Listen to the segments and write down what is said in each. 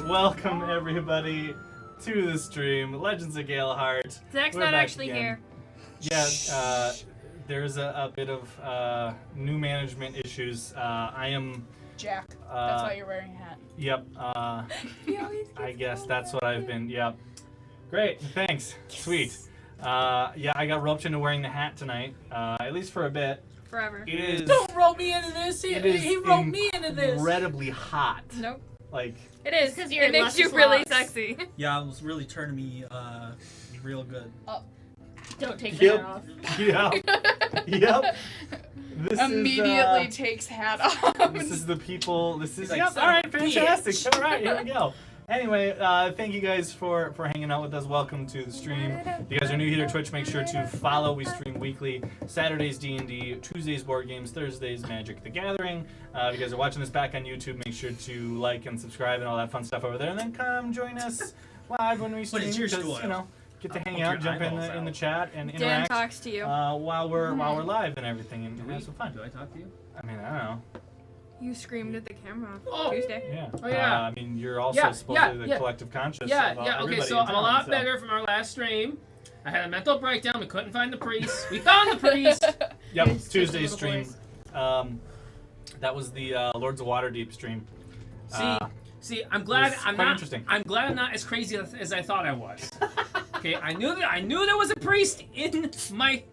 Welcome everybody to the stream, Legends of Galehardt. Zach's not actually here. Yeah, there's a bit of new management issues. I am Jack. That's why you're wearing a hat. Yep. I guess that's what I've been. Yep. Great. Thanks. Yes. Sweet. Yeah, I got roped into wearing the hat tonight. At least for a bit. Forever. It is. Don't rope me into this. He roped me into this. Incredibly hot. Nope. Like. It is because it makes you really sexy. Yeah, it was really turning me real good. Oh. Don't take the hat off. Yep. This immediately takes hat off. This is the people. This is. Like, yep. All right. Fantastic. All right. Here we go. Anyway, thank you guys for hanging out with us. Welcome to the stream. If you guys are new here to Twitch, make sure to follow. We stream weekly. Saturdays D&D, Tuesdays board games, Thursdays Magic the Gathering. If you guys are watching this back on YouTube, make sure to like and subscribe and all that fun stuff over there. And then come join us live when we stream. But it's your story. You know, get to hang out, jump in the chat, and interact. Dan talks to you while we're live and everything, and have some fun. Do I talk to you? I mean, I don't know. You screamed at the camera Oh. Tuesday. Yeah. Oh, yeah. I mean, you're also supposedly the collective conscious. Okay, so I'm a lot better from our last stream. I had a mental breakdown. We couldn't find the priest. We found the priest. Yep, Tuesday stream. That was the Lords of Waterdeep stream. See, I'm glad I'm not. Interesting. I'm glad I'm not as crazy as I thought I was. Okay, I knew there was a priest in my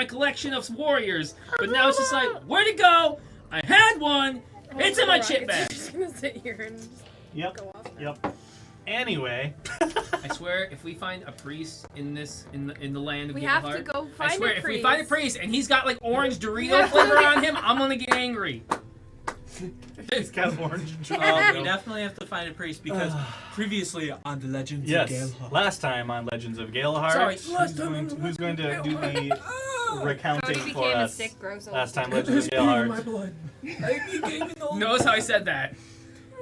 collection of warriors, but now it's just like, where'd it go? I had one. It's in my chip bag. I'm just gonna sit here and just go off now. Yep. Anyway, I swear, if we find a priest in the land of we Galehardt, have to go find I swear, a priest. if we find a priest and he's got like orange Dorito flavor on him, I'm gonna get angry. it's got orange. We definitely have to find a priest because previously on the Legends of Galehardt. Last time on Legends of Galehardt. Sorry, who's going to do the recounting Cody for became us? A sick, gross old Last time man. Legends of Galehardt. Knows how I said that.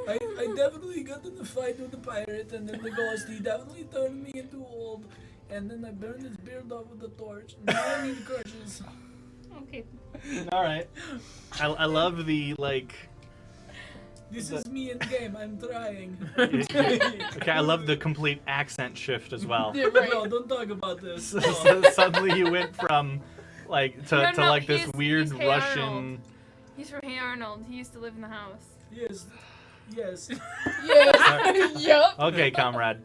I definitely got in a fight with the pirate, and then the ghost, he definitely turned me into old, and then I burned his beard off with a torch. Now I need crutches. Okay. All right. I love the like. This is me in game. I'm trying. Okay, I love the complete accent shift as well. Yeah, right. No, don't talk about this. So suddenly you went from like to like this weird he's Hey Russian. Arnold. He's from Hey Arnold. He used to live in the house. Yes. Yes. Yes. Yup. Okay, comrade.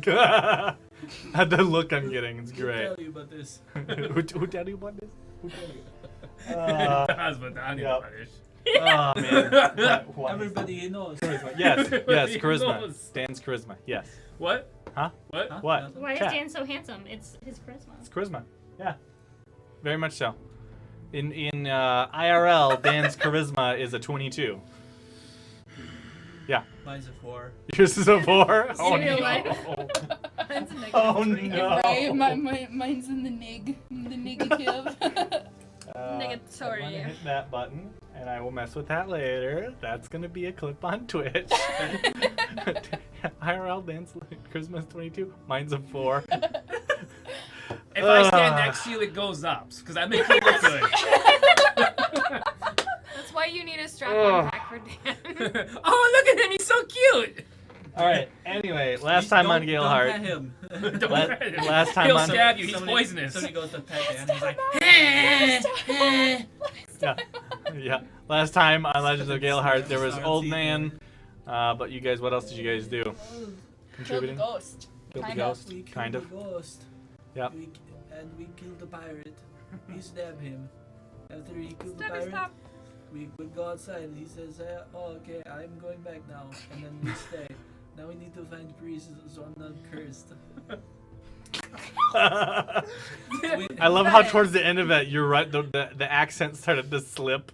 The look I'm getting is great. Who tell you about this? Who tell you about this? Who tell you? Yep. Oh man. What? Everybody knows. Charisma. Yes, He charisma. knows. Dan's charisma. Yes. What? Huh? What? Huh? What? Why is Chat. Dan so handsome? It's his charisma. It's charisma. Yeah. Very much so. In IRL, Dan's charisma is a 22. Yeah. Mine's a 4. Yours is a 4? Oh In real no. life. Mine's a negative Oh three. no. Right? Mine's in the negative. I'm Negatory. gonna hit that button, and I will mess with that later. That's gonna be a clip on Twitch. IRL Dan's charisma is 22. Mine's a 4. If I stand next to you, it goes up, because I make you look good. That's why you need a strap-on pack for Dan. Oh, look at him, he's so cute! Alright, anyway, last time on Galehardt. Don't pet him. Don't La- pet him. last time He'll on- stab you, he's Somebody- poisonous. Somebody goes to pet Dan, he's like, Yeah. Last time on Legends of Galehardt, there was Sorry, Old TV. Man. But you guys, what else did you guys do? Kill the Contributing? ghost. Killed the Kind of. ghost? We killed Kind of. the ghost. Yep. And we killed the pirate. We stabbed him. After he killed the Stop, pirate, stop. we would go outside and he says, oh, okay, I'm going back now. And then we stay. Now we need to find priests so I'm not cursed. I love how towards the end of it, you're right. The accent started to slip.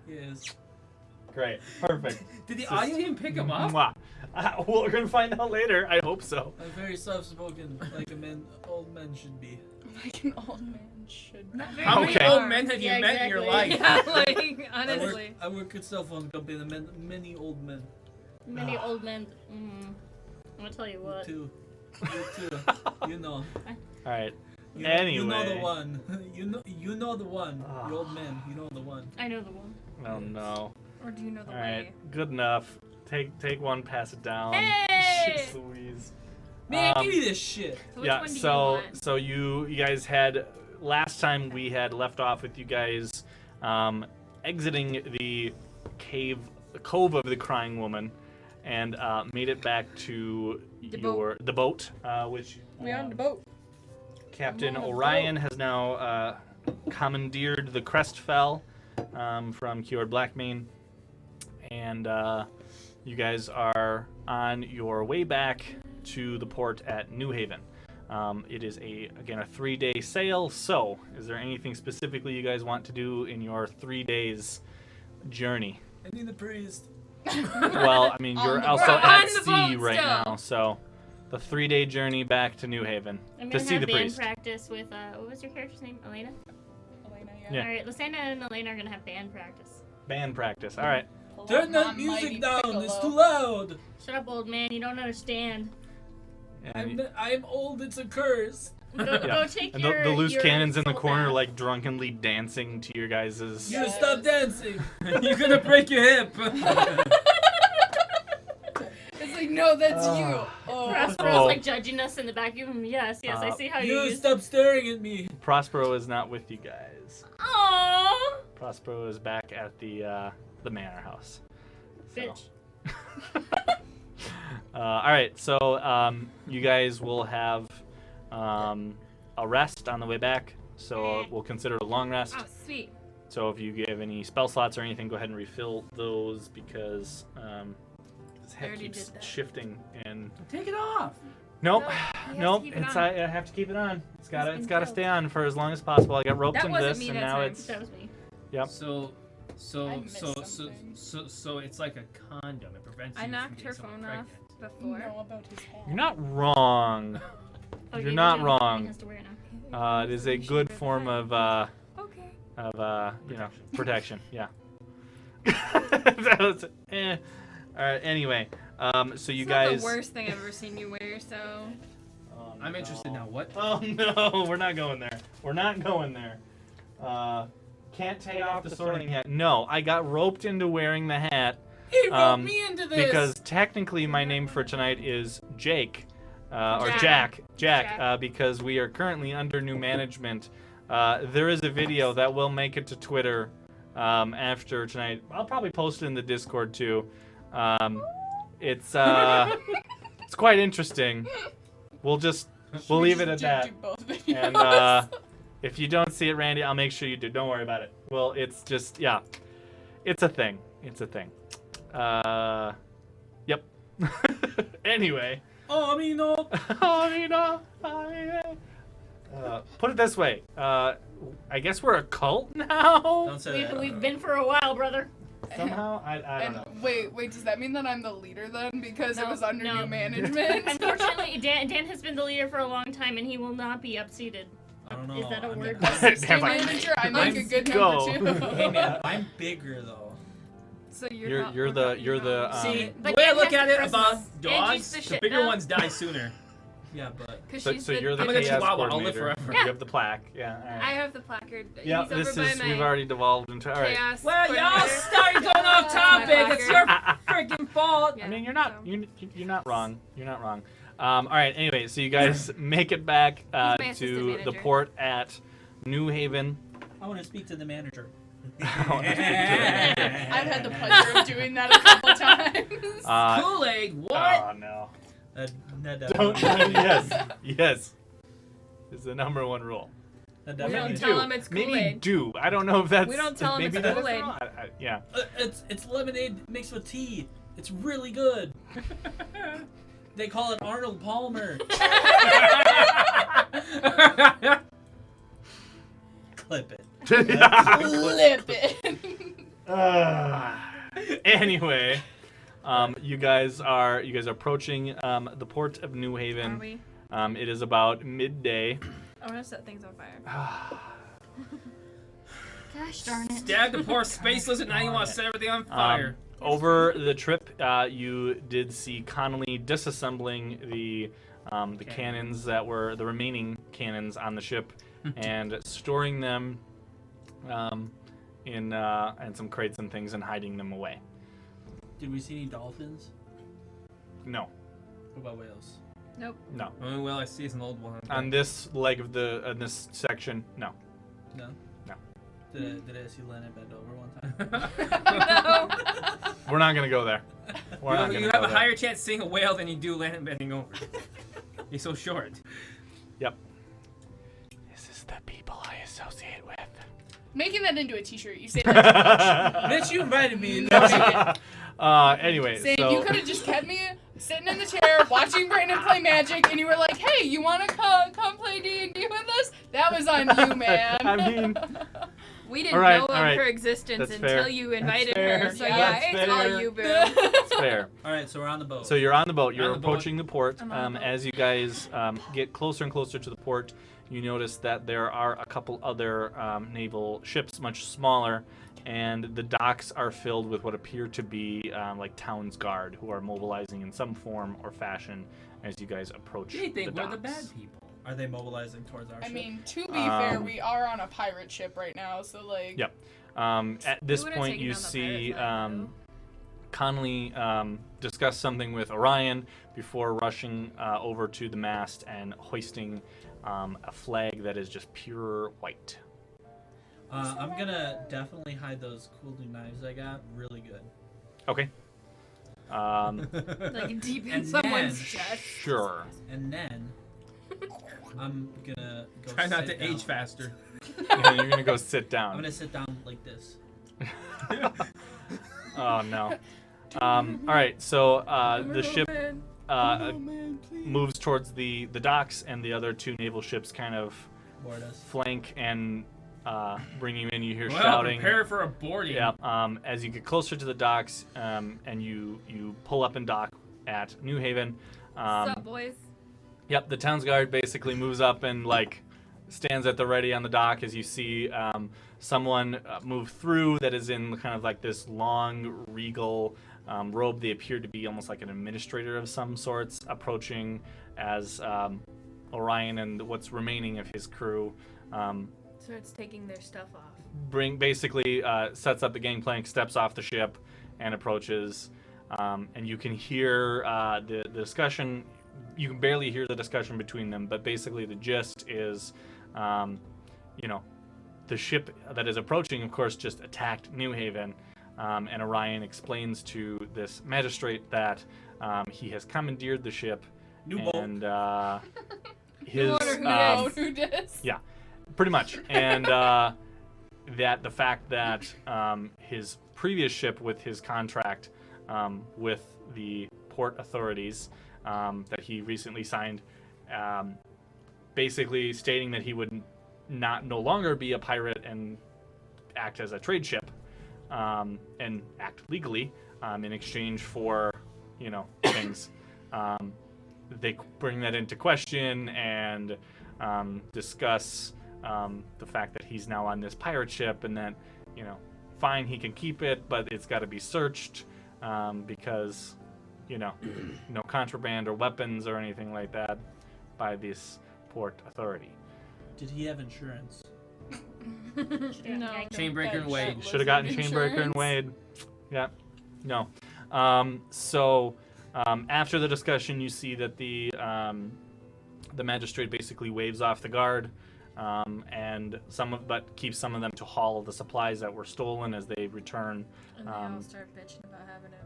Yes. Great, perfect. Did the audio even pick him up? Mwah. Well, we're gonna find out later. I hope so. I'm very soft-spoken, like a man, old man should be. Like an old man should. Not very How many Okay. old men have you Yeah, met in your life? exactly. Yeah, like, honestly. I work at cell phone company. Many old men. Many old men. I'm gonna tell you what. You too. You know. All right. You Anyway. know the one. You know the one. The old man. You know the one. I know the one. Oh no. Or do you know the All way? right. Good enough. Take one. Pass it down. Hey! Jeez Louise. Man, give me this shit. So which Yeah. one do you So want? so you guys had last time we had left off with you guys exiting the cove of the crying woman, and made it back to the boat, which We on the boat. Captain I'm on a Orion has now commandeered the Crestfell from Keyword Blackmane, and you guys are on your way back to the port at New Haven. It is again a 3-day sail. So, is there anything specifically you guys want to do in your 3 days journey? I need a priest. Well, I mean, you're On the also boat. at On the sea boat right still. now, so the 3-day journey back to New Haven I'm to gonna see have the band priest. practice with what was your character's name? Elena? Elena, Yeah. Alright, Lysandra and Elena are gonna have band practice. Band practice. All right. Pull out Turn my that music mighty down. piccolo. It's too loud. Shut up, old man, you don't understand. And, I'm old. It's a curse. Go, yeah. go take and your the loose your cannons in the soul corner, bath. like drunkenly dancing to your guys'. Yeah. You stop dancing. You're gonna break your hip. It's like, no, that's you. Oh. Prospero's Oh. like judging us in the back of him. Yes, I see how you You use. stop staring at me. Prospero is not with you guys. Aww, Prospero is back at the manor house. So. bitch. All right, so you guys will have a rest on the way back. So we'll consider it a long rest. Oh, sweet. So if you have any spell slots or anything, go ahead and refill those because this I head already keeps did that. shifting and. Take it off. Nope, No, he has to nope. keep it It's on. I have to keep it on. It's gotta been gotta killed. stay on for as long as possible. I got roped That into wasn't this, me and that now time. it's That was me. yep. So I missed something. so it's like a condom. It prevents I you knocked from her getting someone phone off pregnant. You before. know about his hat. You're not wrong. Oh, You're yeah, not John wrong. has to wear it now. It is a good form of Okay. protection. Yeah. That was, All right. Anyway, so you It's guys. not the worst thing I've ever seen you wear, so. Oh, I'm interested now. What? Oh no, we're not going there. We're not going there. Can't take off the sorting hat. No, I got roped into wearing the hat He roped me into this. because technically my name for tonight is Jake, or Jack. Jack, because we are currently under new management. There is a video that will make it to Twitter after tonight. I'll probably post it in the Discord too. It's quite interesting. We'll leave it at that. Do both videos. And if you don't see it, Randy, I'll make sure you do. Don't worry about it. Well, it's just, yeah. It's a thing. It's a thing. Yep. Anyway. Oh, me no. Put it this way. I guess we're a cult now? Don't say that. We've been for a while, brother. Somehow? I don't And know. wait, does that mean that I'm the leader then? Because it No, was under no. new management? Unfortunately, Dan has been the leader for a long time, and he will not be upseated. I don't know. Is that a I'm word? Damn right. Manager, I make a good Go. number two. Hey man, I'm bigger though. So You're the See, But the way I Angie look has at the it about Christmas. dogs, Angie's the the shit bigger now. ones die sooner. Yeah, but Because So, she's so you're the I'm a chaos chihuahua, I'll live coordinator. forever. Yeah. You have the plaque. Yeah. All right. I have the placard. Yeah, He's this over by is my we've already devolved into. All right. chaos. Well, y'all coordinator. started going off topic. It's your freaking fault. Yeah, I mean, you're not so. you're not wrong. You're not wrong. All right. Anyway, so you guys make it back my assistant to the manager. port at New Haven. I want to speak to the manager. I've had the pleasure of doing that a couple times. Kool-Aid, what? Oh no! That Don't. Yes. Yes. Is the number one rule. We Maybe don't do. tell him it's Maybe Kool-Aid. do. I don't know if that's. We don't tell him maybe it's that is Kool-Aid. wrong. Yeah. It's lemonade mixed with tea. It's really good. They call it Arnold Palmer. Clip it. Flip it. Anyway, you guys are approaching the port of New Are Haven. we? It is about midday. I want to set things on fire. Gosh darn it. Stab the poor space lizard. Now you want to set everything on fire. Over the trip, you did see Connolly disassembling the cannons that were the remaining cannons on the ship and storing them in some crates and things and hiding them away. Did we see any dolphins? No, What about whales? Nope. no. The only well I see is an old one. On this leg of this section, no. No. No. Did I see Lennon bend over one time? No. We're not gonna go there. We're not You gonna have go a there. higher chance seeing a whale than you do land bending over. He's so short. Yep. This is the people I associate with. Making that into a t-shirt. You say that Mitch, you invited me. too much. Anyway, Saying so you could have just kept me sitting in the chair watching Brandon play Magic, and you were like, "Hey, you want to come play D&D with us?" That was on you, man. I mean, We didn't All right, know all of right. her existence That's until fair. you That's invited fair. her. So Yeah, yeah, that's it's all fair. you, boo. it's fair. All right, so we're on the boat. So you're on the boat. You're On the boat. approaching the port. I'm on the boat. As you guys get closer and closer to the port, you notice that there are a couple other naval ships, much smaller, and the docks are filled with what appear to be like town's guard, who are mobilizing in some form or fashion as you guys approach They think the we're the docks. bad people. Are they mobilizing towards our I ship? mean, to be fair, Um, we are on a pirate ship right now, so like. Yep. At this would've point, taken you down the see pirate flag, Connolly discuss something with Arawn before rushing over to the mast and hoisting a flag that is just pure white. I'm gonna definitely hide those cool new knives I got really good. Okay. Like deep in And someone's then- chest. Sure. And then I'm gonna go Try not sit to age down. faster. Yeah, you're gonna go sit I'm down. gonna sit down like this. Oh no. All right. So the ship moves towards the docks, and the other two naval ships kind of Board us. flank and bring you in. You hear Well, shouting. prepare for a boarding. Yeah. As you get closer to the docks, and you pull up and dock at New Haven. What's up, boys? Yep. The town's guard basically moves up and like stands at the ready on the dock as you see someone move through that is in kind of like this long regal robe. They appear to be almost like an administrator of some sorts, approaching as Orion and what's remaining of his crew Starts taking their stuff off. basically sets up the gangplank, steps off the ship, and approaches. And you can hear the discussion. You can barely hear the discussion between them, but basically the gist is, the ship that is approaching, of course, just attacked New Haven. And Orion explains to this magistrate that he has commandeered the ship, New boat. and his Who dis? yeah, pretty much, and that the fact that his previous ship with his contract with the port authorities that he recently signed, basically stating that he would no longer be a pirate and act as a trade ship and act legally in exchange for things. They bring that into question and discuss the fact that he's now on this pirate ship, and that fine, he can keep it, but it's got to be searched because no contraband or weapons or anything like that by this port authority. Did he have insurance? No. Chainbreaker and Wade. Should have gotten Chainbreaker and Wade. Yeah. No. So after the discussion, you see that the magistrate basically waves off the guard, and but keeps some of them to haul the supplies that were stolen as they return. And they all start bitching about having to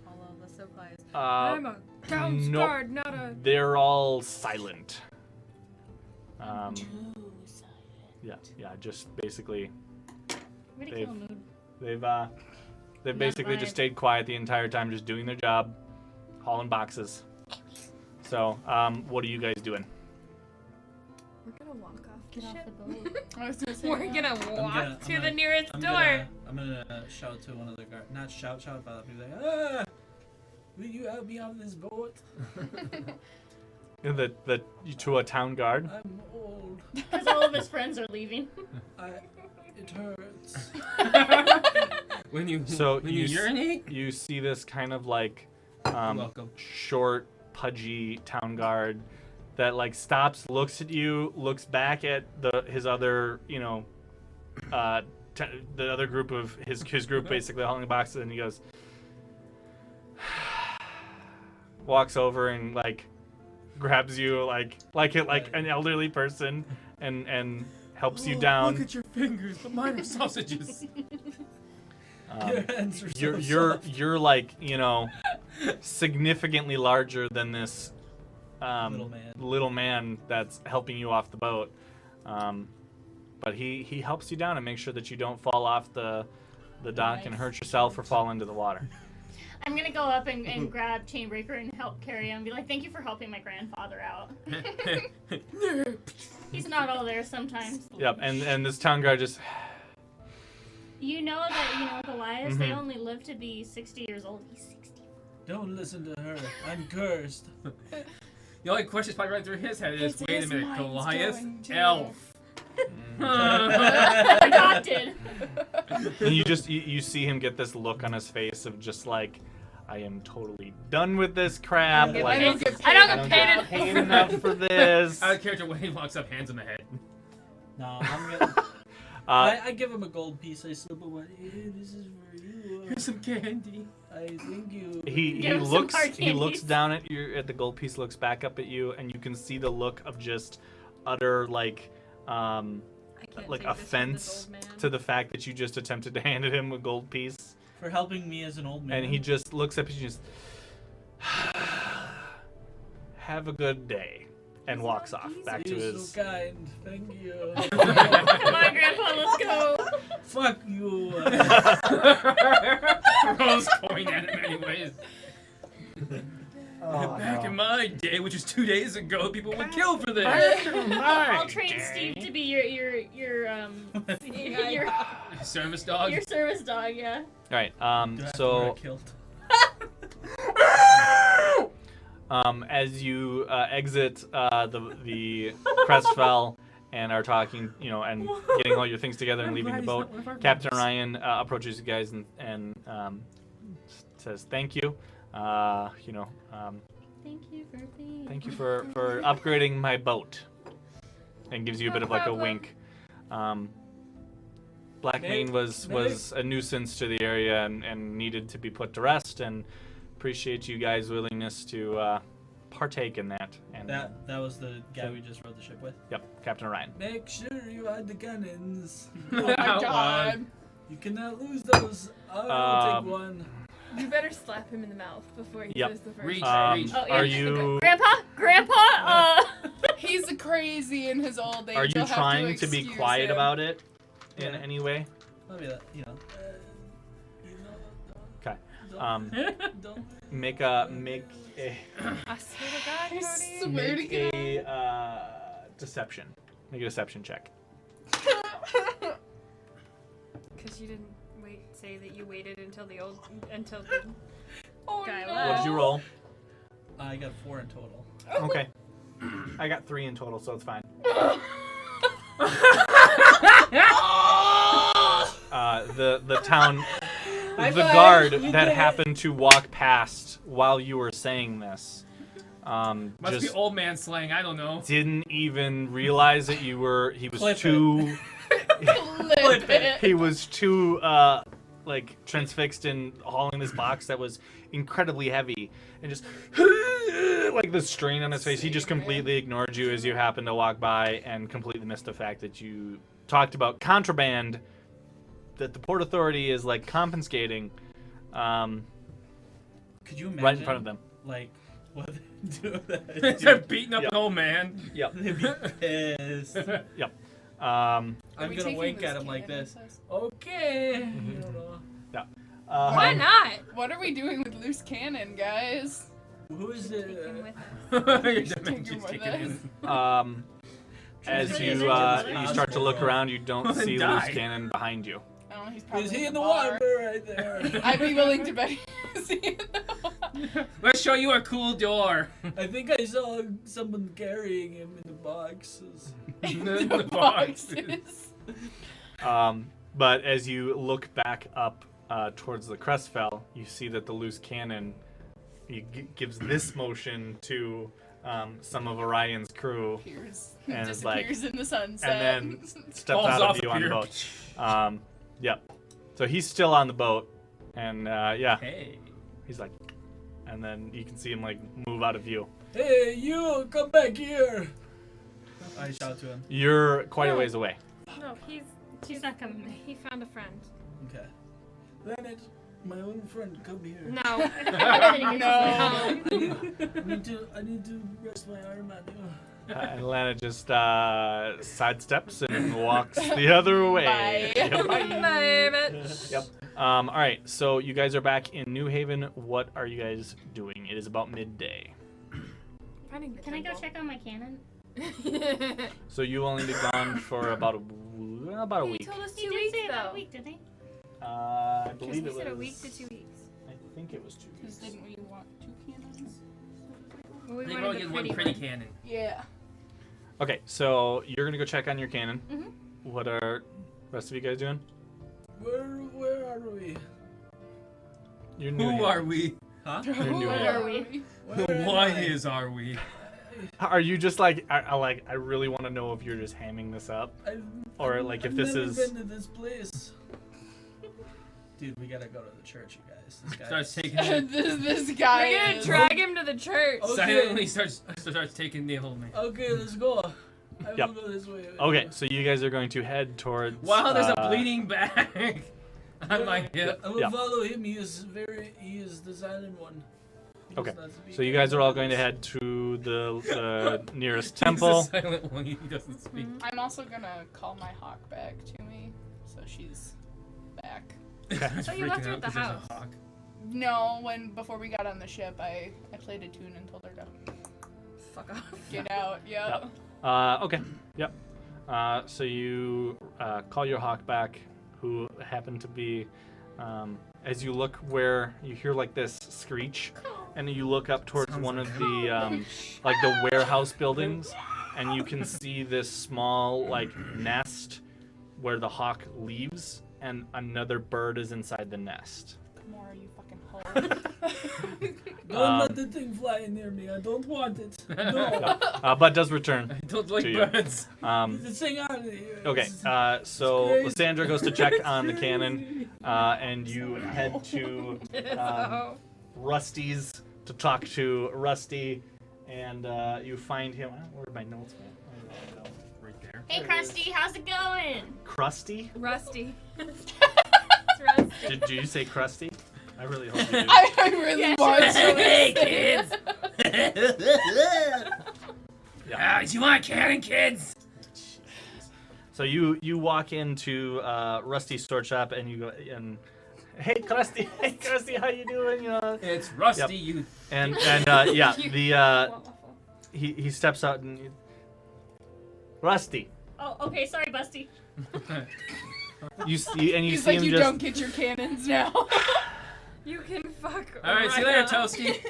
haul all the supplies. Uh, I'm a town's no, guard, not a. They're all silent. Yeah, just basically Way to They've- kill a mood. they've basically just vibe. stayed quiet the entire time, just doing their job, hauling boxes. So, what are you guys doing? We're gonna walk off the Get off ship. the boat. I was gonna say We're gonna walk gonna- to I'm the gonna- nearest I'm door. gonna shout to one of the guards. Not shout, but I'll be like, ah! Will you help me on this boat? To a town guard. I'm old. Because all of his friends are leaving. It hurts. When you So when you you urinate. You see this kind of like Welcome. short, pudgy town guard that like stops, looks at you, looks back at his other, the other group of his group basically hauling the boxes, and he goes, walks over and like grabs you like an elderly person and helps you down. Look at your fingers, but mine are sausages. Your hands are so You're like, significantly larger than this little man that's helping you off the boat. But he helps you down and makes sure that you don't fall off the dock and hurt yourself or fall into the water. I'm gonna go up and grab Chainbreaker and help carry him and be like, thank you for helping my grandfather out. He's not all there sometimes. Yep, and this town guard just... You know that, Goliath, they only live to be 60 years old. He's 60. Don't listen to her. I'm cursed. The only question probably right through his head is, wait a his minute, mind's Goliath, going to- elf. Adopted. And you see him get this look on his face of just like, I am totally done with this crap. Yeah, Like, I don't get I don't I get don't paid get paid enough for this. Out of character when he walks up, hands on the head. No, I'm gonna. I give him a gold piece. I slip away. Hey, this is for you. Here's some candy. I thank you. He Give him some looks hard he looks candies. down at the gold piece, looks back up at you, and you can see the look of just utter like I can't like take this from offense this old man. to the fact that you just attempted to hand him a gold piece, For helping me as an old man. and he just looks up at you and just have a good day, and walks off back to You're his. so kind. Thank you. Come on, Grandpa, let's go. Fuck you. Throws coin at him anyways. Back in my day, which was 2 days ago, people would kill for this. I'll train Steve to be your Service dog. your service dog, yeah. All right. Do I have to wear a So kilt? as you exit the Crestfell and are talking, and getting all your things together and leaving the boat, Captain Ryan approaches you guys and says thank you. Thank you for being. Thank you for upgrading my boat, and gives you a bit of like a problem. wink. Blackmane was a nuisance to the area and needed to be put to rest, and appreciate you guys' willingness to partake in that. And That was the guy we just rode the ship with. yep, Captain Ryan. Make sure you hide the cannons. Oh my god. You cannot lose those. I'll take one. You better slap him in the mouth before he Yep. says the first Reach. word. Reach. Oh, yeah. Are you Grandpa? He's crazy in his old age. are you You'll have trying to be excuse quiet him. about it in Yeah. any way? I'll be like, Okay. don't, don't. Make a I swear to God, I Cody. swear to make God. a deception. Make a deception check. Because you didn't say that you waited until the Oh, guy no. left. What did you roll? I got 4 in total. Okay. I got 3 in total, so it's fine. The town, High the five, guard you that did it. happened to walk past while you were saying this, Must just be old man slang. I don't know. didn't even realize that you were. He was Clip it. too. Flip it. He was too like transfixed in hauling this box that was incredibly heavy, and just like the strain on his face. He just completely ignored you as you happened to walk by, and completely missed the fact that you talked about contraband that the Port Authority is like confiscating Could you imagine? right in front of them. Like, what they do that? They're beating up Yep. an old man. Yep. They'd be pissed. Yep. I'm Are we gonna taking wink this at him like cannon, this. it says? Okay. Why not? What are we doing with loose cannon, guys? Who is Take him it? with us. Your Just take dimension's him with kicking us. in. as Is you it you start to look around, you don't see Die. Loose Cannon behind you. Oh, he's probably Is he in the bar. water right there? I'd be willing to bet he's in the water. Let's show you a cool door. I think I saw someone carrying him in the boxes. In the boxes. But as you look back up towards the Crestfell, you see that the Loose Cannon gives this motion to some of Orion's crew, Appears, And it's disappears in the sunset. and then steps Falls out off of the view on the pier. boat. Yep. So he's still on the boat, and yeah, Hey. he's like, and then you can see him like move out of view. Hey, you, come back here! I shout to him. You're quite a ways away. No, She's not coming. he found a friend. Okay. Leonard, my own friend, come here. No. I need to rest my arm on you. And Lana just sidesteps and walks the other way. Bye. Yep. Bye, bitch. Yep. All right. So you guys are back in New Haven. What are you guys doing? It is about midday. Finding the Can I go temple. check on my cannon? So you only been gone for about a He week. told us He 2 did weeks say about though. a week, didn't he? I Because believe we it said was. a week to 2 weeks. I think it was 2 Because weeks. didn't we want 2 cannons? Well, we I think wanted we'll the get one pretty pretty cannon. Yeah. Okay. So you're gonna go check on your cannon. Mhm. What are rest of you guys doing? Where are we? You're New Who Haven. are we? Huh? You're New What Haven. are we? Where am Why I? are we? Are you just like I really want to know if you're just hamming this up, or like if this I've is. never been to this place. Dude, we gotta go to the church, you guys. This guy Starts is- taking it. this guy We're gonna is... drag him to the church. Okay. Silently starts taking the whole man. Okay, let's go. I Yep. will go this way. Okay, so you guys are going to head towards. Wow, there's a bleeding bag on my hip. I will Yeah. follow him. He is the silent one. He Okay, does not speak so you guys are all any going to words. head to the nearest He's temple. the silent one. He doesn't speak. I'm also gonna call my hawk back to me, so she's back. He's So you left freaking her out at the 'cause there's a house. hawk. No, before we got on the ship, I played a tune and told her to Fuck off. get out. Yep. Okay, yep. So you call your hawk back, who happened to be, as you look where you hear like this screech, and you look up towards Sounds one like of the like the warehouse buildings, and you can see this small like nest where the hawk leaves, and another bird is inside the nest. Come on, you fucking hoe. Don't let the thing fly near me. I don't want it. No. But does return. I don't like To you. birds. This thing out of here. Okay, so Lysandra goes to check on the cannon, and you head to Rusty's to talk to Rusty, and you find him. Where are my notes, man? Where did I go? Right there. Hey, Krusty, how's it going? Crusty? Rusty. Did you say crusty? I really hope you did. I really Yeah, want sure. to. Hey, kids! Ah, you want cannon, kids? So you walk into Rusty's store shop, and you go and hey Krusty, how you doing? It's Rusty, Yep. you. And yeah, the he steps out and Rusty. Oh, okay. Sorry, Busty. You see and you He's see like, him you just don't get your cannons now. You can fuck. Alright, see you later, Toasty.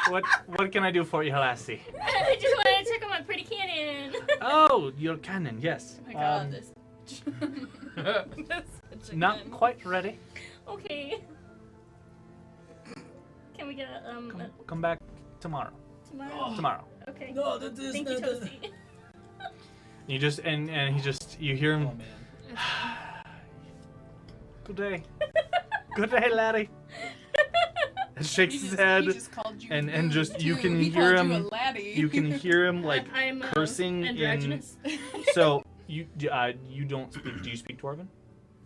what can I do for you, lassie? I just wanted to check on my pretty cannon. Oh, your cannon, yes. Oh my god, this. That's such a Not good- quite ready. Okay. Can we get Come back tomorrow. tomorrow? Tomorrow. Okay. No, that is Thank you, not. Toasty. You just and he just you hear him. Oh man. Good day. Good day, laddie. And shakes his head. He just called you and rude, just- you too. can He hear called him- You, a laddie. You can hear him like I'm cursing in. androgynous. So you don't speak. Do you speak Dwarven?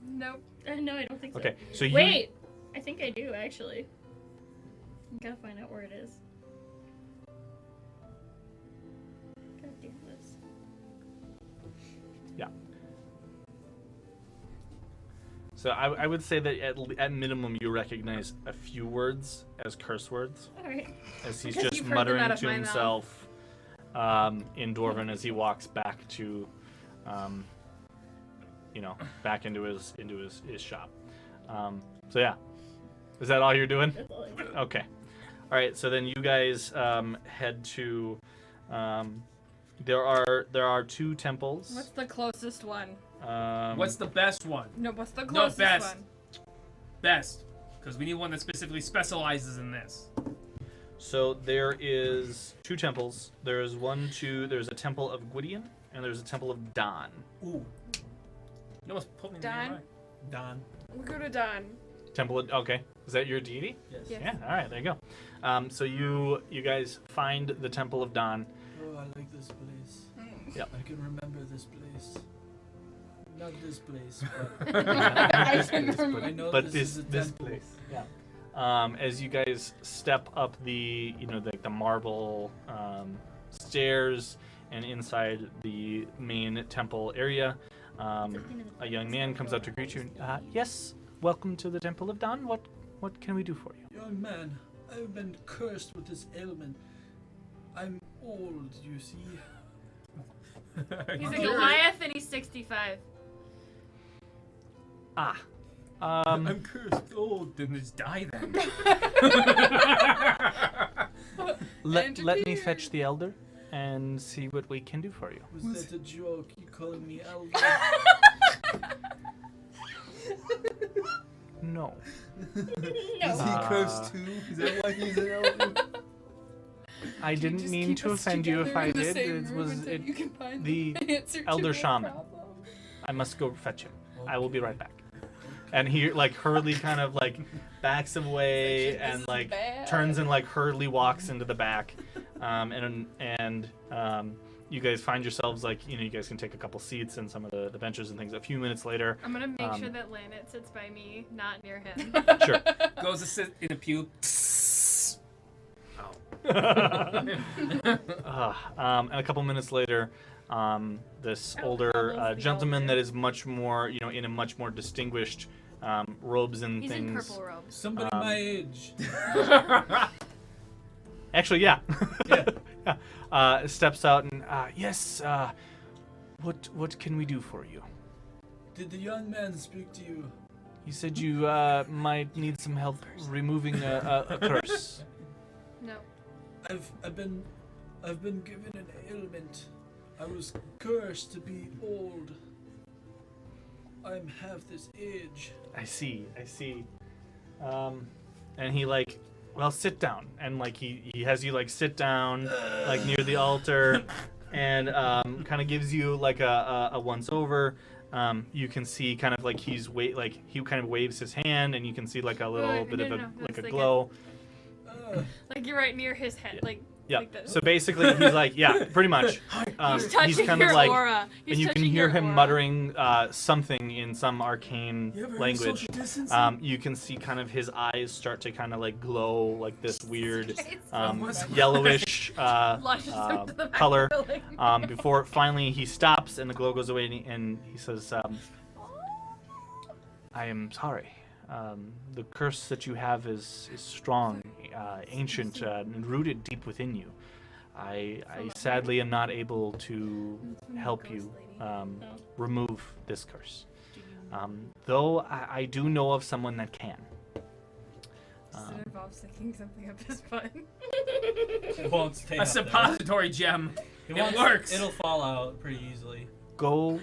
Nope. No, I don't think so. Okay, so you. Wait, I think I do actually. I gotta find out where it is. God damn this. Yeah. So I would say that at minimum you recognize a few words as curse words, All right. as he's Because just you've heard them muttering out of to my mouth. himself. in Dwarven as he walks back to, back into his shop. So yeah, is that all you're doing? That's all I do. Okay. All right. So then you guys head to. There are 2 temples. What's the closest one? What's the best one? No, what's the No, closest best. one? Best. Because we need one that specifically specializes in this. So there is 2 temples. There's there's a temple of Gwydion and there's a temple of Don. Ooh, You almost put me in the Don? name right. Don. We'll go to Don. Temple of, okay. Is that your deity? Yes. Yeah. Yeah. All right. There you go. So you guys find the temple of Don. Oh, I like this place. Yep. I can remember this place. Not this place, I can remember. I know But this is a this temple. place. Yeah. As you guys step up the the marble stairs and inside the main temple area, a young man comes up to greet you. Yes, welcome to the Temple of Don. What can we do for you? Young man, I've been cursed with this ailment. I'm old, you see. He's a Goliath and he's 65. I'm cursed old. Then just die then. Let me fetch the elder and see what we can do for you. Was that a joke? You calling me elder? No. No. he cursed too? Is that why he's an elder? I didn't mean to offend you if I did. It was the elder shaman. I must go fetch him. I will be right back. And he hurriedly kind of backs away and turns and hurriedly walks into the back. You guys find yourselves you guys can take a couple seats in some of the benches and things. A few minutes later, I'm gonna make sure that Lanet sits by me, not near him. sure. Goes to sit in a pew. And a couple minutes later, this older gentleman that is much more, in a much more distinguished robes and He's things. in purple robes. Somebody my age. Actually, yeah. Yeah. Steps out and yes. What can we do for you? Did the young man speak to you? He said you might need some help removing a curse. No. I've been given an ailment. I was cursed to be old. I'm half this age. I see. And he well, sit down. And he has you sit down near the altar, and kind of gives you a once over. You can see kind of he's he kind of waves his hand, and you can see a little bit of a That's a glow. You're right near his head, Yeah. like this. So basically, he's yeah, pretty much. He's touching kind your of aura. He's and you can touching hear your him aura. muttering something in some arcane You ever heard of language. social distancing? You can see kind of his eyes start to kind of glow this weird It's yellowish lushes him to the back color. of the building. Before finally he stops and the glow goes away and he says, "I am sorry. The curse that you have is strong, ancient, and rooted deep within you. I sadly am not able to help you remove this curse. Though I do know of someone that can." Does it involve sticking something up his butt? It won't stay A up there. suppository gem. It It won't- works. It'll fall out pretty easily. Go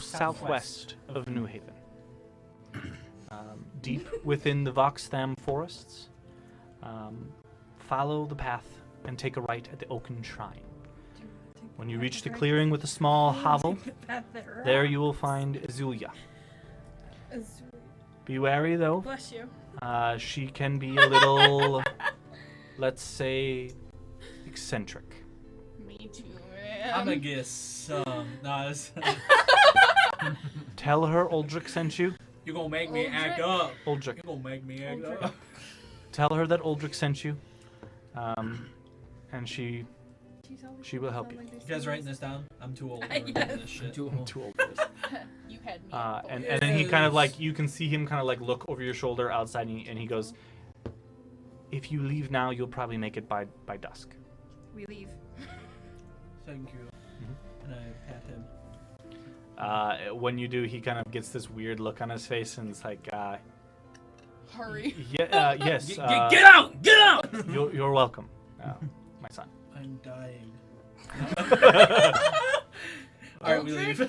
southwest of New Haven. Deep within the Voxtham forests, follow the path and take a right at the Oaken Shrine. When you reach the clearing with a small hovel, there you will find Azulia. Be wary, though. Bless you. She can be a little, let's say, eccentric. Me too, I'm gonna man. guess some. Nah, Tell her Uldric sent you. you're gonna make me act Uldric? up. Uldric. You're gonna make me act Uldric. up. Tell her that Uldric sent you. And she will help you. You guys writing this down? I'm too old for Yes. this shit. I'm too old for this. You had me. And then he kind of you can see him kind of look over your shoulder outside and he goes, "If you leave now, you'll probably make it by dusk." We leave. Thank you. And I pat him. When you do, he kind of gets this weird look on his face, and it's like, Hurry. yeah, yes. Get out! Get out! You're welcome, my son. I'm dying. Alright, we leave.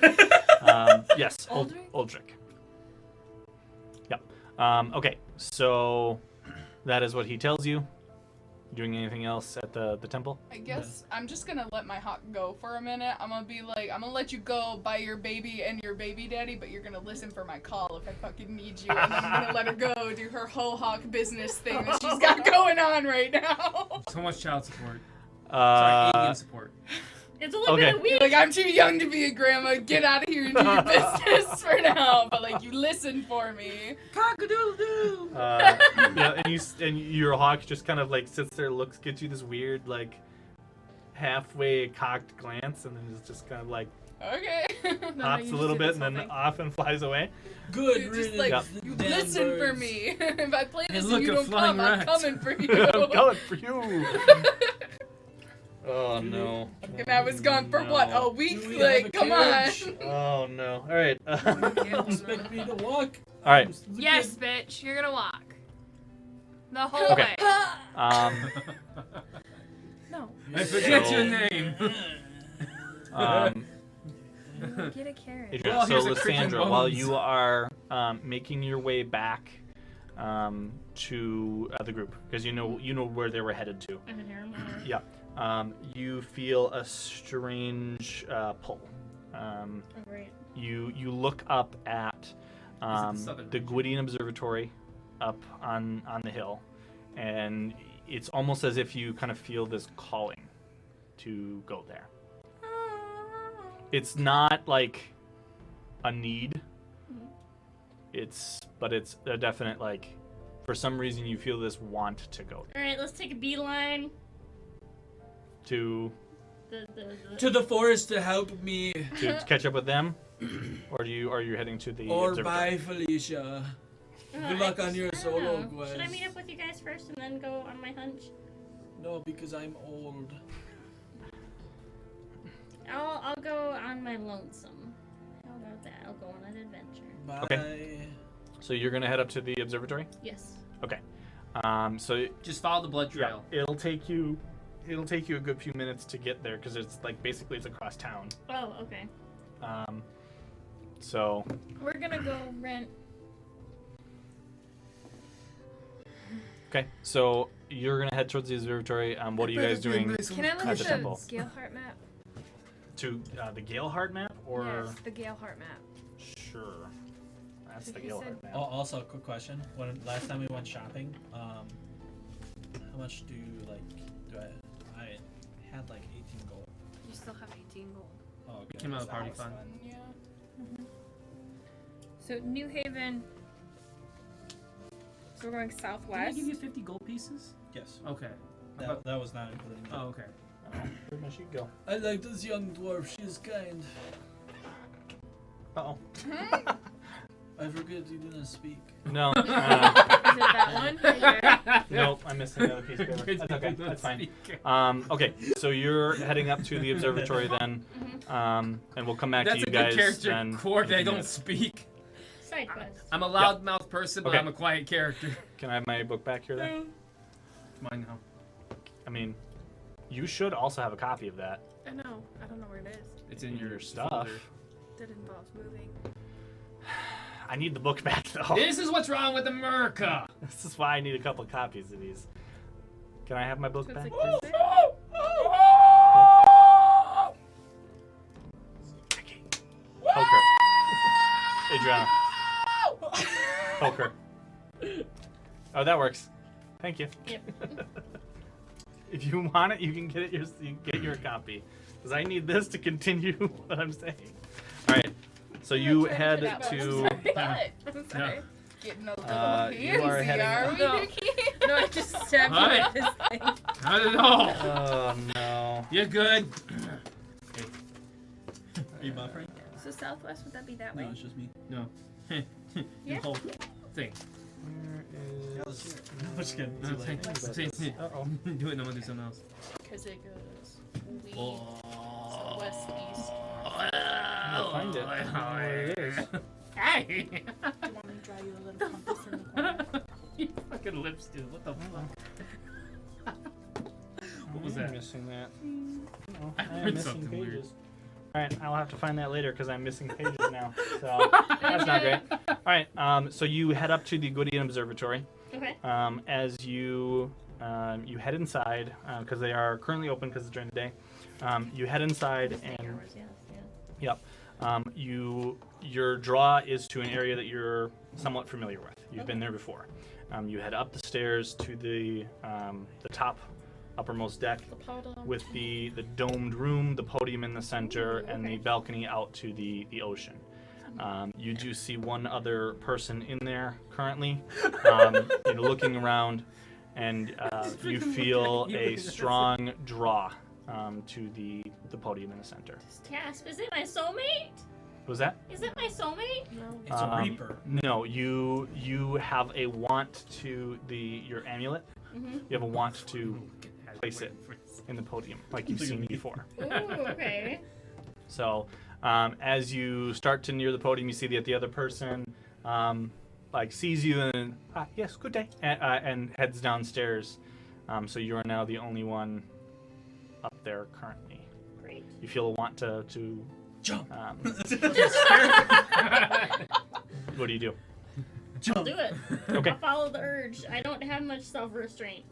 Yes, Aldrich? Aldrich. Yep. Okay, so that is what he tells you. Doing anything else at the temple? I guess I'm just gonna let my hawk go for a minute. I'm gonna be like, I'm gonna let you go by your baby and your baby daddy, but you're gonna listen for my call if I fucking need you. And I'm gonna let her go do her hoe hawk business thing that she's got going on right now. So much child support. Sorry, alien support. It's only been a week. Like, I'm too young to be a grandma. Get out of here and do your business for now. But like, you listen for me. Cock-a-doodle-doo! Yeah, and your hawk just kind of like sits there, gives you this weird like halfway cocked glance, and then is just kind of like Okay. hops a little bit and then off and flies away. Good Just riddance. like, Yep. you Damn listen for birds. me. If I play this look, and you a don't flying come, I'm rat. coming for you. I'm going for you. Oh no. And I was gone for what, a week? Do we have a Like, come on. carriage? Oh no. All right. You expect me to walk? All right. Yes, bitch, you're gonna walk. The whole Okay. way. No. I forget So- your name. Get a carrot. Adrian, Well, so here's a cricket Lysandra, while bones. you are making your way back to the group, because you know where they were headed to. I'm in here. Yeah. You feel a strange pull. Oh, great. You look up at the southern the region? Gwydion Observatory up on the hill, and it's almost as if you kind of feel this calling to go there. It's not like a need. It's a definite, like, for some reason you feel this want to go All right, let's take a beeline. to To the forest to help me. catch up with them, or are you heading to the Or observatory? bye, Felicia. Good luck on your I don't solo know. quest. Should I meet up with you guys first and then go on my hunch? No, because I'm old. I'll go on my lonesome. How about that? I'll go on an adventure. Bye. Okay. So you're gonna head up to the observatory. Yes. Okay. So Just follow the blood yeah, trail. it'll take you a good few minutes to get there because it's like basically it's across town. Oh, okay. So We're gonna go rent. okay, so you're gonna head towards the observatory. What are you guys doing Can I look at at the the temple? Galehardt map? To the Galehardt map, or Yes, the Galehardt map. sure, that's So the he Galehardt said- map. Oh, also, a quick question. When last time we went shopping, how much do I had like 18 gold. You still have 18 gold. Oh, okay. Came out of party fund. Yeah. So New Haven. So we're going Did I southwest. give you 50 gold pieces? Yes. Okay. That was not included. in that. Oh, okay. Pretty much you go. I like this young dwarf. She's kind. Uh-oh. I forget you didn't speak. No. Is it that one? Right here? Nope, I'm missing the other piece of paper. That's okay. That's fine. Okay, so you're heading up to the observatory then, and we'll come back That's to you a guys. good character. then Cord, in a I few don't minutes. speak. Side quest. I'm a loudmouth person, but Okay. I'm a quiet character. Can I have my book back here then? Mine now. I mean, you should also have a copy of that. I know. I don't know where it is. It's in your stuff. folder. That involves moving. I need the book back though. This is what's wrong with America. This is why I need a couple copies of these. Can I have my book So back? it's please? like this there? Okay. Poker. Adriana. Poker. Oh, that works. Thank you. Yep. If you want it, you can get it. You can get your copy, because I need this to continue what I'm saying. All right. So you head to. I'm sorry. Getting a little You are handsy, heading are up. we, No. Nikki? No, I just stabbed you Hi. with this thing. Not at all. Oh no. You're good. Are you buffering? So southwest, would that be that way? No, it's just me. No. Yeah. The whole thing. Where is? I'm just kidding. No, Too late. say- Uh-oh. do it and I'm gonna do something else. Because it goes. Oh. find it. I don't know where it is. Hey! Do you want me to draw you a little compass in the corner? You fucking lips, dude. What the fuck? What was I'm that? missing that. No, I I am heard missing something pages. weird. Alright, I'll have to find that later because I'm missing pages now. So that's not great. Alright, so you head up to the Goliath Observatory. Okay. As you head inside, because they are currently open because it's during the day. You head inside and Hours, yes, yeah. your draw is to an area that you're somewhat familiar with. You've been there before. You head up the stairs to the top uppermost deck with the domed room, the podium in the center, and the balcony out to the ocean. You do see one other person in there currently, looking around, and you feel a strong draw to the podium in the center. Gasp, is it my soulmate? What was that? Is it my soulmate? No. It's a reaper. No, you have a want to your amulet. Mm-hmm. You have a want to place it in the podium like you've seen before. Ooh, okay. So as you start to near the podium, you see that the other person sees you and yes, good day, and heads downstairs. So you are now the only one up there currently. Great. You feel a want to Jump. what do you do? I'll do it. Okay. I'll follow the urge. I don't have much self-restraint.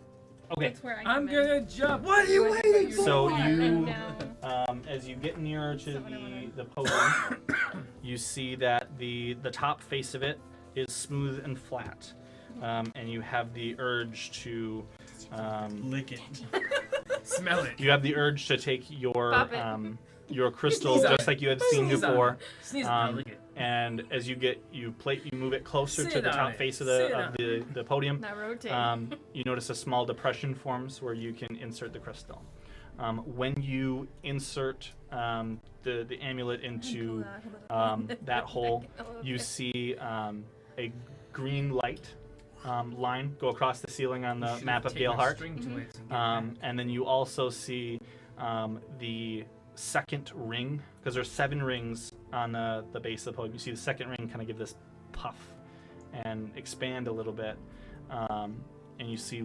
Okay. That's where I I'm come in. gonna jump. What are you waiting for? So you, No. as you get nearer to the podium, you see that the top face of it is smooth and flat, and you have the urge to Lick it. Smell it. you have the urge to take Pop it. your crystal Sneeze on just it. like you had seen Sneeze on before. it. Sneeze on it. Lick it. And as you move it closer to Sit the on top it. face of Sit the podium. Now rotate. You notice a small depression forms where you can insert the crystal. When you insert the amulet into that hole, you see a green light line go across the ceiling on the map of Galehardt. And then you also see the second ring, because there's 7 rings on the base of the podium. You see the second ring kind of give this puff and expand a little bit. And you see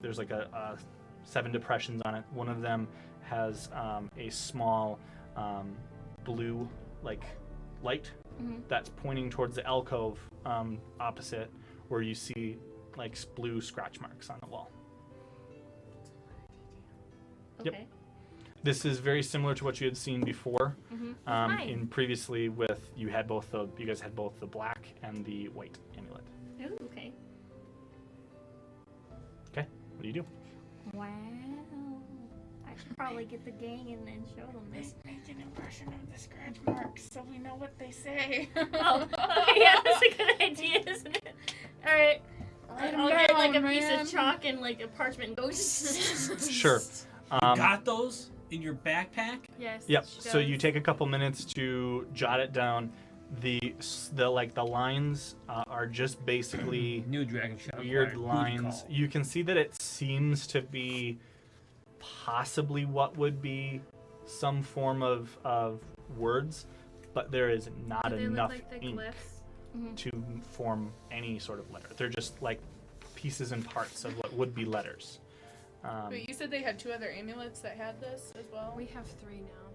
there's like a 7 depressions on it. One of them has a small blue light that's pointing towards the alcove opposite, where you see blue scratch marks on the wall. Yep. Okay. This is very similar to what you had seen before. Fine. In previously you guys had both the black and the white amulet. Ooh, okay. Okay, what do you do? Wow. I should probably get the gang in and show them this. Make an impression of the scratch marks so we know what they say. Oh, okay, yeah, that's a good idea, isn't it? Alright. Write 'em I'll get like a down, piece man. of chalk and like a parchment and go. Sure. Got those in your backpack? Yes. Yep. she So you does. take a couple minutes to jot it down. The lines are just basically New dragon shot. weird acquired. lines. Booty call. You can see that it seems to be possibly what would be some form of words, but there is not Do they enough look like the ink glyphs? to form any sort of letter. They're just like pieces and parts of what would be letters. But you said they had 2 other amulets that had this as well? We have 3 now,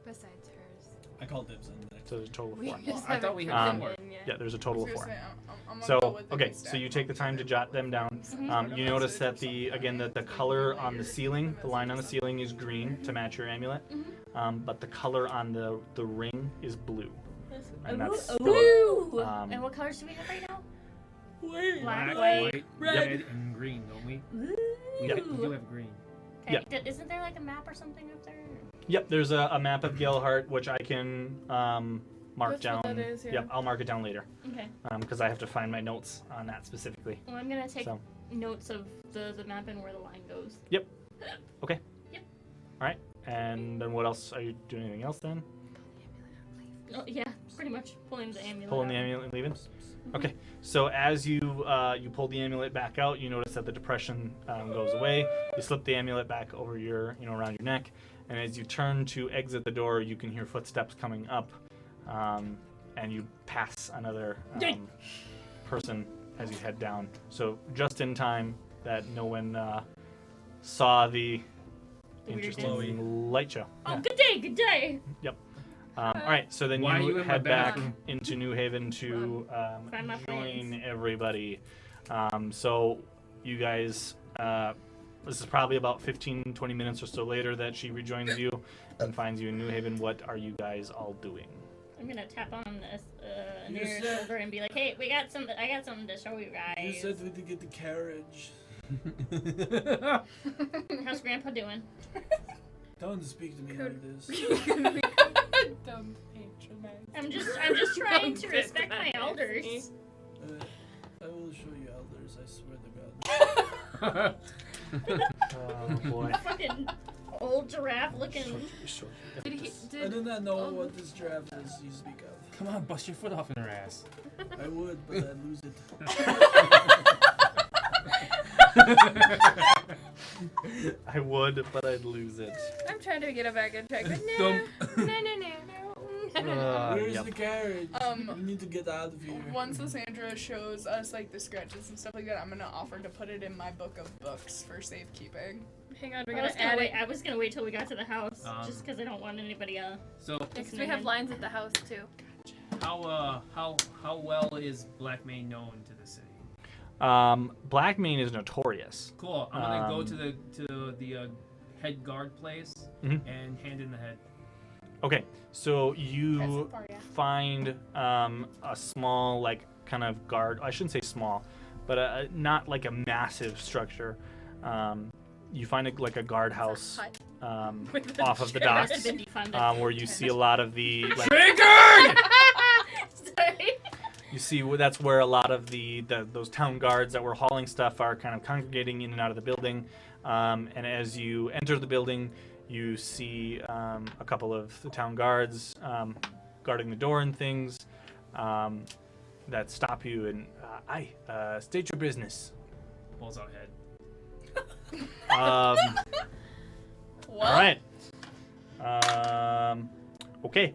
besides hers. I call dibs on that. So there's a total of We 4. just I thought haven't we put had them 4. in yet. Yeah, there's a total of I was 4. gonna say, I'm gonna So go with the okay, base so you stack. take the time to jot them down. You notice that the color on the ceiling, the line on the ceiling is green to match your amulet, but the color on the ring is blue, and that's Ooh! Um, And what colors do we have right now? Wait. Black, Black, white, white, red, and green, don't we? Ooh. Yep. We do have green. Okay. Isn't there like a map or something up there? Yep, there's a map of Galehardt which I can mark That's down. what that is, yeah. Yep, I'll mark it down later Okay. because I have to find my notes on that specifically. Well, I'm gonna take So. notes of the map and where the line goes. Okay. Yep. All right, and then what else? Are you doing anything else then? Oh yeah. Pretty much pulling the amulet. Pulling the out. amulet and leaving. Okay. So as you you pull the amulet back out, you notice that the depression goes away. You slip the amulet back over your around your neck, and as you turn to exit the door, you can hear footsteps coming up, and you pass another person as you head down. So just in time that no one saw the interesting light show. Oh, Yeah. good day, good day. All right, so then Why are you you in my head back back? into New Haven to Find my join friends. everybody. So you guys, this is probably about 15-20 minutes or so later that she rejoins you and finds you in New Haven. What are you guys all doing? I'm gonna tap on this You near said- shoulder and be like, "Hey, I got something to show you You guys. said we could get the carriage. How's Grandpa doing?" Don't speak to me like this. Dumb patronize. I'm just trying to respect my elders. I will show you elders, I swear to God. Oh boy. Fucking old giraffe looking. Did he? I Did do not know what this draft is you speak of. Come on, bust your foot off in her ass. I would, but I'd lose it. I would, but I'd lose it. I'm trying to get it back in check, but Dump. no. Where's Yep. the carriage? We need to get out of here. Once Lysandra shows us like the scratches and stuff like that, I'm gonna offer to put it in my book of books for safekeeping. Hang on, we're I gonna was gonna add wait. it. I was gonna wait till we got to the house, Um, just because I don't want anybody So Because we have lines at the house too. how well is Black Mane known to the city? Black Mane is notorious. Cool. I'm gonna go to the head guard place Mhm. and hand in the head. Okay, so you Present for ya. find a small, like, kind of guard. I shouldn't say small, but not like a massive structure. You find like a guardhouse Hut. With off of the The rest docks, have been defunded. where you see a lot of the like, Triggered! Sorry. you see that's where a lot of those town guards that were hauling stuff are kind of congregating in and out of the building. And as you enter the building, you see a couple of the town guards guarding the door and things that stop you and state your business. Pulls out head. All What? right. Okay.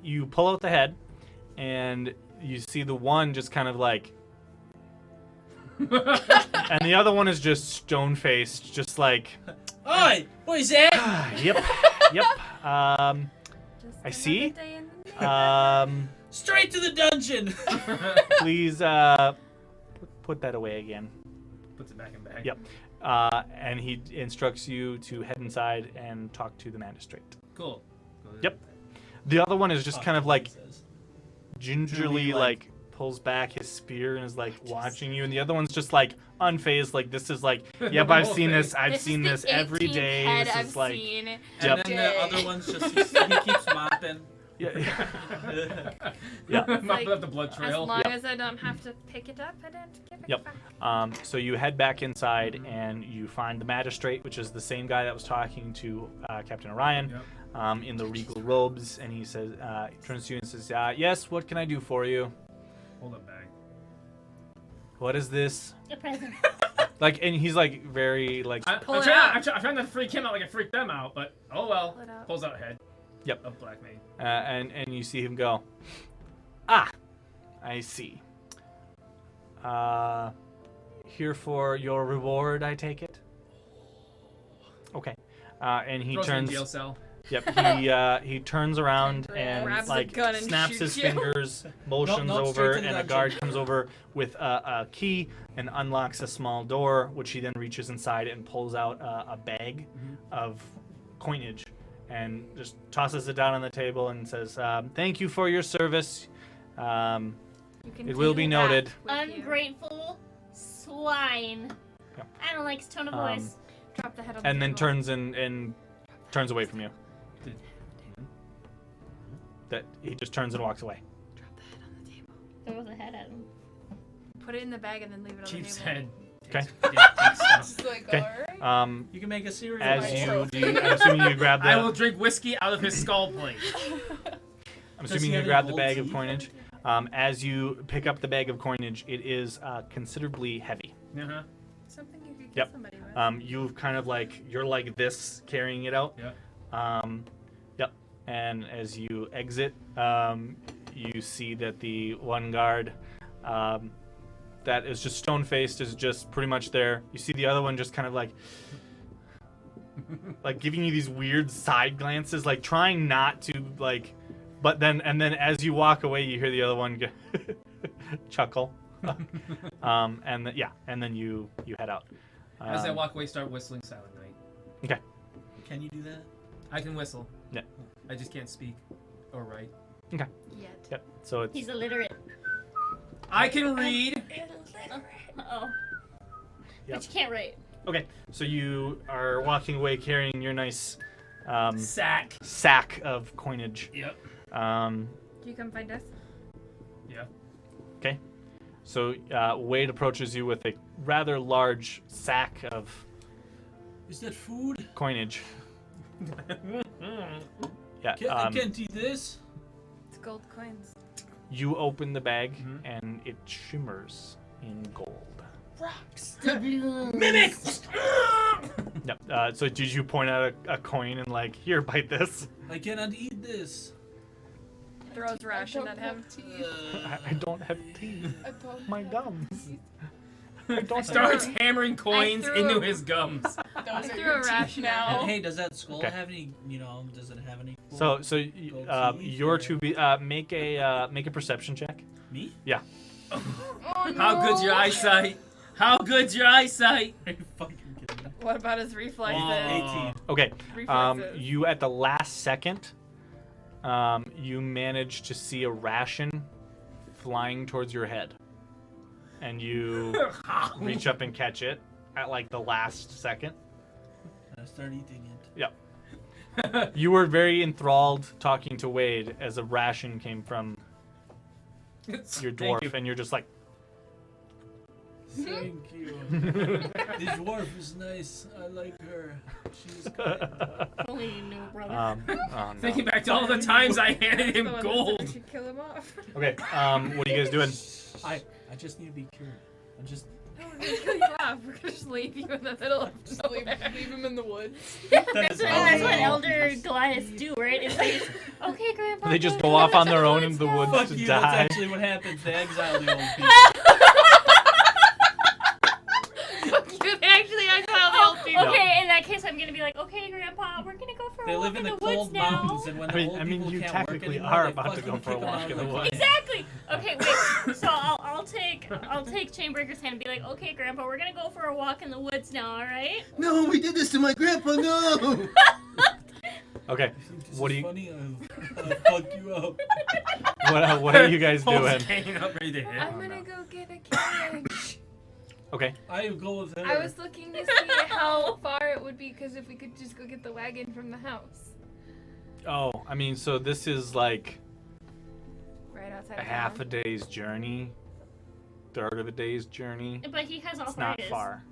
You pull out the head, and you see the one just kind of like, and the other one is just stone faced, just like, Oi! What is that? yep. Just I another see. day in the Straight to the dungeon! Please put that away again. Puts it back in bag. Yep. And he instructs you to head inside and talk to the magistrate. Cool. Go to the- Yep. The other one is just kind of like He says. gingerly like pulls back his spear and is like watching you, and the other one's just like unfazed, like this is like, yep, I've seen this, I've This seen is this the every 18th day. head This I've is like, seen. And Yep. then the other one's just, he keeps mopping. yeah. Mopping up the blood As trail. long Yep. as I don't have to pick it up, I don't give it Yep. back. So you head back inside and you find the magistrate, which is the same guy that was talking to Captain Arawn, Yep. in the regal robes, and he says, turns to you and says, yes, what can I do for you? Hold up bag. What is this? A present. Like, and he's like very like, I'm Pull it trying, out. I'm trying not to freak him out like I freaked them out, but oh well. Pull it out. Pulls out head. Yep. Of Black Mane. and you see him go, I see. Here for your reward, I take it. Okay. And he Throws him in turns. jail cell. Yep. He turns around and Grabs the like gun and snaps shoots his you. fingers, motions No, over, straight to the and a dungeon. guard comes over with a key and unlocks a small door, which he then reaches inside and pulls out a bag of coinage and just tosses it down on the table and says, "Thank you for your service. You can It will take be it noted." back with you. Ungrateful swine. Yep. I don't like his tone of Um, voice. Drop the head on the And then table. turns and turns away from you. That he just turns and walks away. Drop the head on the table. Throw the head at him. Put it in the bag and then leave it on Keeps the table. head. Okay. Takes stuff. It's like, Okay. alright. You can make a series As of my you, trophy. I'm assuming you grab I will the. drink whiskey out of his skull plate. I'm Does assuming he you have grab any the bag gold of teeth? coinage. As you pick up the bag of coinage, it is considerably heavy. Uh-huh. Something you could Yep. kill somebody with. You've kind of you're like this carrying it out. Yeah. Yep. And as you exit, you see that the one guard that is just stone-faced is just pretty much there. You see the other one just kind of like giving you these weird side glances, like trying not to but then as you walk away, you hear the other one chuckle. And then you head out. As I walk away, start whistling Silent Night. Okay. Can you do that? I can whistle. Yeah. I just can't speak or write. Okay. Yet. Yep. So it's He's illiterate. I can read. Oh. Yep. But you can't write. okay. So you are walking away carrying your nice Sack. sack of coinage. Yep. Do you come find us? Yeah. Okay. So Wade approaches you with a rather large sack of Is that food? coinage. Yeah. I can't eat this. It's gold coins. You open the bag Mhm. and it shimmers in gold. Mimic! Yep. So did you point out a coin and here, bite this? I cannot eat this. Throws ration at him. I don't have teeth. My gums. I don't Starts have... hammering coins threw into a- his gums. Those I are threw your a teeth ration at now. And hey, does that skull Okay. have any? Does it have any? So Gold teeth you're or- to be make a perception check. Me? Yeah. Oh, How good's your eyesight? How good's your eyesight? Are you fucking kidding me? What about his reflexes? 18. Okay. Reflexes. You at the last second, you manage to see a ration flying towards your head, and you reach up and catch it at the last second. I start eating it. Yep. You were very enthralled talking to Wade as a ration came from your Thank dwarf, you. and you're just like, Thank you. The dwarf is nice. I like her. She's kind. Only you knew, brother. oh no. Thinking back to all the times I handed him The one that said gold. we should kill him off. Okay. What are you guys doing? I just need to be cured. I'm just. No, we're gonna kill you off. We're gonna just leave you in the middle of Just nowhere. leave him in the woods. That's what elder Goliaths do, right? It's like, okay, Grandpa. They just go go off on their to own in the now." woods. Fuck to you. die. That's actually what happens. They exile the old people. You actually exile the old people. Okay, in that case, I'm gonna be like, okay, Grandpa, we're gonna go for They a live walk in the woods cold now. mountains, and when the old people you can't technically work anymore, are they about to go fucking for a kick 'em walk out in the like- woods. Exactly. Okay, wait. So I'll take Chainbreaker's hand and be like, okay, Grandpa, we're gonna go for a walk in the woods now, all right? No, we did this to my grandpa. No. Okay. This What is do you? funny. I'll fuck you up. What are you guys Pulse doing? hanging up ready to hit. I'm gonna go get a carriage. Okay. I go with her. I was looking to see how far it would be, because if we could just go get the wagon from the house. Oh, I mean, so this is like Right outside a of half a town. day's journey, third of a day's journey. But he has It's not arthritis. far.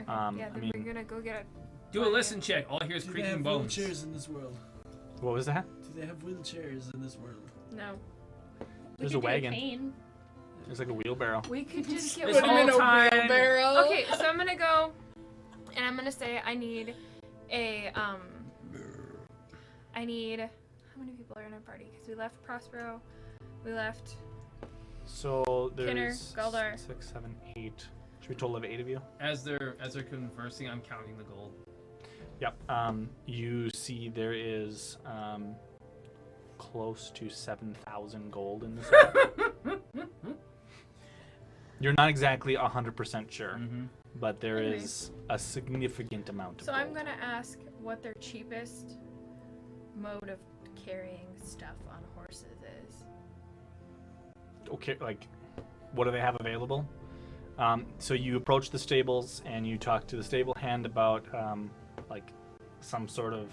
Okay, I yeah, then mean- we're gonna go get Do a listen check. All I hear is Do they creaking have bones. wheelchairs in this world? What was that? Do they have wheelchairs in this world? a... No. There's We a could do wagon. cane. There's like a wheelbarrow. We could just get This Put him in a whole time- wheelbarrow. Okay, so I'm gonna go, and I'm gonna say I need a I need. How many people are in our party? Because we left Prospero, we left. So Kinner, there's Galdar. 6, 7, 8. Should we total of 8 of you? As they're conversing, I'm counting the gold. Yep. You see there is close to 7,000 gold in this. You're not exactly 100% sure, Mm-hmm. but there Anyways. is a significant amount of So gold. I'm gonna ask what their cheapest mode of carrying stuff on horses is. Okay, what do they have available? So you approach the stables and you talk to the stable hand about some sort of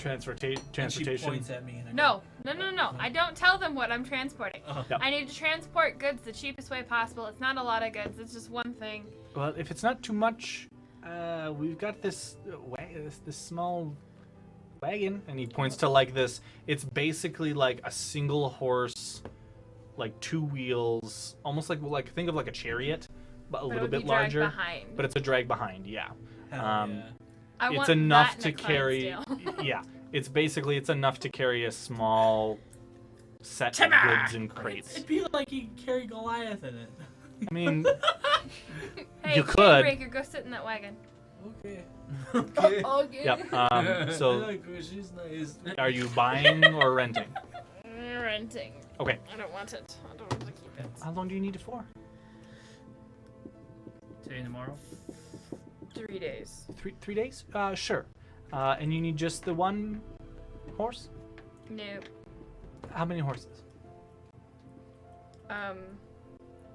And she transportation. points at me. And I No. I don't tell them what I'm transporting. Yep. I need to transport goods the cheapest way possible. It's not a lot of goods. It's just one thing. Well, if it's not too much, we've got this this small wagon, and he points to like this. It's basically like a single horse, like 2 wheels, almost like think of like a chariot, but a little bit larger. Behind. But it's a drag behind, yeah. Hell I It's want enough that in to a carry. Clydesdale. Yeah, it's enough to carry a small set of Timber! goods and crates. It'd be like you carry Goliath in it. I mean, Hey, you could. Chainbreaker, go sit in that wagon. Okay. Okay. Okay. Yep. So, like her, she's nice. are you buying or renting? Renting. Okay. I don't want it. I don't want to keep it. How long do you need it for? Today and tomorrow. 3 days. 3 days? Sure. And you need just the one horse? Nope. How many horses? Do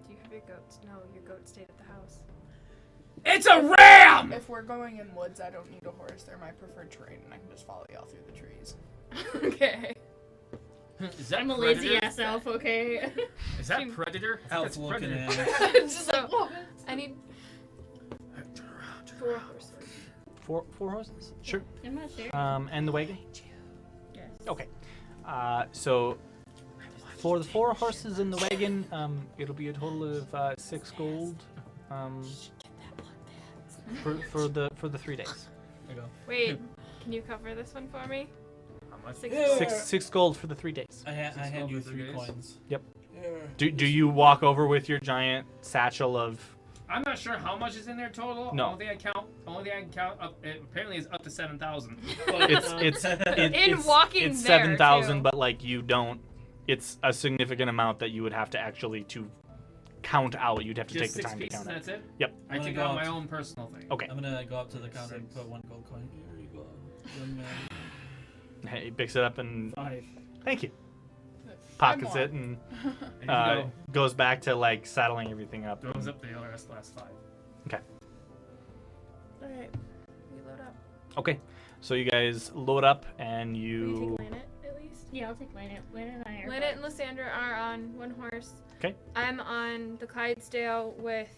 you have your goats? No, your goat stayed at the house. It's a ram! If we're going in woods, I don't need a horse. They're my preferred terrain, and I can just follow y'all through the trees. Okay. Is that I'm a Predator? lazy ass elf, okay? Is that Predator? Elf That's looking Predator. at. So, I need 4 horses. Four horses? Sure. I'm not sure. And the wagon? Yes. Okay. So for the 4 horses in the wagon, it'll be a total of 6 gold. For the 3 days. There you go. Wait, can you cover this one for me? How much? 6 Yeah. gold. Six gold for the 3 days. I hand you over 3 days. coins. Yep. Here. Do you walk over with your giant satchel of? I'm not sure how much is in there total. No. Only thing I can count up. It apparently is up to 7,000. It's walking it's there, 7,000, too. but like you don't. It's a significant amount that you would have to actually to count out. You'd have to Just take the 6 time to pieces. count And it. that's it. Yep. I I'm gonna take go out up my to- own personal thing. Okay. I'm gonna go up to the counter and 6. put 1 gold coin. Here you go, young man. He picks it up and 5. thank you. Five Pockets more. it and And goes back to like saddling everything up. you go. Goes up the last 5. Alright. We load up. Okay, so you guys load up and Will you. you take Lanit at least? Yeah, I'll take Lynette. Lynette and I are. Lanit and Lysandra are on 1 horse. 'Kay. I'm on the Clydesdale with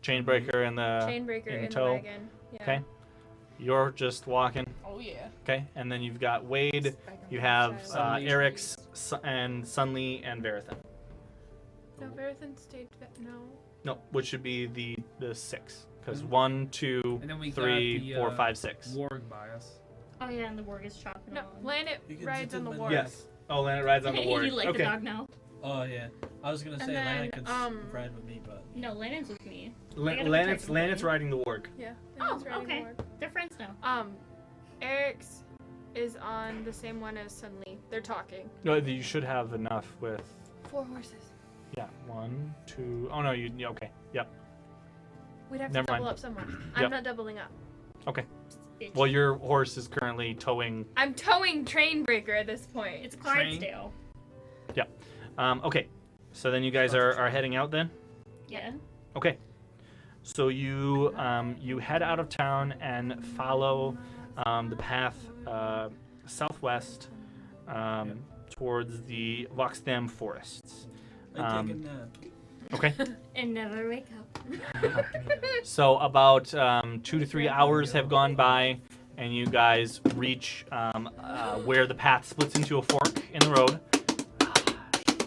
Chainbreaker and the. Chainbreaker in in the tow. wagon. Yeah. Okay. You're just walking. Oh yeah. Okay, and then you've got Wade. You have Sunly. Eric's and Sunly and Verithan. No, Verithan stayed. No. No, which should be the 6. Because 1, 2, And then we 3, got the, 4, 5, 6. Warg bias. Oh yeah, and the warg is chopping No, along. Lanit You can rides sit on the in warg. my- Yes. Oh, Leonard rides on the ward. You like okay. the dog now? Oh yeah. I was gonna And say then, Lana could ride with me, but No, Lennon's with me. Lanet's riding the warg. Yeah. Oh, Lanit's riding okay. the warg. They're friends now. Eric's is on the same one as Sunly. They're talking. No, you should have enough with. 4 horses. Yeah, 1, 2. Oh no, you. Yeah, okay. Yep. We'd have Never to double mind. up somewhere. Yep. I'm not doubling up. Okay. Bitch. Well, your horse is currently towing. I'm towing Trainbreaker at this point. It's Clydesdale. Okay. So then you guys are heading out then. Yeah. Okay. So you head out of town and follow the path southwest towards the Voxdam forests. I take a nap. Okay. And never wake up. So about 2 to 3 hours have gone by, and you guys reach where the path splits into a fork in the road.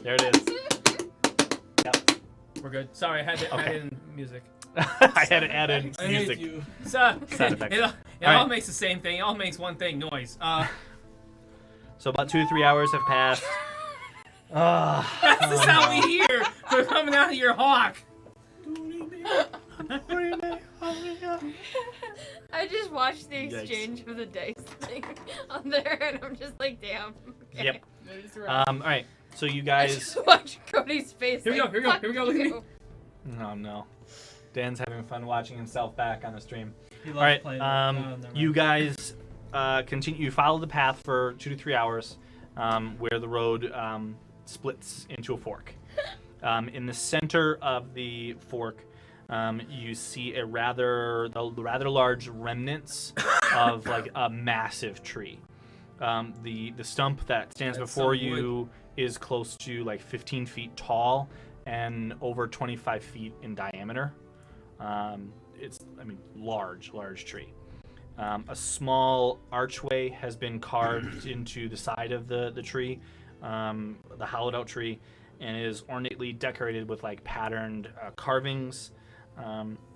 There it is. Yep. We're good. Sorry, I had to Okay. add in music. I had to add in I music. hate you. So, Sound it effects. all Alright. makes the same thing. It all makes one thing, noise. So about 2 to 3 hours have passed. That's the sound we hear for coming out of your hawk. I just watched the Yikes. exchange of the dice thing on there, and I'm just like, damn. Okay. Yep. That is right. All right. So you I guys. just watched Cody's face. Here we go, like, here we go, "Fuck here we go, look at me." you." Oh no. Dan's having fun watching himself back on the stream. He loves All right. playing. Never You mind. guys continue. You follow the path for 2 to 3 hours, where the road splits into a fork. In the center of the fork, you see the rather large remnants of like a massive tree. The stump that stands That's before some you is close to like 15 feet tall and over 25 feet in diameter. It's large tree. A small archway has been carved into the side of the tree, the hollowed out tree, and is ornately decorated with like patterned carvings.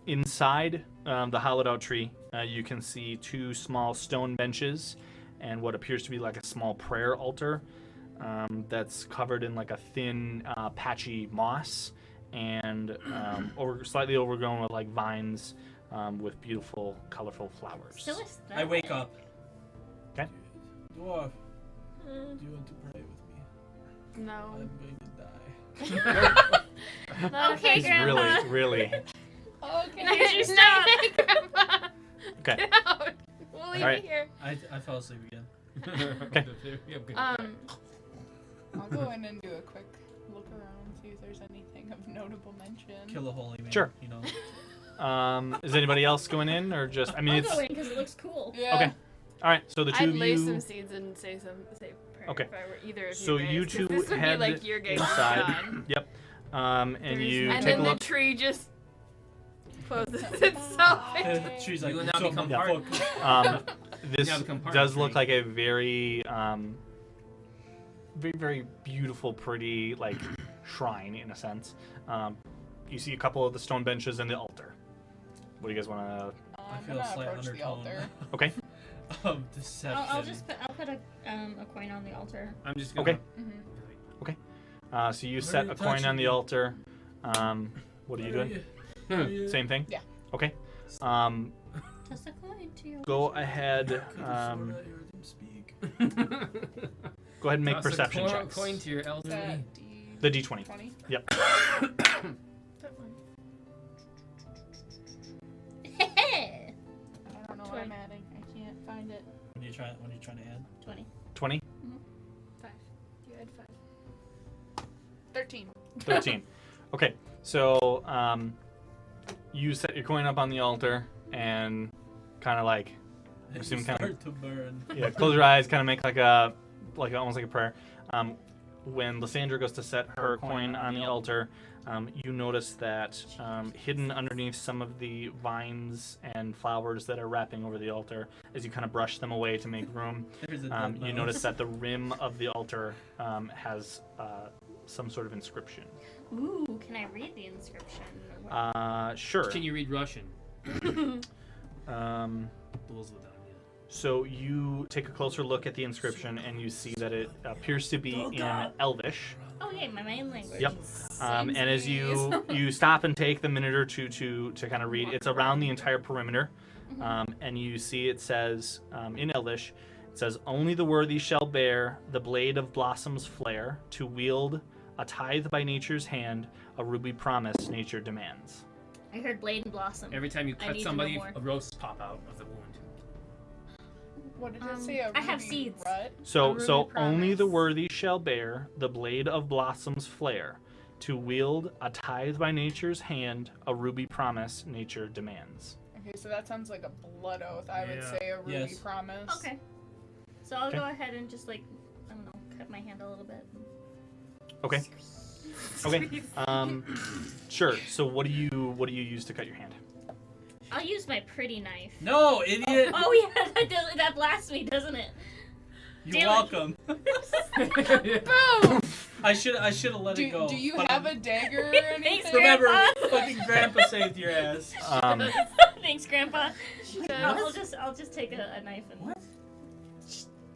Inside the hollowed out tree, you can see 2 small stone benches and what appears to be like a small prayer altar that's covered in like a thin, patchy moss and slightly overgrown with like vines with beautiful, colorful flowers. So is that. I wake up. Okay. Dwarf, do you want to pray with me? No. I'm going to die. Okay, He's Grandpa. really. Okay. Did you stop? Grandpa. Okay. Get out. We'll leave Alright. you here. I fell asleep again. Okay. I'll go in and do a quick look around, see if there's anything of notable mention. Kill a holy man. Sure. You know. Is anybody else going in, or just? I mean, I'll it's go in because it looks cool. Yeah. okay. All right. So the 2 I'd of lay you. some seeds and say prayer Okay. if I were either of So you guys. you 'cause two this would head be like your guys' inside. time. Yep. And you And take then a the look. tree just closes itself. She's like, You will now "So become motherfucker." This Now become part does of the look tree. like a very, very beautiful, pretty like shrine in a sense. You see a couple of the stone benches and the altar. What do you guys want to? I I'm feel a gonna slight approach the undertone. altar. Okay. Deception. I'll put a coin on the altar. I'm just gonna. Okay. Mm-hmm. So you What set are you a coin touching on the me? altar. What are you doing? Same thing. Yeah. Okay. Just a coin to your. Go ahead. Speak. Go ahead and make Toss a perception checks. Coin to your elderly. The D20. 20. Yep. That one. I don't know what I'm adding. I can't find it. What are you trying to add? 20. 20. 5. You had 5. 13. 13. Okay. So you set your coin up on the altar and kind of like And assume you kind of start to burn. close your eyes, kind of make like almost like a prayer. When Lysandra goes to set her coin on the altar, you notice that hidden underneath some of the vines and flowers that are wrapping over the altar, as you kind of brush them away to make room, There's a dead you mouse. notice that the rim of the altar has some sort of inscription. Ooh, can I read the inscription? Sure. Can you read Russian? So you take a closer look at the inscription and you see that it appears to be in Elvish. Oh, yeah, my main language. Yep. And as you stop and take the minute or two to kind of read, it's around the entire perimeter, and you see it says in Elvish, it says, "Only the worthy shall bear the blade of blossoms flare, to wield a tithe by nature's hand, a ruby promise nature demands." I heard blade and blossom. Every time you I cut need to somebody, know more. a rose pop out of the wound. What did it say? A I have ruby seeds. rut? So ruby only the promise. worthy shall bear the blade of blossoms flare, to wield a tithe by nature's hand, a ruby promise nature demands. Okay, so that sounds like a blood oath. I would Yeah. say a ruby Yes. promise. Okay. So I'll Okay. go ahead and just, like, I don't know, cut my hand a little bit. Okay. Okay. Sure. So what do you use to cut your hand? I'll use my pretty knife. No, idiot! Oh yeah, that blasts me, doesn't it? You're damn it. welcome. Boom! I should have let it go. Do you Fucking- have a dagger or Thanks, anything? Remember, Grandpa. fucking Grandpa saved your ass. Thanks, Grandpa. I'll just take a knife and. What?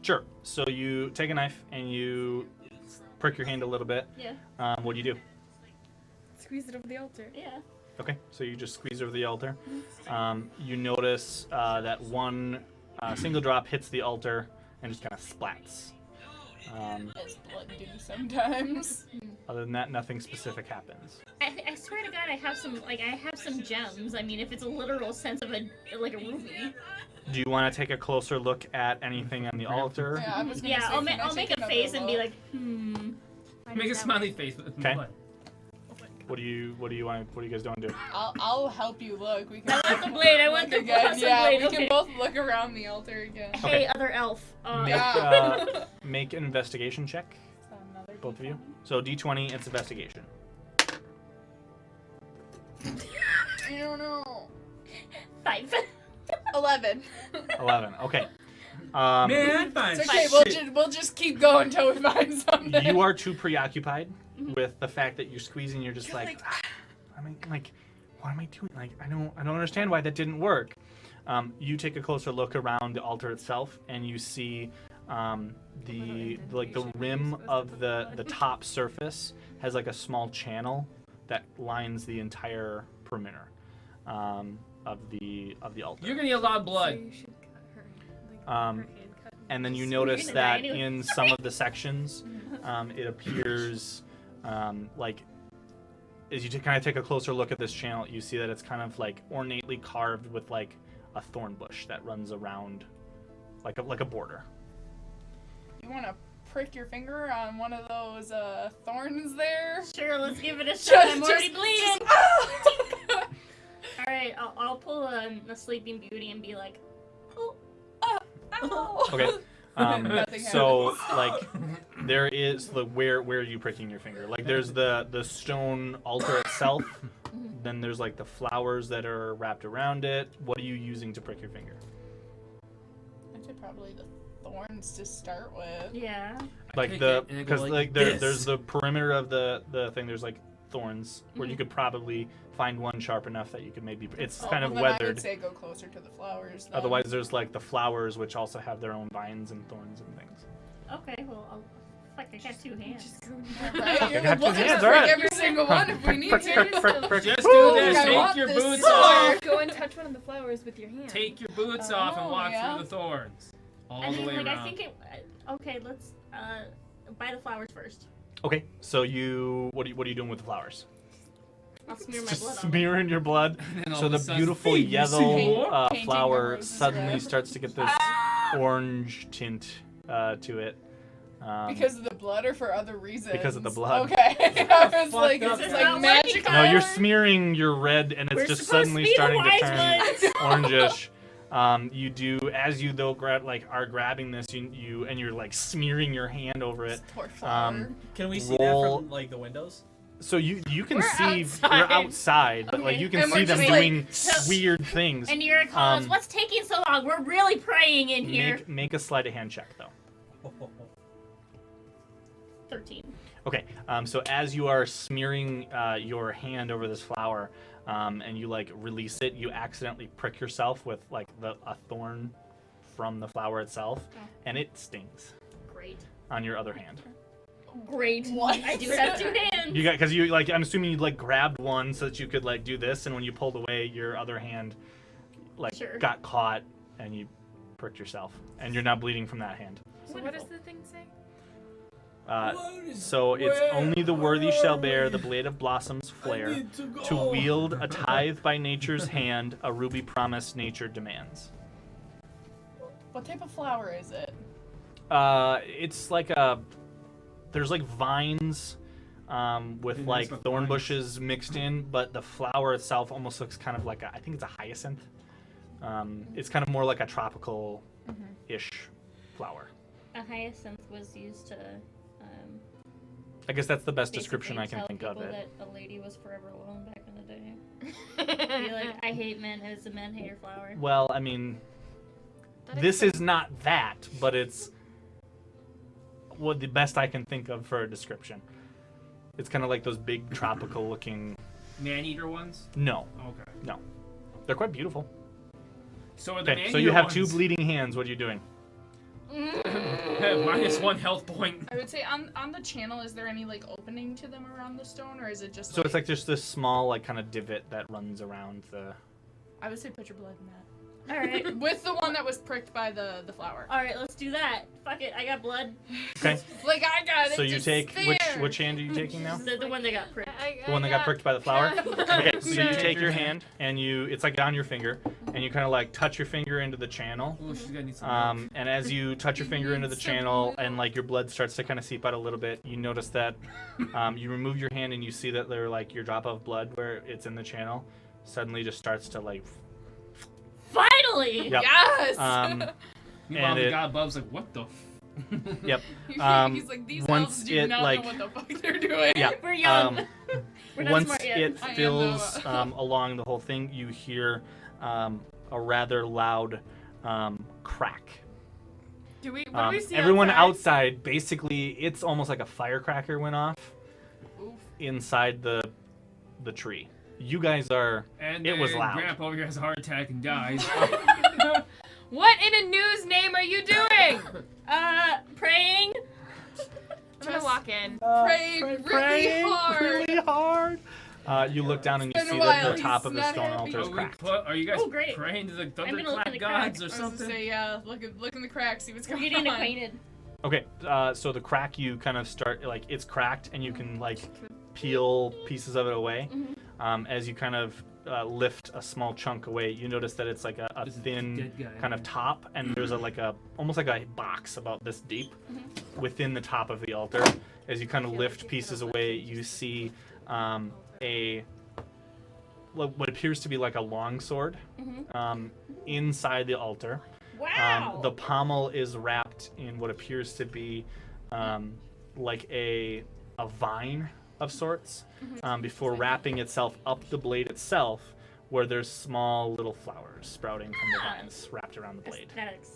Sure. So you take a knife and you prick your hand a little bit. Yeah. What do you do? Squeeze it over the altar. Yeah. Okay. So you just squeeze over the altar. You notice that one single drop hits the altar and just kind of splats. As blood do sometimes. Other than that, nothing specific happens. I swear to God, I have some gems. I mean, if it's a literal sense of a ruby. Do you want to take a closer look at anything on the altar? Yeah, I was gonna Yeah, say, I'll can I make take a another face and be look? like, Why Make a does that smiley work? face. With Okay. blood. What do you guys want to do? I'll help you look. We can I want the blade. I want look the again. blossom Yeah, blade. we Okay. can both look around the altar again. Okay. Hey, other elf. Make, Yeah. make an investigation check, So another both of you. D20. So D20, it's investigation. I don't know. 5. 11. 11. Okay. Man, fine. It's okay, we'll just keep going until we find something. You are too preoccupied with the fact that you're squeezing. You're just like, I mean, like, what am I doing? Like, I don't understand why that didn't work. You take a closer look around the altar itself, and you see the rim of the top surface has like a small channel that lines the entire perimeter of the altar. You're gonna get a lot of blood. So you should cut her, like, her hand cut. And then you You're notice gonna that die anyway. in some of the sections, it appears like as you kind of take a closer look at this channel, you see that it's kind of like ornately carved with like a thorn bush that runs around like a border. You want to prick your finger on one of those thorns there? Sure, let's give it a shot. I'm already bleeding. Ah! Alright, I'll pull a Sleeping Beauty and be like, oh, Ow. Okay. Nothing So happens. like there is the where are you pricking your finger? Like there's the stone altar itself. Then there's like the flowers that are wrapped around it. What are you using to prick your finger? I'd say probably the thorns to start with. yeah. Like take the it and I go because like like this. there's the perimeter of the thing. There's like thorns where you could probably find one sharp enough that you could maybe. It's kind of Well, then I would weathered. say go closer to the flowers. Then. Otherwise, there's like the flowers which also have their own vines and thorns and things. Okay, well, fuck, I got 2 hands. Just go Right? I got We'll two just hands, prick alright. every single one if we need Prick, to. prick, prick, prick. Just Woo! do this. I Take want your this boots sword. off. Go and touch one of the flowers with your hand. Take your boots off and Oh, walk yeah. through the thorns all I the mean, way like, around. I think it. Okay, let's buy the flowers first. Okay, so you what are you doing with the flowers? I'll smear my Just blood on them. smearing your blood. And then all So of the a sudden, beautiful "Hey, you see yellow more?" Painting the flower roses suddenly red. starts to get this orange tint to it. Because of the blood or for other reasons? Because of the blood. Okay. I was like, up. it's This is like not magic. working, No, you're Color. smearing your red, and it's We're just supposed suddenly to be starting the to wise turn ones. orangish. You do as you though are grabbing this, you and you're like smearing your hand over it. Poor flower. Can we see Roll- that from like the windows? So you can We're see outside. you're outside, but like Okay. you can And see we're them just, like, doing so- weird things. And you're calling us, Um, what's taking so long? We're really praying in here. Make a sleight of hand check though. 13. Okay, so as you are smearing your hand over this flower, and you like release it, you accidentally prick yourself with like a thorn from the flower itself, and it stings Great. on your other hand. Great. What? I do have 2 hands. You got because you like I'm assuming you like grabbed one so that you could like do this, and when you pulled away, your other hand like Sure. got caught, and you pricked yourself, and you're now bleeding from that hand. So what does the thing say? So it's only the worthy shall bear the blade of blossoms flare. To wield a tithe by nature's hand, a ruby promise nature demands. What type of flower is it? It's like there's like vines with And like that's what thorn vines- bushes mixed in, but the flower itself almost looks kind of like I think it's a hyacinth. It's kind of more like a tropical-ish flower. A hyacinth was used to. I guess that's the best description basically I can tell think of people it. that a lady was forever alone back in the day. Be like, I hate men. It's a man hater flower. Well, I mean, That this explains- is not that, but it's what the best I can think of for a description. It's kind of like those big tropical-looking. Man-eater ones? No, Okay. they're quite beautiful. So are the Okay, man-eater so you have ones. 2 bleeding hands. What are you doing? -1 health point. I would say on the channel, is there any like opening to them around the stone, or is it just? So it's like just this small, like kind of divot that runs around the. I would say put your blood in that. Alright. With the one that was pricked by the flower. Alright, let's do that. Fuck it, I got blood. Okay. Like I got it. So you to take spare. which hand are you taking now? The one that got pricked. The one that got pricked by the flower. Okay, so you Okay. take your hand and it's like on your finger, and you kind of like touch your finger into the channel. Oh, she's gonna need some milk. And as you touch your finger into the channel and like your blood starts to kind of seep out a little bit, you notice that you remove your hand and you see that there like your drop of blood where it's in the channel suddenly just starts to like. Finally! Yep. Yes. Meanwhile, and the it- guy above is like, what the Yep. He's like these once elves do it, not like- know what the fuck they're doing. Yeah. We're young. Um, We're not once smart yet. it I am, fills though. along the whole thing, you hear a rather loud crack. What do we see Everyone outside? outside, basically, it's almost like a firecracker went off inside the tree. You guys are. And it was then loud. Grandpa over here has a heart attack and dies. What in a news name are you doing? Praying. I'm gonna walk in. Praying really hard. Really hard. You look down and you It's see been a that while. the top He's of the not stone happy. altar is cracked. Are you guys great. praying to the gonna look in thunderclap the gods crack. or I was something? gonna say, yeah, look in the crack, see what's We're going getting on. acquainted. Okay, so the crack, you kind of start, like, it's cracked and you can, like, peel pieces of it away. As you kind of lift a small chunk away, you notice that it's like a This is thin dead guy. kind of top, and there's almost like a box about this deep within the top of the altar. As you kind of lift pieces away, you see what appears to be like a long sword inside the altar. Wow. The pommel is wrapped in what appears to be like a vine of sorts before wrapping itself up the blade itself, where there's small little flowers sprouting from the vines wrapped around the blade. Aesthetics.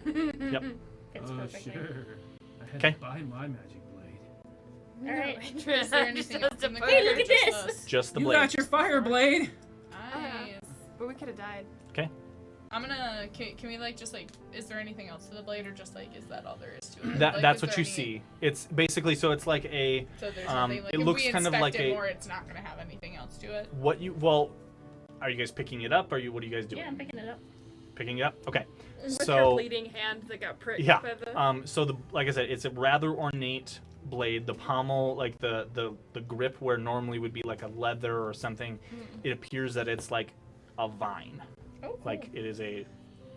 Yep. Fits Oh, perfectly. sure. I had 'Kay. to buy my magic blade. All right. Is there anything else in the Hey, crack look or at just this. us? Just the You blade. got your fire blade. Nice. But we could have died. Okay. I'm gonna. Can we like just like? Is there anything else to the blade, or just like is that all there is to it? That Like, that's is what there you any- see. It's basically it's like a So there's nothing like it if looks we kind of inspect like it a more, it's not gonna have anything else to it. what you are you guys picking it up? What are you guys doing? Yeah, I'm picking it up. Picking it up. Okay. With her So bleeding hand that got pricked yeah. by the... So like I said, it's a rather ornate blade. The pommel, like the grip where normally would be like a leather or something, it appears that it's like a vine. Oh, cool. Like it is a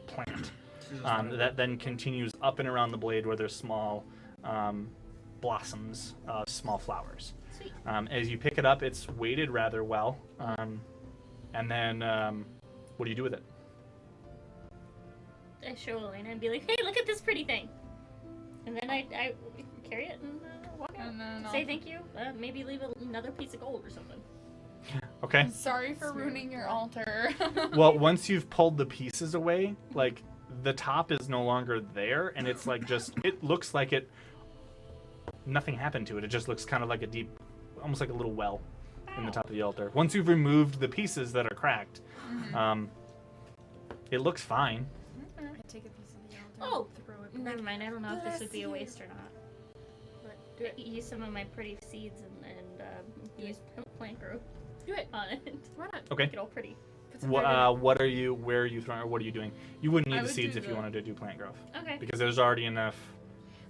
plant that then continues up and around the blade where there's small blossoms of small flowers. Sweet. As you pick it up, it's weighted rather well. And then what do you do with it? I show Elena and be like, hey, look at this pretty thing. And then I carry it and walk out. And then Say thank you. Maybe leave another piece of gold or something. Okay. Sorry for ruining your altar. Well, once you've pulled the pieces away, like the top is no longer there, and it's like it looks like nothing happened to it. It just looks kind of like a deep, almost like a little well in the top of the altar. Once you've removed the pieces that are cracked, it looks fine. I take a piece of the altar. Oh, throw it. never mind. I don't know if this would be a waste or not. Do it. Use some of my pretty seeds and use plant growth Do it. on it. Why not? Okay. Make it all pretty. Put some dirt in it. Where are you throwing, or what are you doing? You wouldn't need I the would seeds do if you the- wanted to do plant growth, Okay. because there's already enough.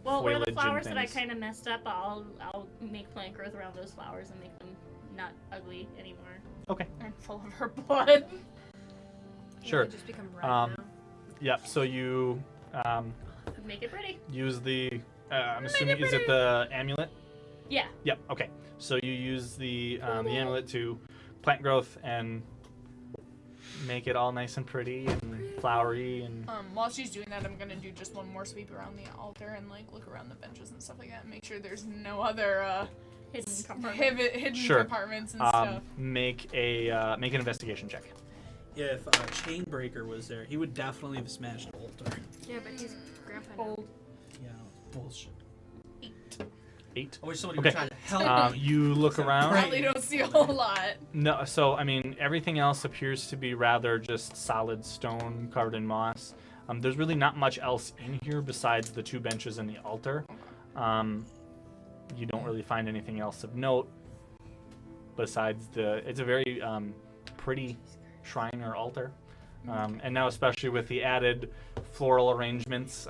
Well, where the foliage and flowers that I things. kind of messed up, I'll make plant growth around those flowers and make them not ugly anymore. Okay. I'm full of her blood. Sure. They just become red now. Yep. So you Make it pretty. use the. I'm assuming is it the amulet? Yeah. Yep. Okay. So you use the amulet to plant growth and make it all nice and pretty and flowery and. While she's doing that, I'm gonna do just one more sweep around the altar and like look around the benches and stuff like that, and make sure there's no other Hidden compartment. hidden Sure. compartments and stuff. Make an investigation check. Yeah, if Chainbreaker was there, he would definitely have smashed the altar. Yeah, but he's grandpa now. Old. Yeah, bullshit. 8. I wish somebody Okay. would try to help. You look around. Probably don't see a whole lot. No, so I mean, everything else appears to be rather just solid stone covered in moss. There's really not much else in here besides the 2 benches and the altar. You don't really find anything else of note besides it's a very pretty shrine or altar. And now, especially with the added floral arrangements,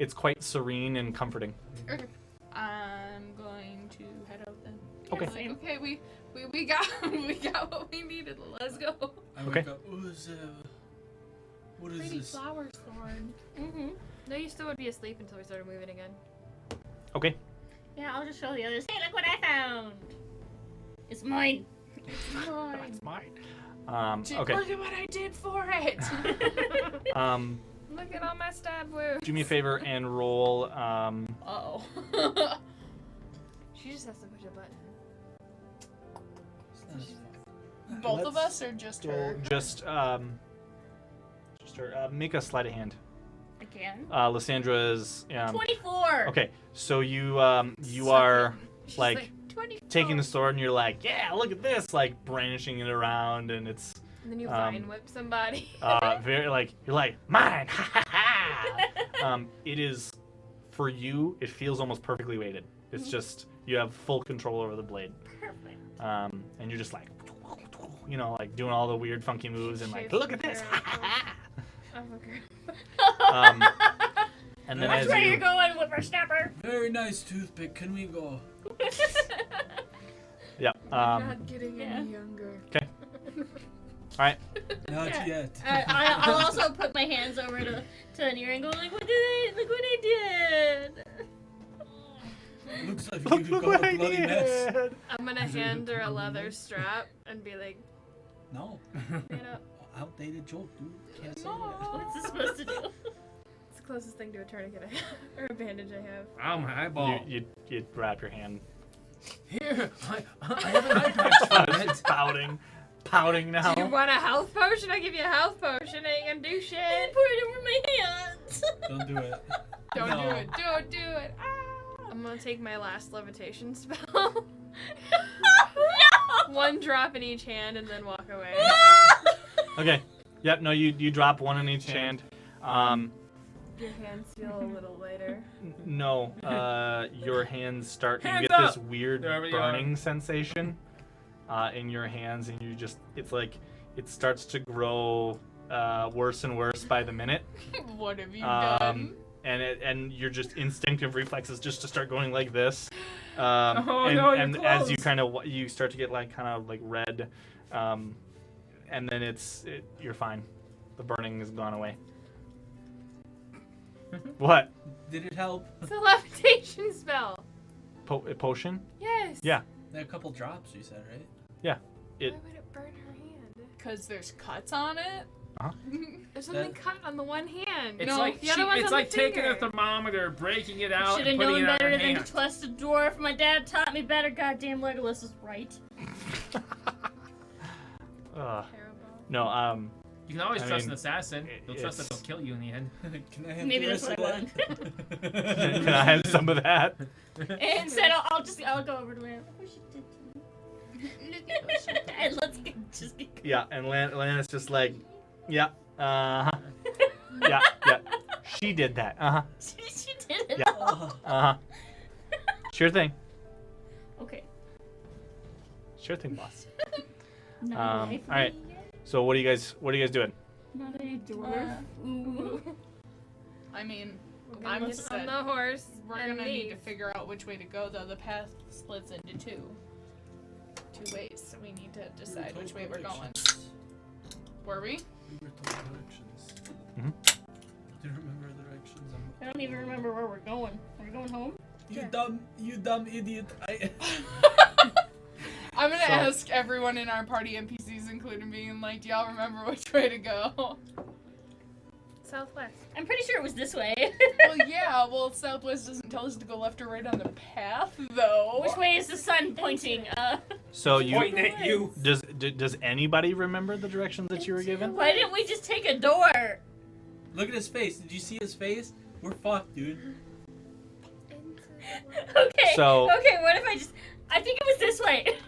it's quite serene and comforting. Okay. I'm going to head out then. Okay. Like, okay, we got we got what we needed. Let's go. I Okay. wake up, what is Pretty this? flowers, Thorn. Mm-hmm. No, you still would be asleep until we started moving again. Okay. Yeah, I'll just show the others. Hey, look what I found. It's mine. That's mine. Okay. Look at what I did for it. Look at all my stab wounds. Do me a favor and roll. Oh. She just has to push a button. Both of us or just her? Just Sure. Make a sleight of hand. Again. Lyssandra's. 24. Okay, so you Suck are it. She's like 24. taking the sword and you're like, yeah, look at this, like brandishing it around, and it's And then you vine whip somebody. very like you're like mine. Ha ha ha. It is for you. It feels almost perfectly weighted. It's just you have full control over the blade. Perfect. And you're just like, like doing all the weird funky moves and like, look at this. Oh, okay. And then That's as where you you're going, whippersnapper. Very nice toothpick. Can we go? yeah. Not getting yeah. any younger. Okay. All right. Not Yeah. yet. I'll also put my hands over to Nier and go like, look what I did. Looks like Look you what got I a bloody mess. did. I'm gonna hand her a leather strap and be like, No. stand up. Outdated joke, dude. Can't say that. What's this supposed to do? It's the closest thing to a tourniquet I have, or a bandage I have. Oh, my eyeball. You wrap your hand. Here, I have an eye patch for She's pouting now. Do you want a health potion? I give you a health potion. Ain't gonna do shit. Pour it over my hands. Don't do it. Don't No. do it. Don't do it. Ah. I'm gonna take my last levitation spell. No! One drop in each hand and then walk away. Okay. Yep. No, you drop one in each hand. Your hands feel a little lighter. No. Your hands start. You Hands get up! this weird There we burning sensation in your hands, and it's like it starts to grow worse and worse by the minute. What have you done? And your just instinctive reflexes just to start going like this. Oh, and no, you're and as you close. you start to get like kind of like red, and then you're fine. The burning has gone away. What? Did it help? It's a levitation spell. A potion? Yes. Yeah. There are a couple drops, you said, right? It. Why would it burn her hand? Because there's cuts on it? There's something cut on the one hand. It's No, like the other one's it's on like the taking a finger. thermometer, breaking it out, Should have and putting known it on better your than hand. to trust a dwarf. My dad taught me better. Goddamn Legolas is right. Ugh. Terrible. No. You can always I trust mean, an assassin. You'll trust that it's- they'll kill you in the end. Can I have Maybe the that's rest what I of that? Can I have some of that? And instead, I'll go over to him. What she did to me. Look at what she did. And let's just get. Yeah, and Lana's just like, yeah, yeah. She did that. She did it. Yeah. Sure thing. Okay. Sure thing, boss. Not All a life right. yet. So what are you guys doing? Not a dwarf. Ooh. I mean, We're I'm gonna get on the horse. we're and gonna need to leave. figure out which way to go, though. The path splits into two ways, so we need to decide which way we're going. Were we? We were told directions. Mhm. Do you remember directions? I don't even remember where we're going. Are we going home? You dumb idiot. I'm gonna So- ask everyone in our party, NPCs including me, and like, do y'all remember which way to go? Southwest. I'm pretty sure it was this way. Well, yeah. Well, Southwest doesn't tell us to go left or right on the path, though. Which way is the sun pointing? So you Pointing at you. does anybody remember the directions that you were given? Why didn't we just take a door? Look at his face. Did you see his face? We're fucked, dude. Okay. So- Okay, what if I think it was this way.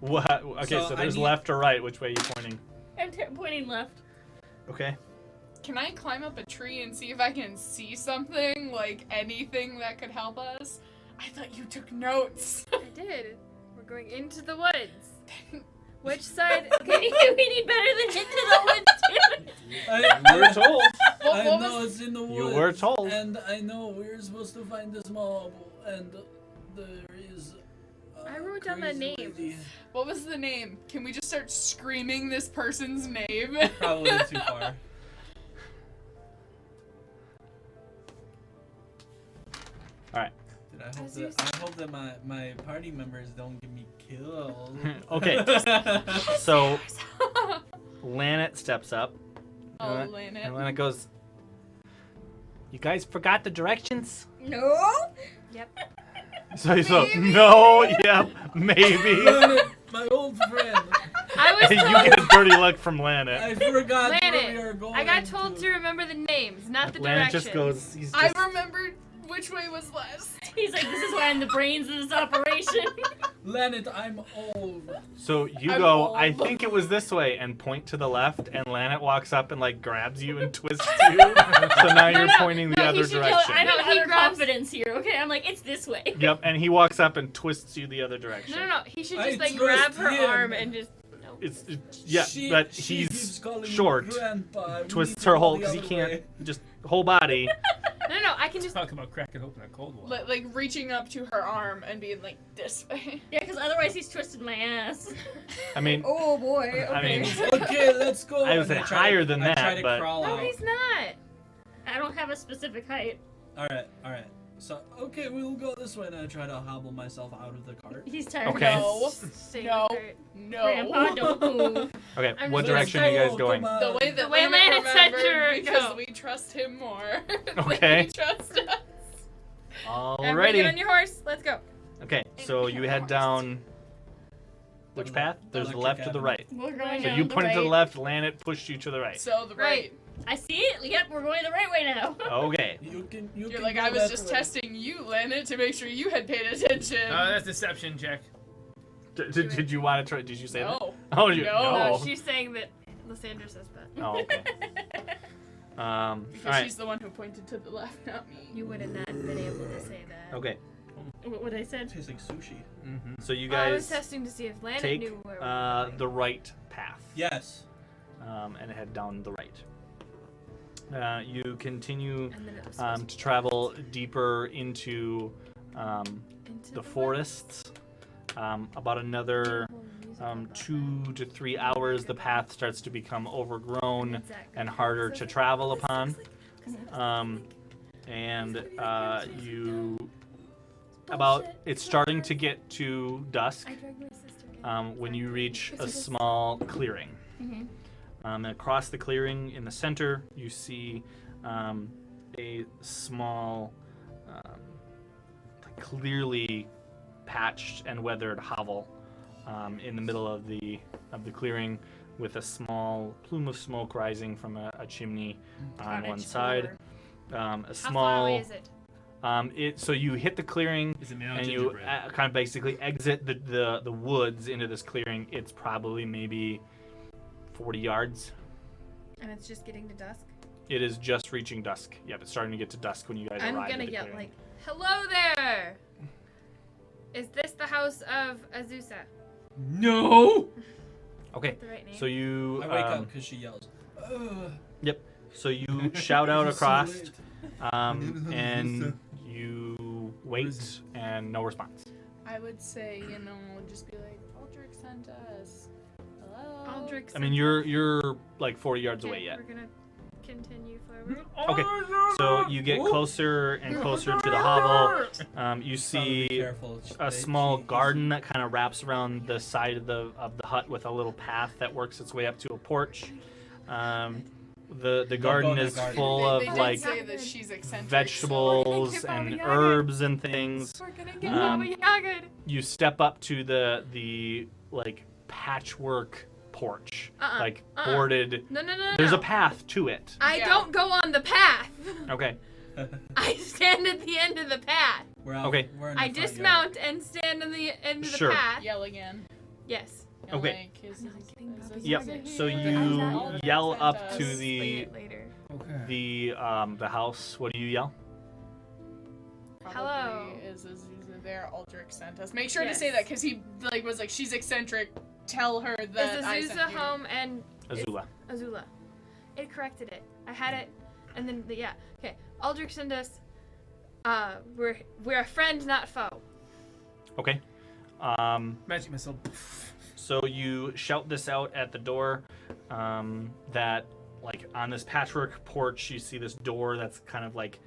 What? Okay, So so I there's need- left or right. Which way are you pointing? I'm pointing left. Okay. Can I climb up a tree and see if I can see something, like anything that could help us? I thought you took notes. I did. We're going into the woods. Which side? We need better than into the woods, dude. You were told. I What know was- it's in the You woods. were told. And I know we're supposed to find this mob, and there is. I wrote down the crazy names. lady. What was the name? Can we just start screaming this person's name? Probably too far. All right. Dude, As you I hope that my party members don't get me killed. Okay. So Lanet steps up. Oh, And Lynette. Lanet goes, "You guys forgot the directions?" No. So no, yep, maybe. My old friend. I was you told. get a dirty look from Lanet. I forgot where we are Lanet, going. I got told to remember the names, not the Lanet directions. just goes. He's I just, remembered which way was west. He's like, this is why I'm the brains of this operation. Lanet, I'm old. so you I'm go. old. I think it was this way, and point to the left. And Lanet walks up and like grabs you and twists you. So now you're pointing the no, he other should go- direction. I'm No, in he utter grabs- confidence here, okay? I'm like, it's this way. Yep, and he walks up and twists you the other direction. No. He should I just like trust grab her him. arm and just. No. It's yeah, but she he's keeps calling me short. Grandpa. We need Twists to her go whole the because he other can't way. just whole body. No. I can just. Talk about cracking open a cold one. Like reaching up to her arm and being like this way. Yeah, because otherwise he's twisted my ass. I mean, Oh boy. Okay. I mean, Okay, let's go. I would say I try higher to- than I that, try to but crawl No, out. he's not. I don't have a specific height. All right. So okay, we'll go this way, and I try to hobble myself out of the cart. He's tired. Okay. No. Stay No. with her. No. Grandpa, don't move. okay. I'm What just- direction are you guys going? The way that The way Lanet Lanet said remembered to because go. we trust him more. Okay. We trust us. Everybody get on Alrighty. your horse. Let's go. Okay, so you head down. Which The path? There's the Electric left or the Avenue. right. We're going So down you the pointed to the right. left, Lanet pushed you to the right. So the right. I see it. Yep, we're going the right way now. Okay. You can. You're can like, go I was that just way. testing you, Lanet, to make sure you had paid attention. That's deception check. Did you want to try? Did you say that? no. Oh, you No. No, she's saying that Lysandra says that. Oh, okay. All Because right. she's the one who pointed to the left, not me. You would have not been able to say that. Okay. What I said. Tastes like sushi. Mm-hmm. So you I was guys testing to see if Lanet take knew where we were going. the right path. Yes. And head down the right. You continue And then it was supposed to travel deeper into into the forests. About another 2 to 3 hours, the path starts to become overgrown and harder to travel upon. And you it's starting to get to dusk I dragged my sister. when you reach a small clearing. Mhm. And across the clearing in the center, you see a small, clearly patched and weathered hovel in the middle of the clearing, with a small plume of smoke rising from a chimney on one side. A How far small. away is it? So you hit the clearing Is it made out of and you gingerbread? kind of basically exit the woods into this clearing. It's probably maybe 40 yards. And it's just getting to dusk. It is just reaching dusk. Yep, it's starting to get to dusk when you guys I'm arrive. gonna at the yell clearing. like, "Hello there! Is this the house of Azusa?" No. Okay, The right name? so you I wake up because she yells. Ugh. so you shout out It's so across, late. and you wait, and no response. I would say, just be like, Aldrich sent us. Hello? Aldrich. I mean, you're like 40 yards away Okay, yet. We're gonna continue forward. Okay, so you get closer and closer to the hovel. You Probably be see careful. a small garden that kind of wraps around the side of the hut with a little path that works its way up to a porch. The go garden in the is garden. full They of did like say that she's eccentric, vegetables so and we're gonna get herbs and things. We're gonna get Um, Baba Yaga. You step up to the like patchwork porch, like boarded. No. There's a path to it. I Yeah. don't go on the path. Okay. I stand at the end of the path. We're out, Okay. We're in the I front yard. dismount and stand in the end of the Sure. path. Yell again. Yes. Yell Okay. Like, is Azusa Yep. here? So Is you Azusa yell sent up us? to Explain the it later. the house. What do you yell? Probably Hello. Is Azusa there? Aldrich sent us. Make sure to Yes. say that because he was like, she's eccentric. Tell her that Is I Azusa sent you. home and Azula. Azula? It corrected it. I had it, and then yeah. Okay. Aldrich sent us. We're a friend, not foe. Okay. Magic missile. So you shout this out at the door. That like on this patchwork porch, you see this door that's kind of like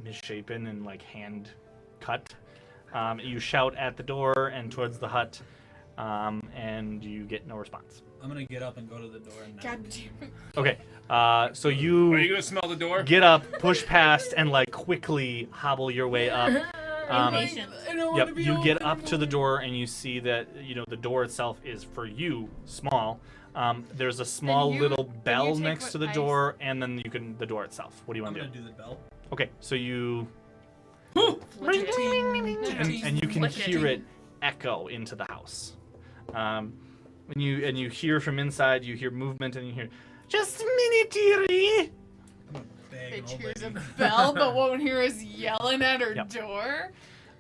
misshapen and like hand cut. You shout at the door and towards the hut, and you get no response. I'm gonna get up and go to the door and knock. God damn it. Okay. So Are you you gonna smell the door? get up, push past, and like quickly hobble your way up. Impatient. I don't Yep, wanna be you old get up to the anymore. door and you see that the door itself is for you small. There's a small you- little then you bell take next what to the I door, and then the door itself. What do you I'm want to gonna do? do the bell. Okay, so you Flick it. and you can Flick it. hear it echo into the house. And you hear from inside. You hear movement, and you hear just a minute, dearie. I'm gonna bang Bitch old hears a lady. bell, but won't hear us yelling at her Yep. door.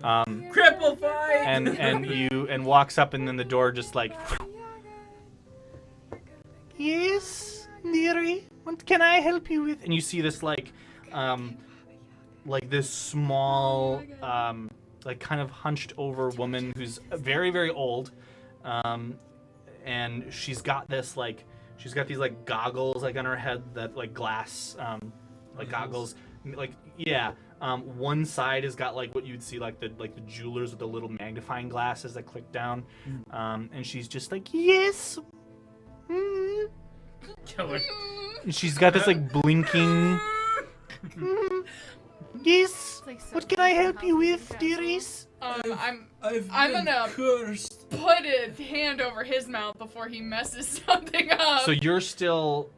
Cripple fight. And walks up, and then the door just like. Yes, dearie. What can I help you with? And you see this like this small, like kind of hunched over woman who's very, very old, and she's got these like goggles like on her head that like glass like goggles like yeah. One side has got like what you'd see like the jewelers with the little magnifying glasses that click down, and she's just like yes. Killer. And she's got this like blinking. Yes. It's like so What can I cute help how you cute with, that dearies? I'm I'm gonna cursed. put a hand over his mouth before he messes something up. So you're still.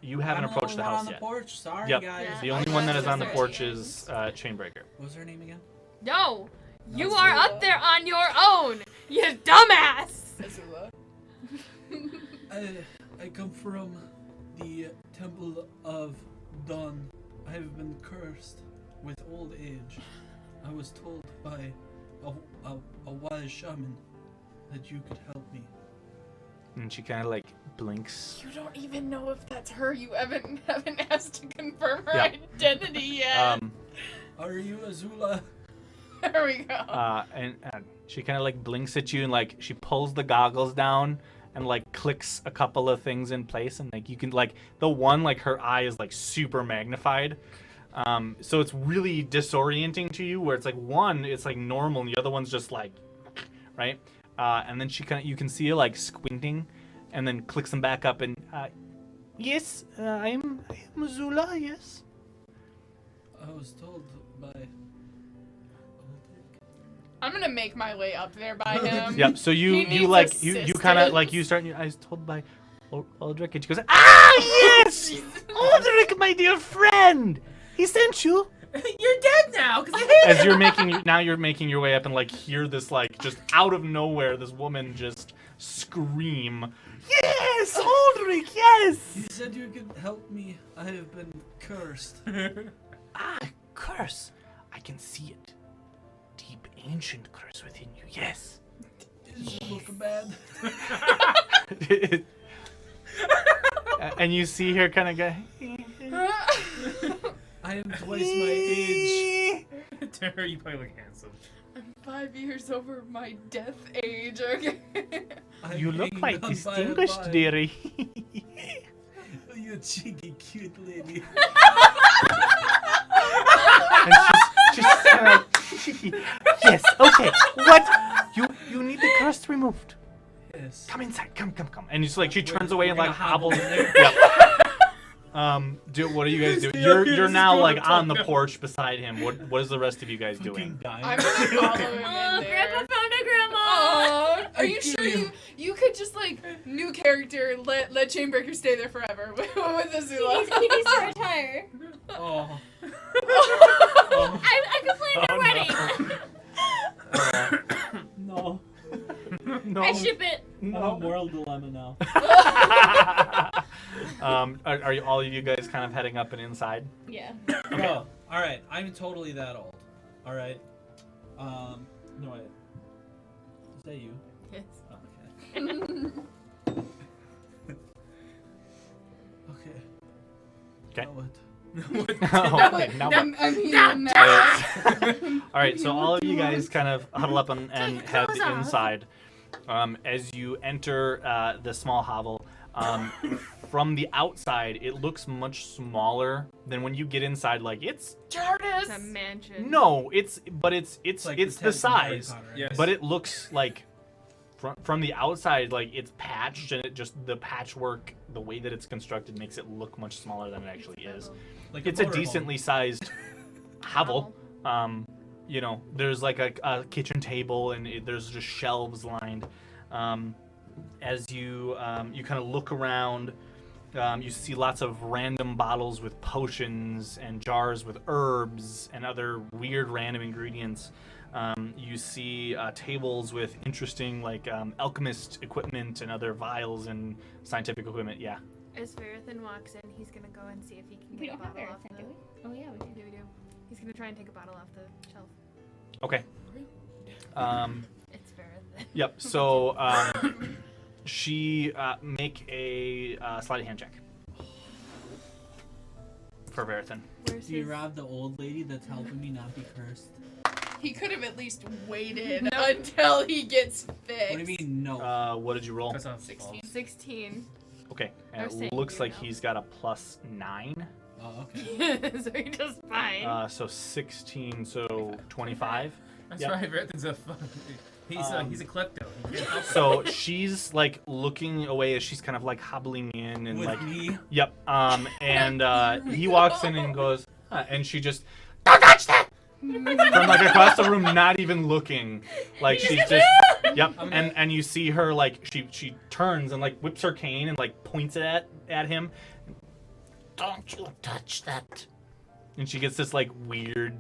You haven't I'm approached the only one house on the yet. porch. Sorry, Yep. guys. The Yeah. only one that is on the Sorry. porch is Chainbreaker. What was her name again? No, you Azula. are up there on your own, you dumbass. Azula. I come from the Temple of Dawn. I have been cursed with old age. I was told by a wise shaman that you could help me. And she kind of like blinks. You don't even know if that's her. You haven't asked to confirm her Yeah. identity yet. Are you Azula? There we go. And she kind of like blinks at you and like she pulls the goggles down and like clicks a couple of things in place, and like you can like the one like her eye is like super magnified. So it's really disorienting to you where it's like one it's like normal and the other one's just like right. And then you can see her like squinting, and then clicks them back up and yes, I'm Azula, yes. I was told by. I'm gonna make my way up there by him. Yep. So He needs you kind of assistance. like you start. I was told by Aldrich, and she goes, ah yes, Aldrich, my dear friend, he sent you. You're dead now, because I hate As you're making your way up and like hear this like just out of nowhere this woman just scream, yes, Aldrich, yes. You said you could help me. I have been cursed. Ah, curse. I can see it. Deep ancient curse within you. Yes. Does it look bad? And you see her kind of go. I am twice my age. To her, you probably look handsome. I'm 5 years over my death age. Okay. I'm You look hanging quite on by a distinguished, vine. dearie. Oh, you cheeky, cute lady. And she's yes, okay. What? You need the curse removed. Yes. Come inside. Come. And she's like she turns away and we're like gonna hobble hobbles. in there. Yep. What are you guys doing? You're Just now go like to on the talk. porch beside him. What is the rest of you guys Fucking doing? dying. I'm gonna follow him in Oh, there. Grandpa found a grandma. Aw, are you I sure kill you could just like new character let Chainbreaker stay there forever with Azula? He needs to retire. Oh. I complained already. No. No. I ship it. I'm a moral dilemma now. Are you all of you guys kind of heading up and inside? Yeah. Oh, all right. I'm totally that old. All right. No wait. Is that you? Yes. Oh, Okay. Okay. Now what? Okay, now what? I'm here now. All right, so all of you guys kind of huddle up and Take your head clothes off. inside. As you enter the small hovel, from the outside, it looks much smaller than when you get inside. Like it's It's a Jardis! mansion. no, it's like the tent from Harry size, Potter. Yes. but it looks like from the outside, like it's patched, and it just the patchwork, the way that it's constructed, makes it look much smaller than it actually is. Like It's a motorhome. decently sized hovel. there's like a kitchen table and there's just shelves lined. As you kind of look around, you see lots of random bottles with potions and jars with herbs and other weird random ingredients. You see tables with interesting like alchemist equipment and other vials and scientific equipment. Yeah. As Verithan walks in, he's gonna go and see if he can We get a don't have bottle off Verithan, the... do we? Oh yeah, we do. We do. He's gonna try and take a bottle off the shelf. Okay. It's Verithan. Yep. So she make a sleight of hand check for Verithan. Where's Do you his... rob the old lady that's helping me not be cursed? He could have at least waited until he gets fixed. What do you mean, no? What did you roll? Because of 16. 16. Okay. I And was it saying looks you like know. he's got a +9. Oh, okay. So he does fine. So 16. So 25. That's Yep. right. Verithan's a he's a klepto. He can't help it. So she's like looking away as she's kind of like hobbling in and With like. me? Yep. And he walks in and goes, and she just, don't touch that! From like across the room, not even looking. Like she's just, yep. And you see her like she turns and like whips her cane and like points it at him. Don't you touch that! And she gets this like weird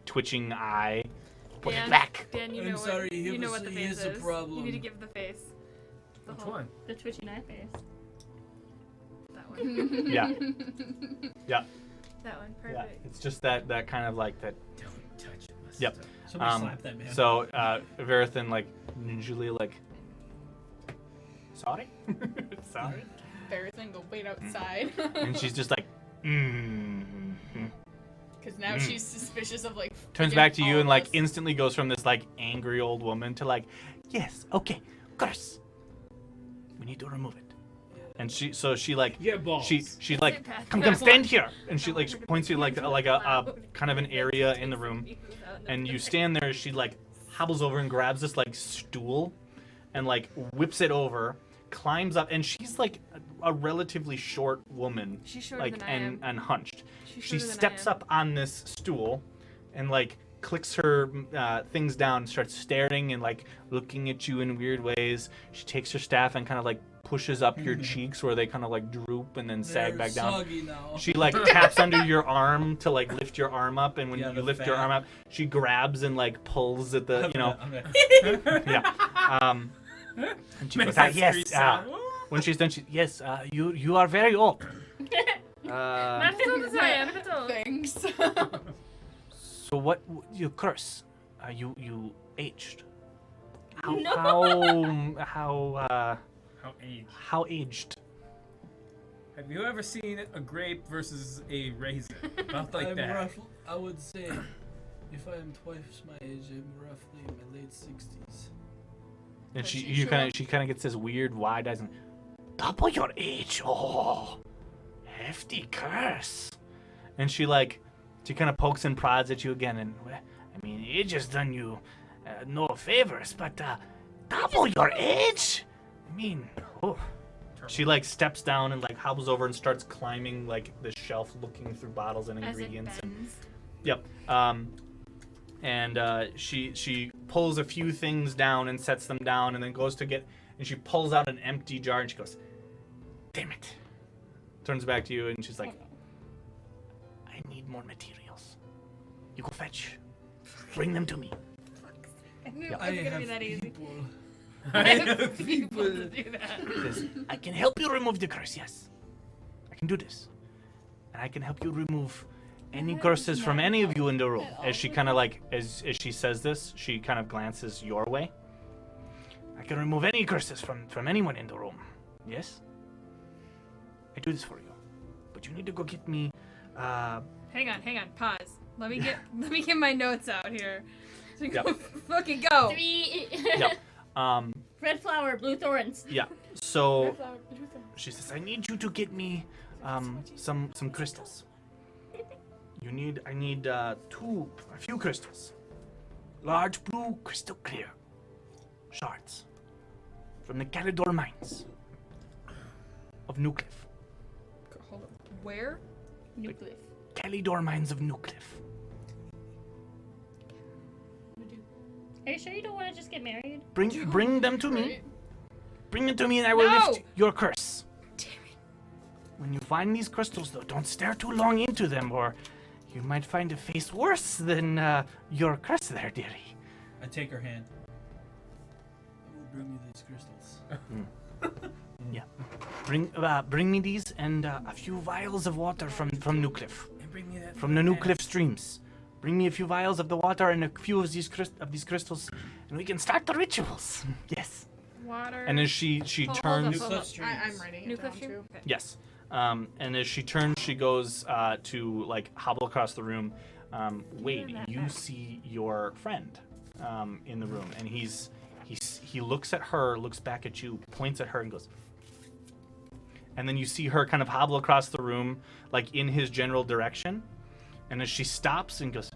twitching eye. Put it back. Dan, you I'm know sorry, what, he you know was- what the he face is a is. problem. You need to give the face. The Which whole- one? The twitchy knife face. That one. Yeah. Yeah. That one. Yeah. Perfect. It's just that kind of like that. Don't touch my Yep. stuff. Somebody slap that man. So Verithan like usually like, sorry, sorry, Verithan go wait outside. and she's just like, Because now she's suspicious of like. turns freaking back to you all and of like us. instantly goes from this like angry old woman to like, yes, okay, curse. We need to remove it. And she like Yeah, balls. she like Sit back. come stand here, and she like points you like a kind of an area in the room, and you stand there. She like hobbles over and grabs this like stool, and like whips it over, climbs up, and she's like a relatively short woman, She's shorter like than I am. and hunched. She's She shorter than I steps am. up on this stool, and like clicks her things down, and starts staring and like looking at you in weird ways. She takes her staff and kind of like pushes up your cheeks where they kind of like droop and then sag They're back down. soggy now. She like taps under your arm to like lift your arm up, and when Yeah, you the lift your fat. arm up, she grabs and like pulls at the yeah. And she goes, Makes that yes. screech sound. When she's done, she yes. You are very old. Not as old as I am, but old. Thanks. So what you curse? You aged. How No. how aged? Have you ever seen a grape versus a raisin? About like that. I would say, if I am twice my age, I'm roughly in my late 60s. And Does she she kind of gets this weird wide eyes and double your age. Oh, hefty curse. And she kind of pokes and prods at you again. And I mean, age has done you no favors, but double your age. I mean, oh. She like steps down and like hobbles over and starts climbing like the shelf, looking through bottles and As it ingredients. bends. Yep. And she pulls a few things down and sets them down, and then goes to get, and she pulls out an empty jar and she goes, "Damn it!" Turns back to you and she's like, "I need more materials. You go fetch. Bring them to me." I knew Yeah. it wasn't gonna be that easy. people. I have people to do that. Says, "I can help you remove the curse. Yes, I can do this, and I can help you remove any curses from any of you in the room." As she kind of like, as she says this, she kind of glances your way. "I can remove any curses from anyone in the room. Yes, I do this for you, but you need to go get me. Hang on, pause. Let me get my notes out here. So Yep. go, fucking go. 3 Yep. red flower, blue thorns. Yeah. So she says, "I need you to get me some crystals. I need a few crystals. Large blue crystal clear shards from the Calidor mines of Newcliff. Hold on. Where? Nucleus. Calidor mines of Newcliff. Are you sure you don't want to just get married? Bring them to me. Right? Bring them to me and I will No! lift your curse. When you find these crystals, though, don't stare too long into them, or you might find a face worse than your curse there, dearie. I take her hand. I will bring you these crystals. Bring me these and a few vials of water from New Cliff, And bring me that. from the New Cliff streams. Bring me a few vials of the water and a few of these crystals, and we can start the rituals. Yes. Water. And as she Hold turns, up. I'm writing New it down Cliff Stream? too. Okay. yes. And as she turns, she goes to like hobble across the room. Wait, that you back. see your friend in the room, and he looks at her, looks back at you, points at her, and goes. And then you see her kind of hobble across the room, like in his general direction. And as she stops and goes,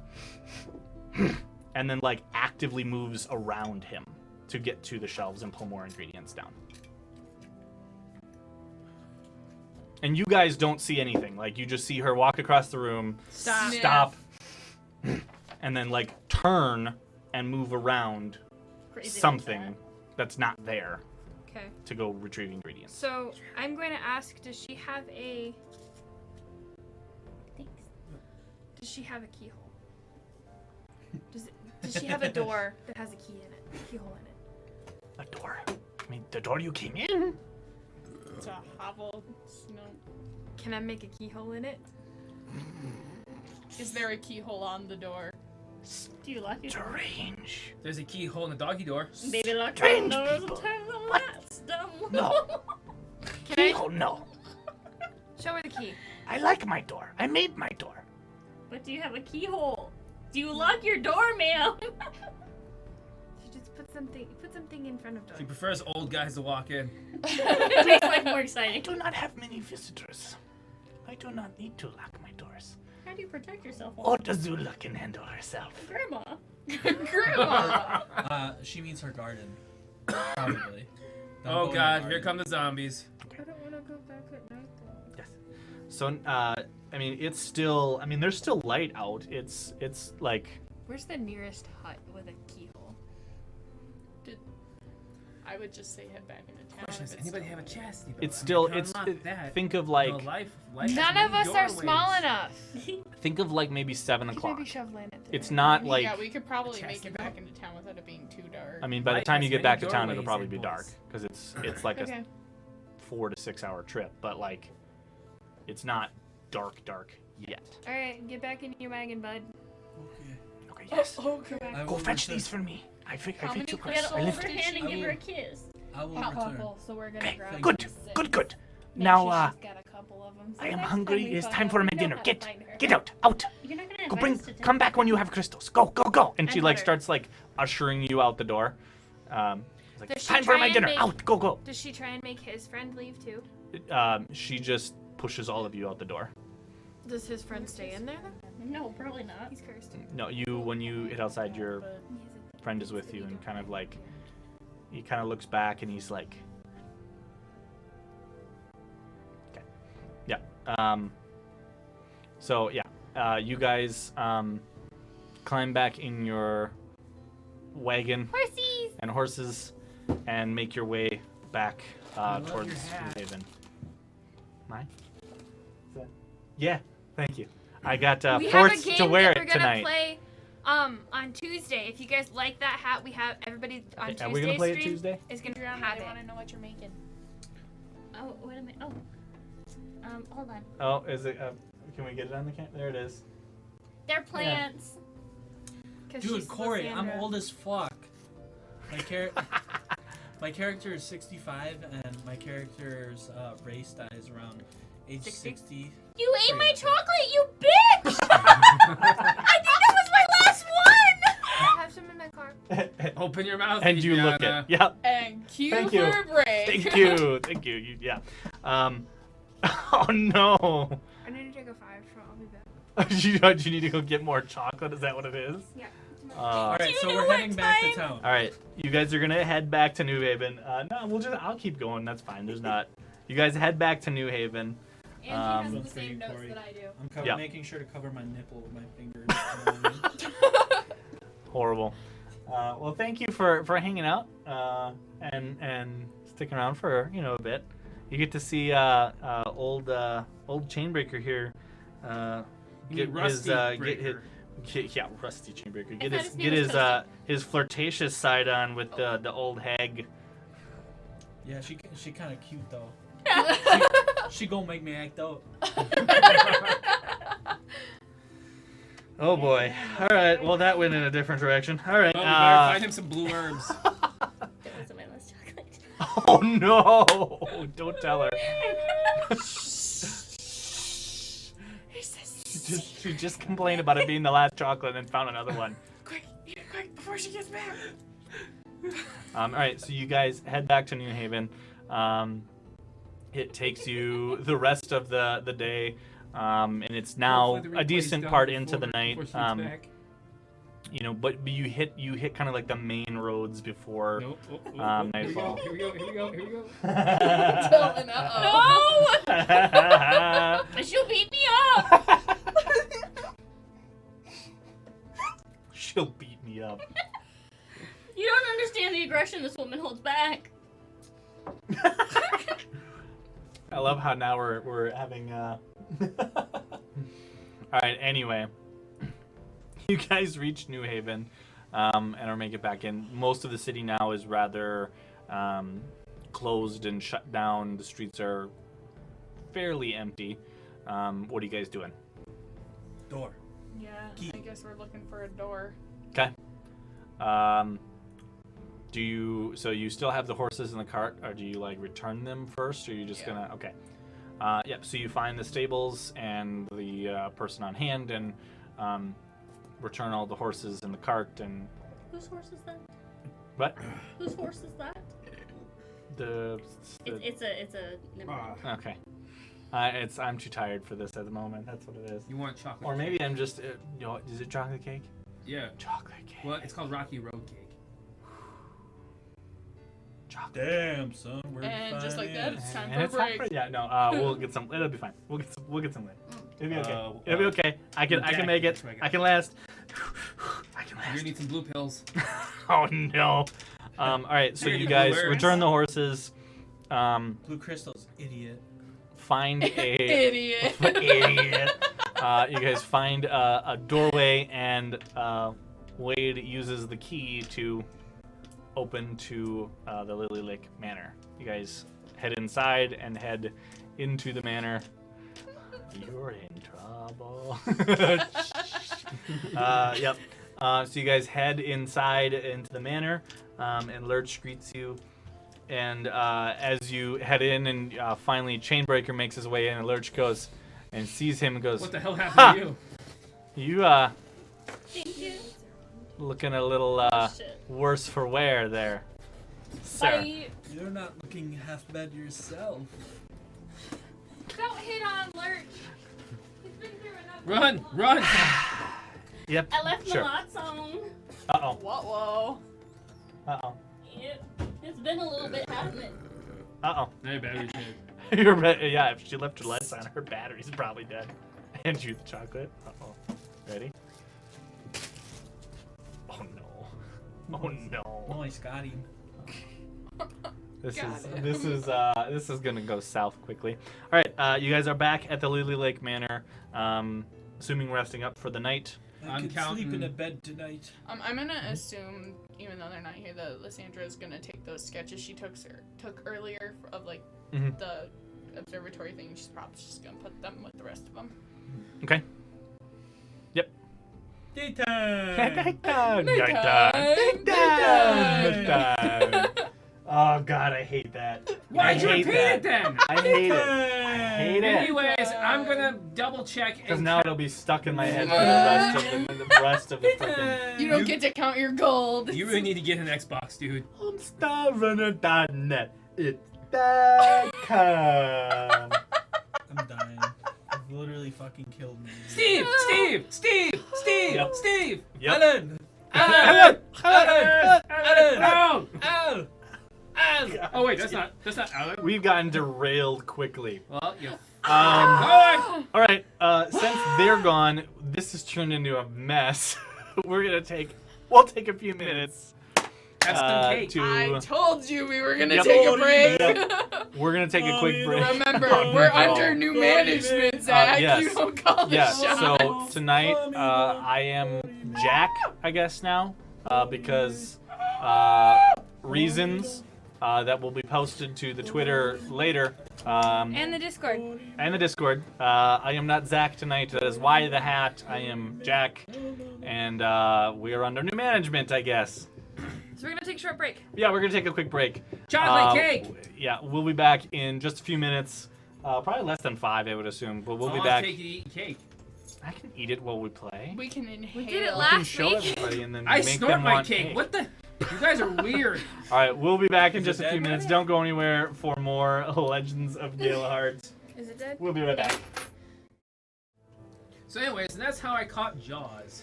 and then like actively moves around him to get to the shelves and pull more ingredients down. And you guys don't see anything. Like you just see her walk across the room, stop, and then like turn and move around Crazy like something that. that's not there Okay. to go retrieve ingredients. So I'm going to ask, does she have a Thanks. keyhole? Does she have a door that has a keyhole in it? A door. I mean, the door you came in. It's a hovel. No. Can I make a keyhole in it? Is there a keyhole on the door? Do you lock your door? Strange. There's a keyhole in the doggy door. Baby lock your Strange door people. sometimes. What? That's dumb. No. Can I Keyhole, no. show her the key? I like my door. I made my door. But do you have a keyhole? Do you lock your door, ma'am? She just put something in front of She door. prefers old guys to walk in. It makes life more I exciting. do not have many visitors. I do not need to lock my doors. How do you protect yourself? Otazula can handle herself. Grandma. Grandma! She means her garden. Probably. Oh Don't go in god, the here garden. come the zombies. I don't want to go back at night though. Yes. So, I mean, it's still. I mean, there's still light out. It's like. Where's the nearest hut with a keyhole? I would just say head back into town. Question is, if it's anybody still have a open. chastity door? It's I still. mean, It's. unlock that. Think of No, like. life None has of us many are small doorways. enough. Think of like maybe 7 You could o'clock. maybe shove Lynn at It's dinner. not like. Yeah, we could probably A make chastity it back into town without it being too dark. I mean, by the Life time has you get many back to town, it'll doorways, probably it be dark boys. because it's like Okay. a 4 to 6 hour trip, but like, it's not dark yet. All right, get back in your wagon, bud. Okay. Okay. Yes. okay. I Go will fetch return. these for me. I fix How your many Get crust. I over lift her it. hand and I give her a will- kiss. I will A return. couple, so we're gonna Okay, grab good, six. good. Make Now, sure she's got a couple of them. So I am next time hungry. we It's find time out, for we my know dinner. how to Get find her. out. You're not gonna Go invite bring. us to dinner. Come back when you have crystals. Go. And she And like butter. starts like ushering you out the door. It's like, Does it's she time for try my and dinner. make- Out. Go. Does she try and make his friend leave too? She just pushes all of you out the door. Does his friend stay in there then? No, probably not. He's cursed. No, when you hit outside, your friend is with you and kind of like, he kind of looks back and he's like, okay, yeah. So yeah, you guys climb back in your wagon Horsies! and horses and make your way back love towards your hat. New Haven. Mine? Is that- Yeah, thank you. I got we have a forced game to wear that it we're gonna tonight. play on Tuesday. If you guys like that hat, we have everybody on Tuesday. Are we gonna play it stream Tuesday? Is gonna Grandma, have I it. want to know what you're making. Oh, wait a minute. Oh. Hold on. Oh, is it? Can we get it on the camera? There it is. They're plants. 'Cause she's Dude, Corey, I'm Lysandra. old as fuck. My character is 65, and my character's race dies around age 60. You ate my Yeah. chocolate, you bitch! I think that was my last one! I have some in my car. Open your mouth. And you look Adriana. it. Yep. And cue Thank for you. a break. Thank you. Thank you. Yeah. Oh no. I need to take a 5, so I'll be back. you need to go get more chocolate. Is that what it is? Yeah. All right, you so know we're what heading back to time? town. All right. You guys are gonna head back to New Haven. No, I'll keep going. That's fine. There's not. You guys head back to New Haven. Angie has One's the for same you, notes Corey. that I do. I'm Yeah. making sure to cover my nipple with my fingers. Horrible. Well, thank you for hanging out and sticking around for a bit. You get to see old Chainbreaker here. Get Rusty Breaker. Rusty Chainbreaker. I Get thought his his name was Toasty. his flirtatious side on with the old hag. Yeah, she kind of cute though. She gonna make me act out. Oh boy. All right. Well, that went in a different direction. All right. Oh, we better find him some blue herbs. That wasn't my last chocolate. Oh no! Don't tell her. She just complained about it being the last chocolate and found another one. Quick, eat it quick before she gets back. All right, so you guys head back to New Haven. It takes you the rest of the day, and it's now Hopefully the a replay's decent done part into the before night. she gets back. But you hit kind of like the main roads before Nope. nightfall. Here we go. Dylan, uh-oh. No! She'll beat me up! She'll beat me up. You don't understand the aggression this woman holds back. I love how now we're having. All right. Anyway, you guys reach New Haven, and are making it back in. Most of the city now is rather closed and shut down. The streets are fairly empty. What are you guys doing? Door. Yeah, Key. I guess we're looking for a door. Okay. So you still have the horses in the cart, or do you like return them first, or are you just gonna? Okay. Yep. So you find the stables and the person on hand, and return all the horses in the cart. And Whose horse is that? what? Whose horse is that? It's a. Never mind. Okay. I'm too tired for this at the moment. That's what it is. You want chocolate? Or maybe I'm just. Is it chocolate cake? Yeah. Chocolate cake. Well, it's called Rocky Road Cake. Chocolate. Damn, son. We're And just like that, it's time And for a it's not break. yeah, no. We'll get some. It'll be fine. We'll get some later. It'll be okay. It'll be okay. I can make it. I can last. I can You're last. gonna need some blue pills. Oh no. All right. So Here, you you guys blueberries. return the horses. Blue crystals, idiot. Find a Idiot. idiot. You guys find a doorway, and Wade uses the key to open to the Lily Lake Manor. You guys head inside and head into the manor. You're in trouble. Yep. So you guys head inside into the manor, and Lurch greets you. And as you head in, and finally Chainbreaker makes his way in, and Lurch goes and sees him and goes, What the hell happened to you? "You Thank you. looking a little Shit. worse for wear there, sir." Bye. You're not looking half bad yourself. Don't hit on Lurch. He's been through enough. Run! Yep. I left Sure. my lot song. Uh Whoa. oh. It's been a little bit, hasn't it? Uh Hey, battery shit. oh. Yeah. If she left her lights on, her battery's probably dead. And you the chocolate. Ready? Oh no. Oh no. Nice, got him. This is gonna go south quickly. All right, you guys are back at the Lily Lake Manor, assuming resting up for the night. I I'm could sleep in counting- a bed tonight. I'm gonna assume, even though they're not here, that Lysandra is gonna take those sketches she took earlier of like Mhm. the observatory thing. She's probably just gonna put them with the rest of them. Okay. Yep. Daytime! Nighttime. Oh God, I hate that. Why'd you hate repeat that. it then? I hate it. I hate it. Anyways, I'm gonna double check Because and now it'll be stuck in my head for the rest of the freaking. You don't get to count your gold. You really need to get an Xbox, dude. I'm starving at that net. It's that time. I'm dying. You've literally fucking killed me. Steve! Yep. Steve! Yep. Alan! Alan! Alan! No! Al! Al! Oh wait, that's not Alan. We've gotten derailed quickly. Well, you. All right. Since they're gone, this has turned into a mess. We're gonna take we'll take a few minutes. Have some cake. I told you we were gonna Yep. take a break. Yep. We're gonna take a quick break. Remember, we're under new management, Zach. yes. You don't call the Yes. shots. So tonight, I am Jack, I guess now, because reasons that will be posted to the Twitter later. And the Discord. And the Discord. I am not Zach tonight. That is why the hat. I am Jack, and we are under new management, I guess. So we're gonna take a short break. Yeah, we're gonna take a quick break. Chocolate cake. Yeah, we'll be back in just a few minutes. Probably less than 5, I would assume. But we'll be I'll back. take you to eat cake. I can eat it while we play. We can inhale. We did it We can last show week. everybody and then I make snort them my want cake. What the? You guys are weird. All right, we'll be back in Is just it a few dead? minutes. Don't go anywhere for more Legends of Galehardt. Is it dead? We'll be right back. So anyways, and that's how I caught Jaws.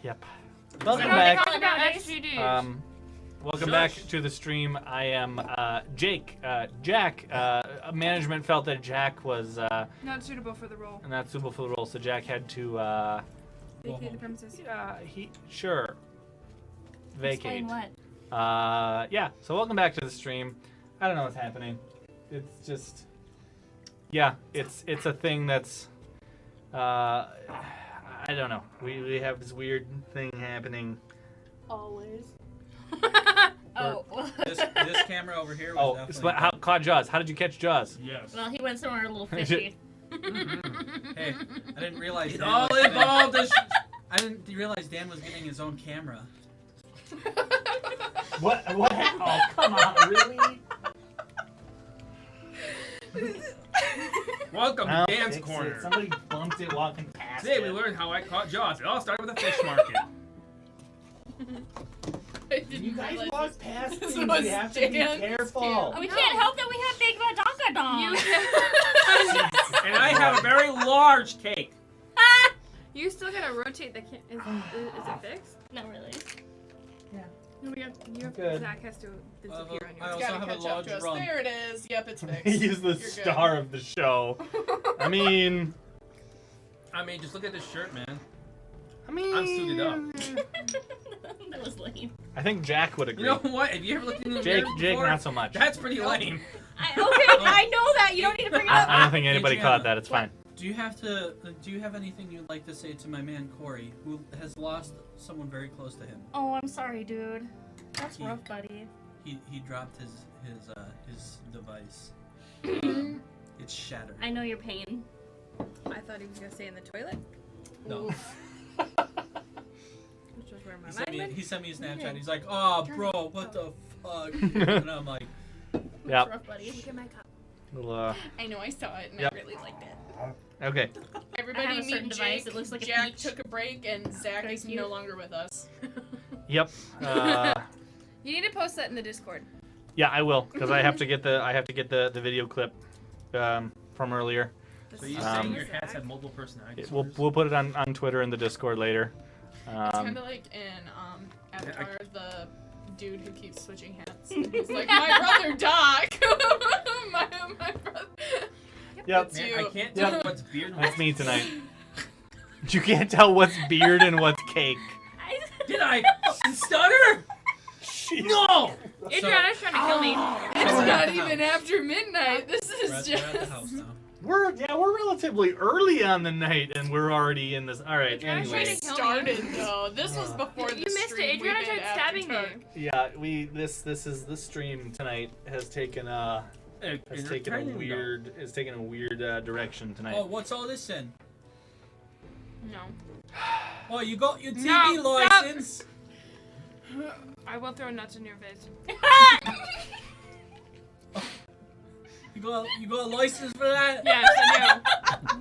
Yep. We Welcome don't back. talk about SGDs. Welcome Shush. back to the stream. I am Jake. Jack. Management felt that Jack was Not suitable for the role. not suitable for the role, so Jack had to. Vacate the premises. Vacate. Explain what? Yeah. So welcome back to the stream. I don't know what's happening. It's just. Yeah. It's a thing that's. I don't know. We have this weird thing happening. Always. Oh, well, This camera over here was Oh, definitely. how caught Jaws? How did you catch Jaws? Yes. well, he went somewhere a little fishy. Hey, I didn't realize. It Dan all was involved getting- is. I didn't realize Dan was getting his own camera. What? Oh, come on, really? Welcome to I'll Dan's fix Corner. it. Somebody bumped it walking past Today we it. learned how I caught Jaws. It all started with a fish market. I didn't You guys realize walk past this things. was You have to be Dan's careful. Oh, we can't help that we have Big Badonka Dong. And I have a very large cake. You still gotta rotate the is it fixed? Not really. No, we have, Good. Zach has to disappear on I yours. also Gotta have a catch up large to us. run. There it is. Yep, it's fixed. He's the You're good. star of the show. I mean, I mean, just look at this shirt, man. I'm suited up. That was lame. I think Jack would agree. You know what? Have you ever looked in the Jake, mirror Jake, before? not so much. That's pretty lame. I know that. You don't need to bring it up. I don't think anybody Adriana, caught that. It's fine. Do you have anything you'd like to say to my man Corey, who has lost someone very close to him? Oh, I'm sorry, dude. That's He- rough, buddy. He dropped his device. It's shattered. I know your pain. I thought he was gonna say in the toilet, No. which was where my He mind sent me, went. he sent me a Snapchat. He's like, "Oh, bro, what the fuck?" And I'm like, That's Yep. rough, buddy. Look at my cup. Well, I know I saw it and Yep. I really liked it. okay. Everybody I have a certain meet device Jake. that looks like a Jack peach. took a break and Zach Very is cute. no longer with us. Yep. You need to post that in the Discord. Yeah, I will, because I have to get the video clip from earlier. So you're Um, saying your hats have multiple personalities? We'll put it on Twitter and the Discord later. It's kind of like in Avatar, the dude who keeps switching hats. He's like, my brother Doc. my brother. Yep. It's Man, you. I can't Yep. tell what's beard and That's what's me tonight. You can't tell what's beard and what's cake. Did I stutter? No! Adriana's trying to kill me. It's We're at not the even after midnight. This is we're at just. the house now. We're relatively early on the night and we're already in this. All right. Adriana's trying Anyway, to kill me. Started though. This was before the You missed stream it. we Adriana did tried after stabbing me. dark. yeah, this stream tonight has taken a weird direction tonight. Oh, what's all this in? No. Oh, you got your TV No, stop. license? I will throw nuts in your face. You got a license for that? Yes, I do.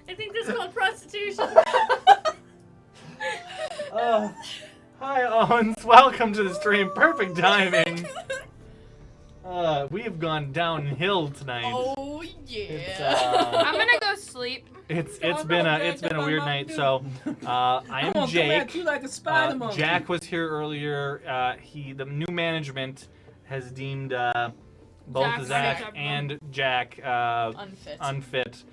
I think this is called prostitution. Hi, Owens. Welcome to the stream. Perfect timing. We have gone downhill tonight. Oh It's, yeah. I'm gonna go sleep. It's been a weird night. So I am Jake. You like a spider monkey. Jack was here earlier. The new management has deemed both Zach Zach unacceptable. and Jack Unfit. unfit.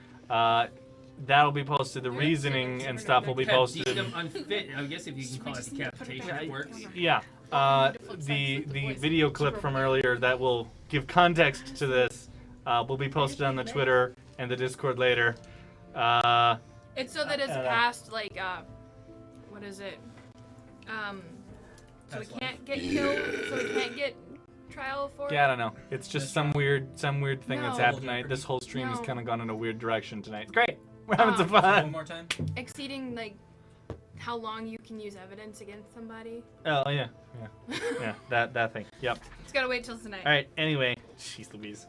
that'll be posted. The reasoning and stuff will be Have posted. deemed them unfit. I guess if you can call it decapitation works. Yeah. The video clip from earlier that will give context to this will be posted on the Twitter and the Discord later. It's so that it's past like what is it? So we can't get killed. So we can't get trial for. Yeah, I don't know. It's just some weird thing that's No. happened tonight. This whole stream has No. kind of gone in a weird direction tonight. Great. We're having some One fun. more time. Exceeding like how long you can use evidence against somebody. Oh yeah. That thing. Yep. It's gotta wait till tonight. All right. Anyway, jeez Louise.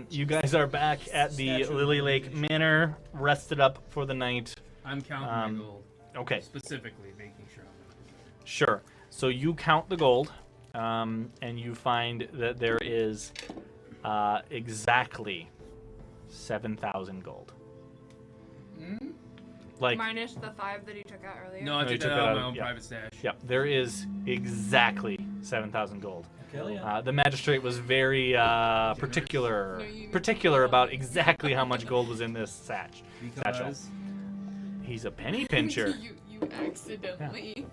You guys are back at the Lily Lake Manor, rested up for the night. I'm counting my gold. Okay. Specifically, making sure. Sure. So you count the gold, and you find that there is exactly 7,000 gold. Like, Minus the 5 that he took out earlier. No, I No, you took took that that out out of my of- own yeah. private stash. yeah, there is exactly 7,000 gold. Hell yeah. The magistrate was very particular you- about exactly how much gold was in this satchel. Because He's a penny pincher. you accidentally.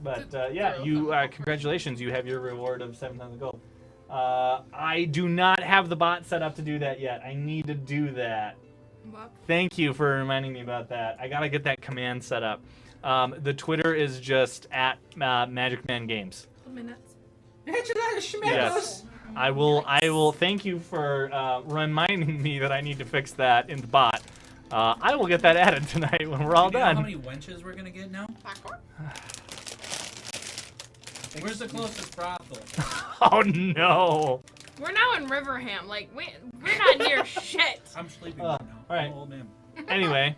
But yeah, you congratulations, you have your reward of 7,000 gold. I do not have the bot set up to do that yet. I need to do that. What? Thank you for reminding me about that. I gotta get that command set up. The Twitter is just at Magic Man Games. Minutes. Yes. I will thank you for reminding me that I need to fix that in the bot. I will get that added tonight when we're all Do you know how done. many wenches we're gonna get now? Where's the closest brothel? Oh no. We're now in Riverham. Like we're not near shit. I'm sleeping right now. all right. I'm an old man. Anyway,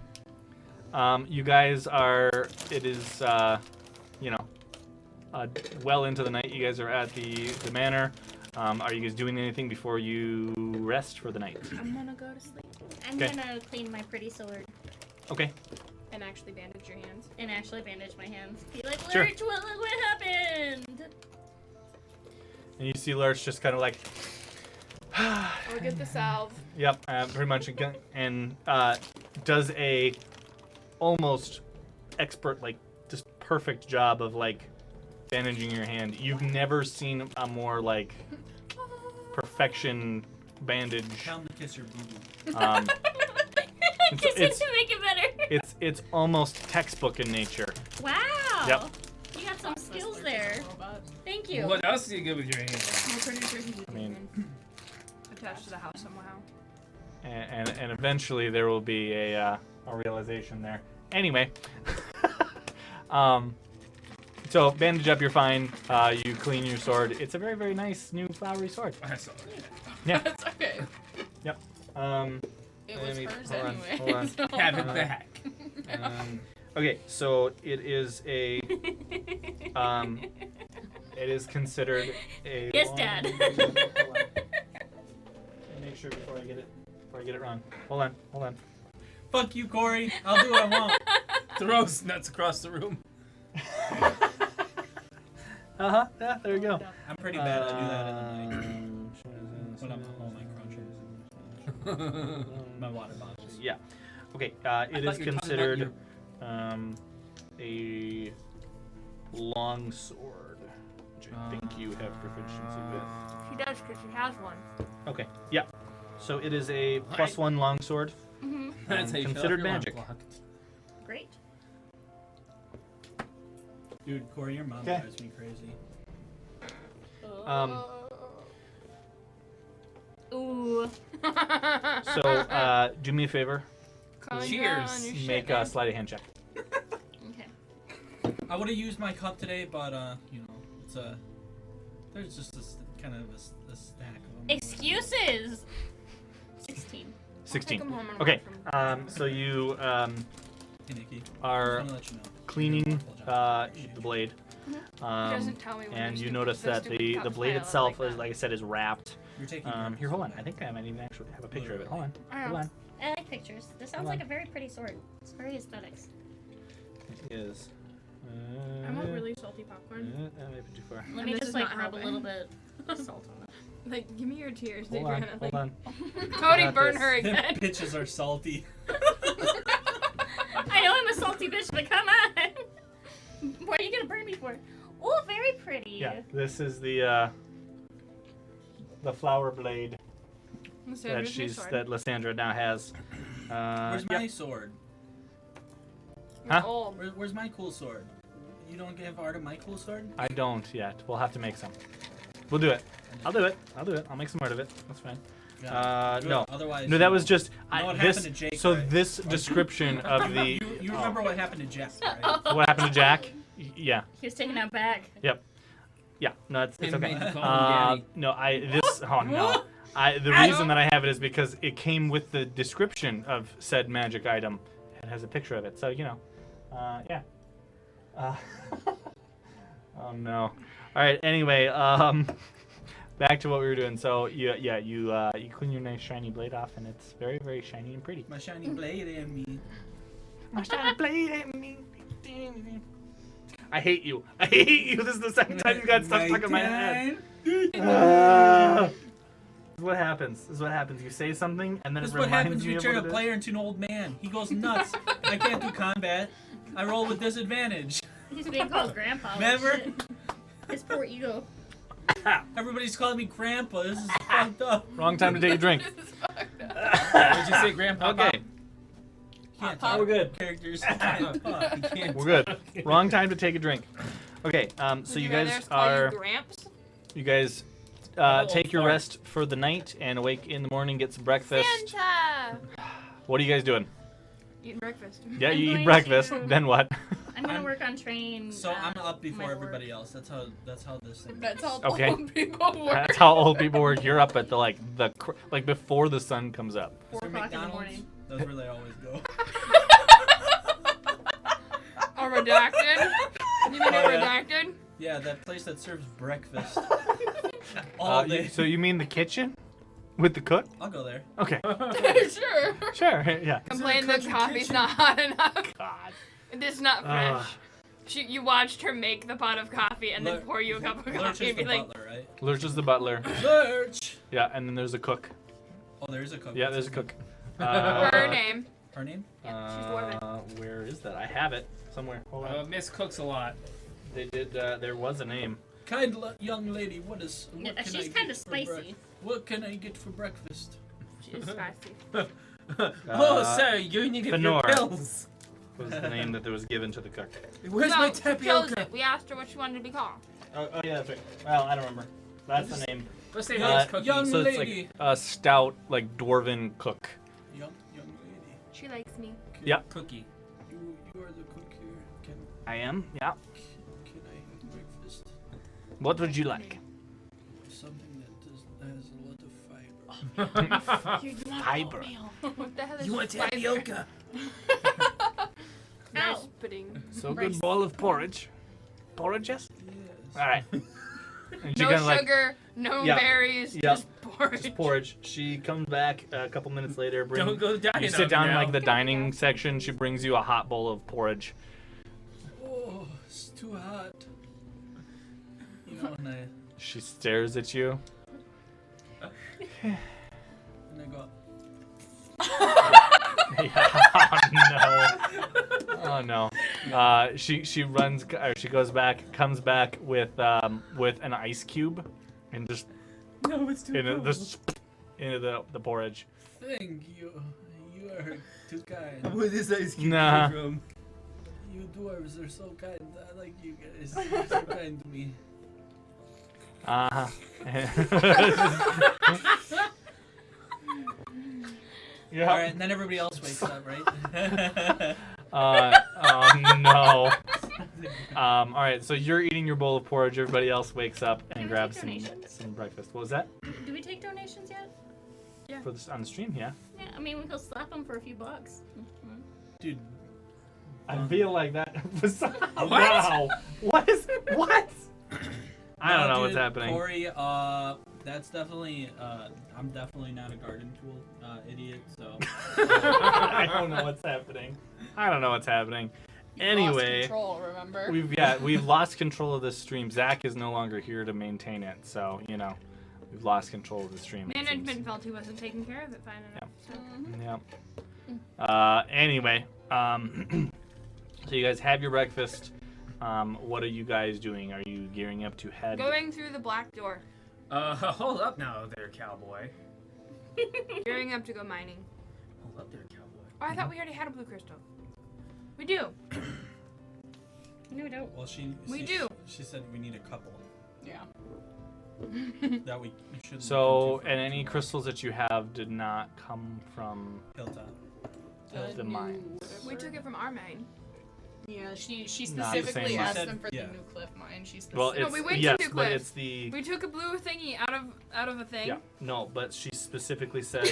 you guys are. It is well into the night. You guys are at the manor. Are you guys doing anything before you rest for the night? I'm gonna go to sleep I'm Okay. gonna clean my pretty sword Okay. and actually bandage your hands. and actually bandage my hands. Be like, Sure. Lurch, what happened? And you see Lurch just kind of like. I'll get the salve. Yep, pretty much, and does a almost expert, like just perfect job of like bandaging your hand. You've never seen a more like perfection bandage. Tell him to kiss your boo-boo. Kiss it it's- to make it better. It's almost textbook in nature. Wow. Yep. You got some skills there. Thank you. what else do you get with your hand? I'm pretty sure he's I mean, attached to the house somehow. and eventually there will be a realization there. Anyway, so bandage up, you're fine. You clean your sword. It's a very, very nice new flowery sword. I saw it. Yeah. That's okay. Yep. It was hers hold on, anyway. hold on. so- Have it back. Okay, so it is a it is considered a Yes, long- Dad. Hold on. Make sure before I get it wrong. Hold on. Fuck you, Corey. I'll do what I want. Throws nuts across the room. Yeah, there you go. I'm pretty bad. I do that in the night. When I'm home, I crunch my water bottles. Yeah. Okay. It thought is you were talking about considered a long sword, which I think you have proficiency with. She does because she has one. Okay. Yeah. So it is a +1 long sword. That's how you fill Considered up your magic. lunch block. Great. Dude, Corey, your mom Okay. drives me crazy. Ooh. So do me a favor. Calm Cheers. down, you Make shit, a man. sleight of hand check. Okay. I would have used my cup today, but it's there's just kind of a stack of them. Excuses. 16. 16. Take 'em home and Okay. watch 'em. So you Hey, Nikki. are Just wanna let you know. cleaning Awful job. the blade. He doesn't tell me when And there's you stupid- notice those that stupid the cups blade pile up itself, like is, that. like I said, is wrapped. You're taking care of Here, hold on. yourself. I think I might even actually have a picture of it. Hold on. I Hold know. on. I like pictures. This sounds Hold like on. a very pretty sword. It's very aesthetics. It is. I want really salty popcorn. That might be too far. Let And me this just is like not rub a helping. little bit of salt on it. Like, give me your tears. Hold They're on. gonna, Hold like- on. Cody, Got burn this. her Them again. bitches are salty. fancy bitch, but come on. What are you gonna burn me for? Oh, very pretty. Yeah, this is the flower blade that Lysandra now has. Where's my sword? Huh? Oh, Where's my cool sword? You don't give Art my cool sword? I don't yet. We'll have to make some. We'll do it. I'll do it. I'll make some art of it. That's fine. Good. No. Otherwise, No, that was just what this. happened to Jake, So right? this description of the You remember what happened to Jack, right? what happened to Jack? Yeah. He was taken out back. Yeah. No, it's And okay. made you call him daddy. No, oh no. The reason that I have it is because it came with the description of said magic item. It has a picture of it, so you know. Yeah. Oh no. All right. Anyway, back to what we were doing. So you clean your nice shiny blade off, and it's very, very shiny and pretty. My shiny blade and me. My shiny blade and me. I hate you. I hate you. This is the second time you got stuff stuck in my head. This is what happens. This is what happens. You say something, and then This it is what reminds happens me when you of turn what a it is. player into an old man. He goes nuts. I can't do combat. I roll with disadvantage. He's being called grandpa. like Remember? shit. His poor ego. Everybody's calling me grandpa. This is fucked up. Wrong time to take a drink. Did you say grandpa? Okay, Can't oh, we're good. characters. Can't talk. You can't We're good. Wrong time to take a drink. Okay, so you guys are. Gramps? You guys Oh, take your thwart. rest for the night and awake in the morning, get some breakfast. Santa! What are you guys doing? Eating breakfast. Yeah, I'm you eat going breakfast. to- Then what? I'm gonna work on train. So I'm up before my everybody else. That's how this thing That's how Okay. old people work. That's how old people work. You're up at the like before the sun comes up. 4 Is there o'clock in the McDonald's? morning. That's where they always go. A redacted? You mean a redacted? Yeah, that place that serves breakfast. All day. So you mean the kitchen with the cook? I'll go there. Okay, Sure. sure. Yeah. Complain Is that it a coffee's kitchen? not hot enough. God. It's not Ugh. fresh. You watched her make the pot of coffee and then Lurch- pour you a cup of Lurch coffee is and be the like, butler, right? Lurch is the butler. Lurch! Yeah, and then there's a cook. Oh, there's a cook. Yeah, there's a cook. her name. Her name? Yeah, she's dwarven. Where is that? I have it somewhere. Hold on. Miss cooks a lot. They did. There was a name. Kind young lady, what Yeah, can she's I kind get of for brec- spicy. What can I get for breakfast? She's spicy. Oh, sir, you need your Fenor. pills. Was the name that was given to the cook. Where's no, my she chose tapioca? it. We asked her what she wanted to be called. Oh yeah, that's right. Well, I don't remember. That's the name. Let's say Uh, his cookies. young- So it's lady. like a stout, like dwarven cook. Young lady. She likes me. Yeah. Cookie. You are the cook here. Can I am. Yeah. I have breakfast? What would you like? Something that has a lot of fiber. Fiber. What the hell is You want fiber? tapioca? Nice Ow. pudding. So good bowl of porridge. Porridge, yes. Yes. All right. And she No kinda, sugar, no Yeah. berries, Yeah. just porridge. just porridge. She comes back a couple minutes later. Don't go dining You on sit down in now. like the dining section. She brings you a hot bowl of porridge. Oh, it's too hot. You know, and She stares at you. I go, Oh no. She runs. Or she goes back. Comes back with an ice cube, and just No, it's too into cold. the porridge. thank you. You are too kind. Where this ice cube Nah. came from? You dwarves are so kind. I like you guys. You're so kind to me. Uh-huh. Yeah. All right, and then everybody else wakes up, right? Oh no. All right, so you're eating your bowl of porridge. Everybody else wakes up and Can we grabs take donations? some breakfast. What was that? Do we take donations yet? For this on the stream? Yeah. Yeah, I mean, we could slap them for a few bucks. Dude, I feel like that was. Wow. What is what? I don't know what's dude, happening. Corey, that's definitely, I'm definitely not a garden tool idiot, so. I don't know what's happening. I don't know what's happening. You Anyway, lost control, remember? we've lost control of this stream. Zach is no longer here to maintain it, so you know, we've lost control of the stream. it seems. Management felt he wasn't taking care of it fine enough. So. Yeah. Anyway, So you guys have your breakfast. What are you guys doing? Are you gearing up to head? Going through the black door. Hold up now there, cowboy. Gearing up to go mining. Hold up there, cowboy. Oh, I thought we already had a blue crystal. We do. No, we don't. Well, We do. She said we need a couple. Yeah. That we shouldn't. So, and any crystals that you have did not come from Hilltop. the mines. We took it from our mine. Yeah, she Not the specifically same asked mine. them for Yeah. the New Cliff mine. She specifically. Well, it's we went to yes, New but Cliff. it's the We took a blue thingy out of a thing. yeah. No, but she specifically said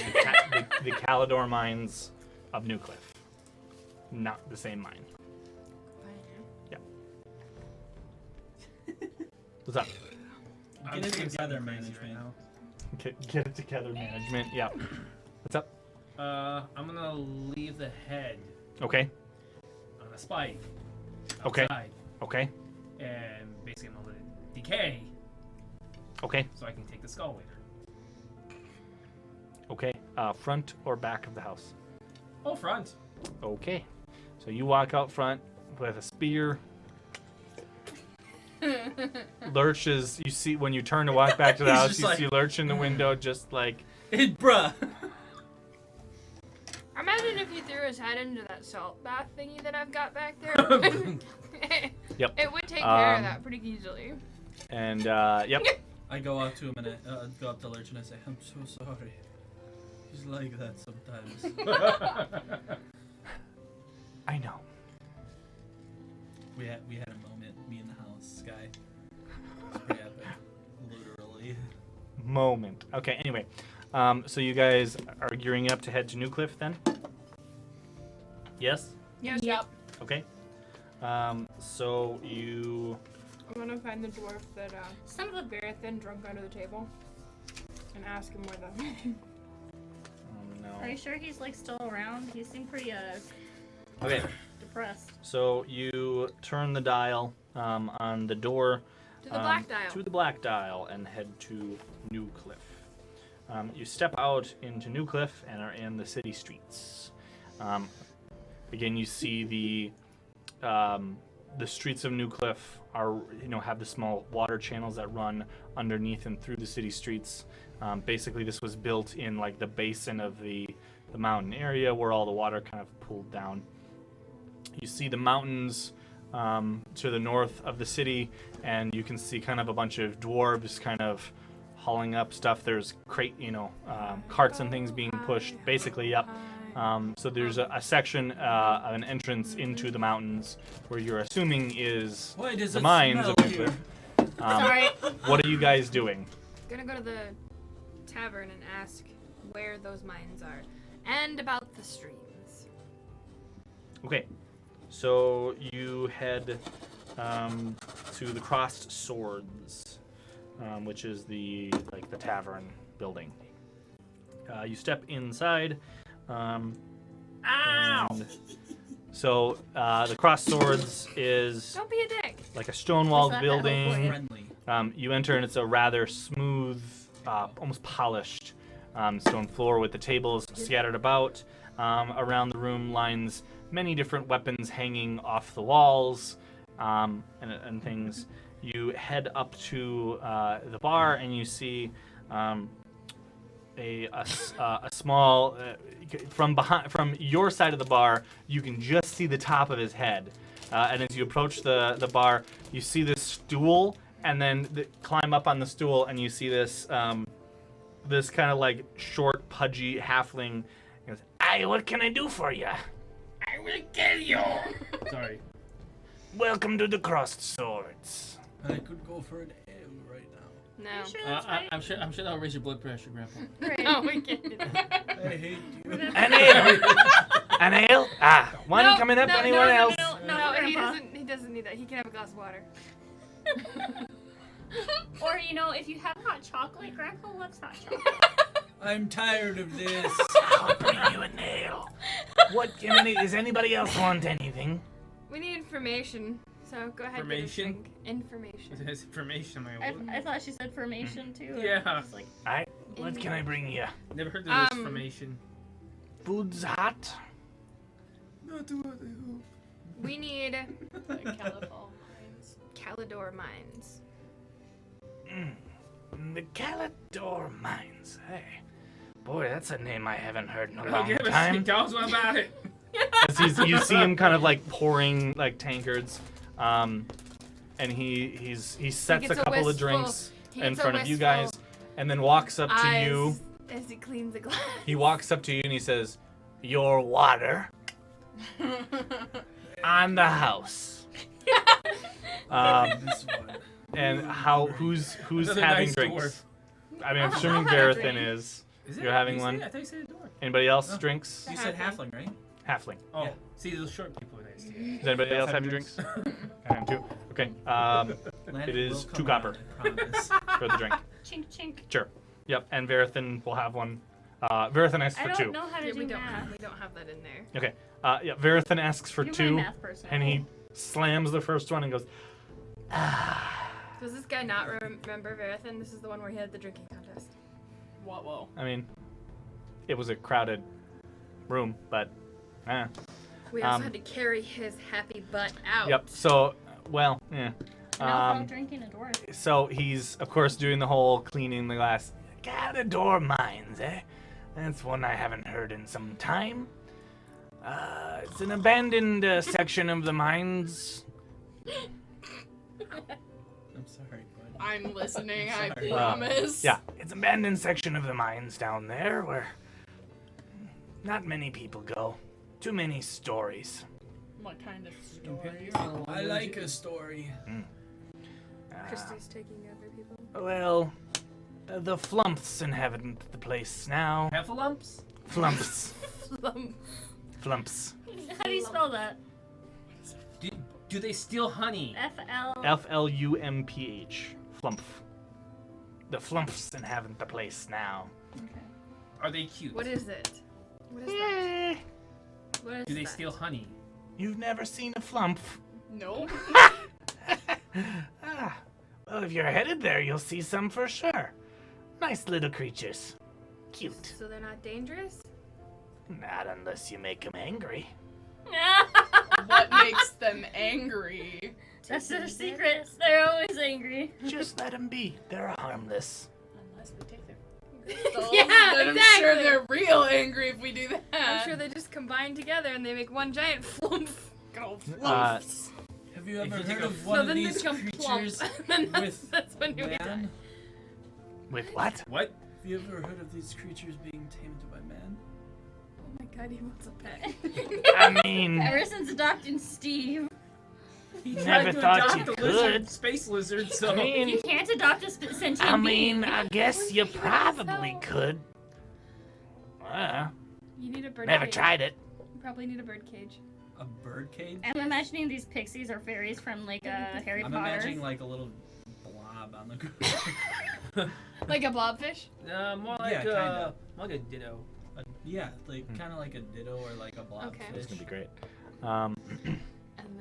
the Calidor mines of New Cliff, not the same mine. What's up? Get it together, management. Get it together, management. Yeah. What's up? I'm gonna leave the head Okay. on a spike. Okay. Outside, Okay. and basically I'm gonna let it decay Okay. so I can take the skull later. Okay. Front or back of the house? Oh, front. Okay. So you walk out front with a spear. Lurch is, you see, when you turn to walk back to the He's house, just you like- see Lurch in the window just like, Bruh. Imagine if he threw his head into that salt bath thingy that I've got back there. Yep. It would take care of Um, that pretty easily. and, yep. I go up to him and I go up to Lurch and I say, I'm so sorry. He's like that sometimes. I know. we had a moment, me in the house, Sky. It was pretty epic. Literally. Moment. Okay, anyway. So you guys are gearing up to head to New Cliff then? Yes? Yes, Yep. Okay. So you... I'm gonna find the dwarf that Son of a. very thin drunk under the table and ask him where the Are you no. sure he's like still around? He seemed pretty Okay. depressed. So you turn the dial on the door to the black dial. to the black dial and head to New Cliff. You step out into New Cliff and are in the city streets. Again, you see the streets of New Cliff are, have the small water channels that run underneath and through the city streets. Basically, this was built in like the basin of the mountain area where all the water kind of pooled down. You see the mountains to the north of the city, and you can see kind of a bunch of dwarves kind of hauling up stuff. There's carts and things being pushed. Basically, yep. So there's a section, an entrance into the mountains where you're assuming is Why does the it mines of smell New here? Cliff. Sorry. What are you guys doing? Gonna go to the tavern and ask where those mines are and about the streams. Okay, so you head to the Crossed Swords, which is the tavern building. You step inside. Ow! And so the Crossed Swords is Don't be a dick. like a stone-walled Is that helpful building. for you? Friendly. You enter and it's a rather smooth, almost polished stone floor with the tables scattered about. Around the room lines many different weapons hanging off the walls and things. You head up to the bar and you see a small from your side of the bar. You can just see the top of his head, and as you approach the bar, you see this stool, and then climb up on the stool, and you see this this kind of like short, pudgy halfling. He goes, "Aye, what can I do for you?" I will kill you! Sorry. Welcome to the Crossed Swords. I could go for an ale right now. No. Are you sure that's right? I'm sure that'll raise your blood pressure, Grandpa. Right. No, we can't do that. I hate you. An ale. An ale. One No, coming up. no, Anyone no, else? No, he Grandpa. doesn't need that. He can have a glass of water. Or if you have hot chocolate, Grandpa loves hot chocolate. I'm tired of this. I'll bring you an ale. What? Does anybody else want anything? We need information. So go ahead. Information? Get a drink. Information. There's information on my own. I thought she said formation too. and Yeah. I was like, Alright, what can I bring you? Never heard of this Um, formation. Food's hot. Not what I hope. We need Califal mines. Calidor mines. The Galador Mines. Hey. Boy, that's a name I haven't heard in a Oh, long give us time. tell us about it. As you see him kind of like pouring like tankards, and he sets gets a a couple of wistful- drinks he in gets a front of you wistful guys, and then walks up to Eyes you. as he cleans the glass. He walks up to you and he says, "Your water on the house." This one. And who's Another having nice drinks? I mean, I'm I'll assuming have a Verithin drink. is. Is it? You're having You said one? it? I thought you said a door. Anybody else Oh. drinks? You said halfling, right? Halfling. Oh, Yeah. see, those short people are nice to you. Does anybody else have your drinks? I am too. Okay. Landon It is will 2 come copper around, I promise. for the drink. Chink chink. Sure. Yep. And Verithin will have one. Verithin asks I for don't 2. know how to Yeah, do we don't math. have that in there. Okay. Yeah. Verithin asks for You're 2, my math person. and he slams the first one and goes, Does this guy not remember Verithin? This is the one where he had the drinking contest. Whoa. I mean, it was a crowded room, but, We also Um, had to carry his happy butt out. Yep. So, well, yeah. Now if I'm drinking a dwarf. So he's, of course, doing the whole cleaning the glass. Galador Mines, eh? That's one I haven't heard in some time. It's an abandoned section of the mines. I'm sorry, bud. I'm listening, I Sorry. promise. Yeah, it's an abandoned section of the mines down there where not many people go. Too many stories. What kind of Compare story? your I like a story. Christy's taking over people. Well, the Flumps inhabit the place now. Heffalumps? Flumps. Flump. Flumps. How do you spell that? Do they steal honey? FL. Flumph. Flump. The Flumps inhabit the place now. Are they cute? What is it? What is that? What is Do they that? steal honey? You've never seen a Flump. Nope. Well, if you're headed there, you'll see some for sure. Nice little creatures. Cute. So they're not dangerous? Not unless you make them angry. What makes them angry? That's their secret. They're always angry. Just let them be. They're harmless. Unless we take their souls, Yeah, then I'm sure exactly. they're real angry if we do that. I'm sure they just combine together and they make one giant flump. Good old Uh, flumps. Have you If ever you take heard a- of So one of then they these become creatures plump. And then with that's when we die. man? With what? What? Have you ever heard of these creatures being tamed by man? Oh my god, he wants a pet. I mean, Ever since adopting Steve, He Never tried to thought adopt you the lizard, could. space lizard, so. I mean, you can't adopt a sentient I being. mean, I guess you probably could. You need a bird Never cage. tried it. You probably need a bird cage. A bird cage? I'm imagining these pixies or fairies from like Harry I'm Potter. imagining like a little blob on the ground. Like a blobfish? More Yeah, like kinda. like a ditto. Yeah, like kind of like a ditto or like a blobfish. Okay. It's gonna be great. And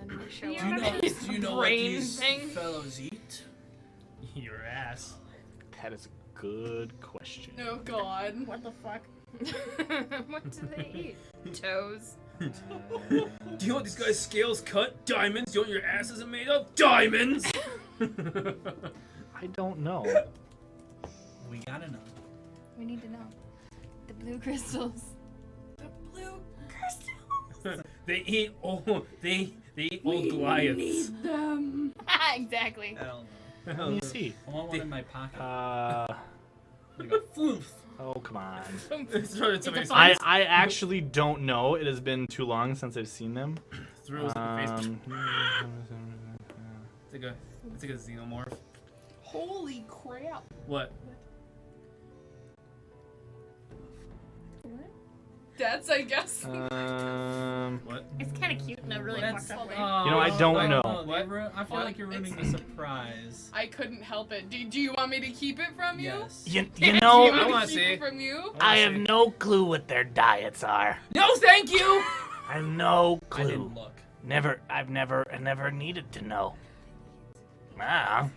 then we show Do Do you know? up. Do you know what Brain these thing. fellows eat? Your ass. That is a good question. Oh god. What the fuck? What do they eat? Toes. Do you know what these guys' scales cut? Diamonds. Do you know what your ass is made of? Diamonds. I don't know. We gotta know. We need to know. The blue crystals. The blue crystals. They eat old. They eat old Goliaths. Them. Exactly. I don't know. Let me see. I want one in my pocket. Like a floof. Oh, come on. Throw it in somebody's I face. actually don't know. It has been too long since I've seen them. Throw it in the face. Um, It's like a xenomorph. Holy crap. What? That's, I guess. What? It's kind of cute in a really That's- fucked up way. You know, I don't know. I feel like you're ruining the surprise. I couldn't help it. Do you want me to keep it from you? Yes. you Do know, you want I me to wanna keep see. it from you? I have no clue what their diets are. No, thank you. I have no I clue. didn't look. I've never needed to know. Ah.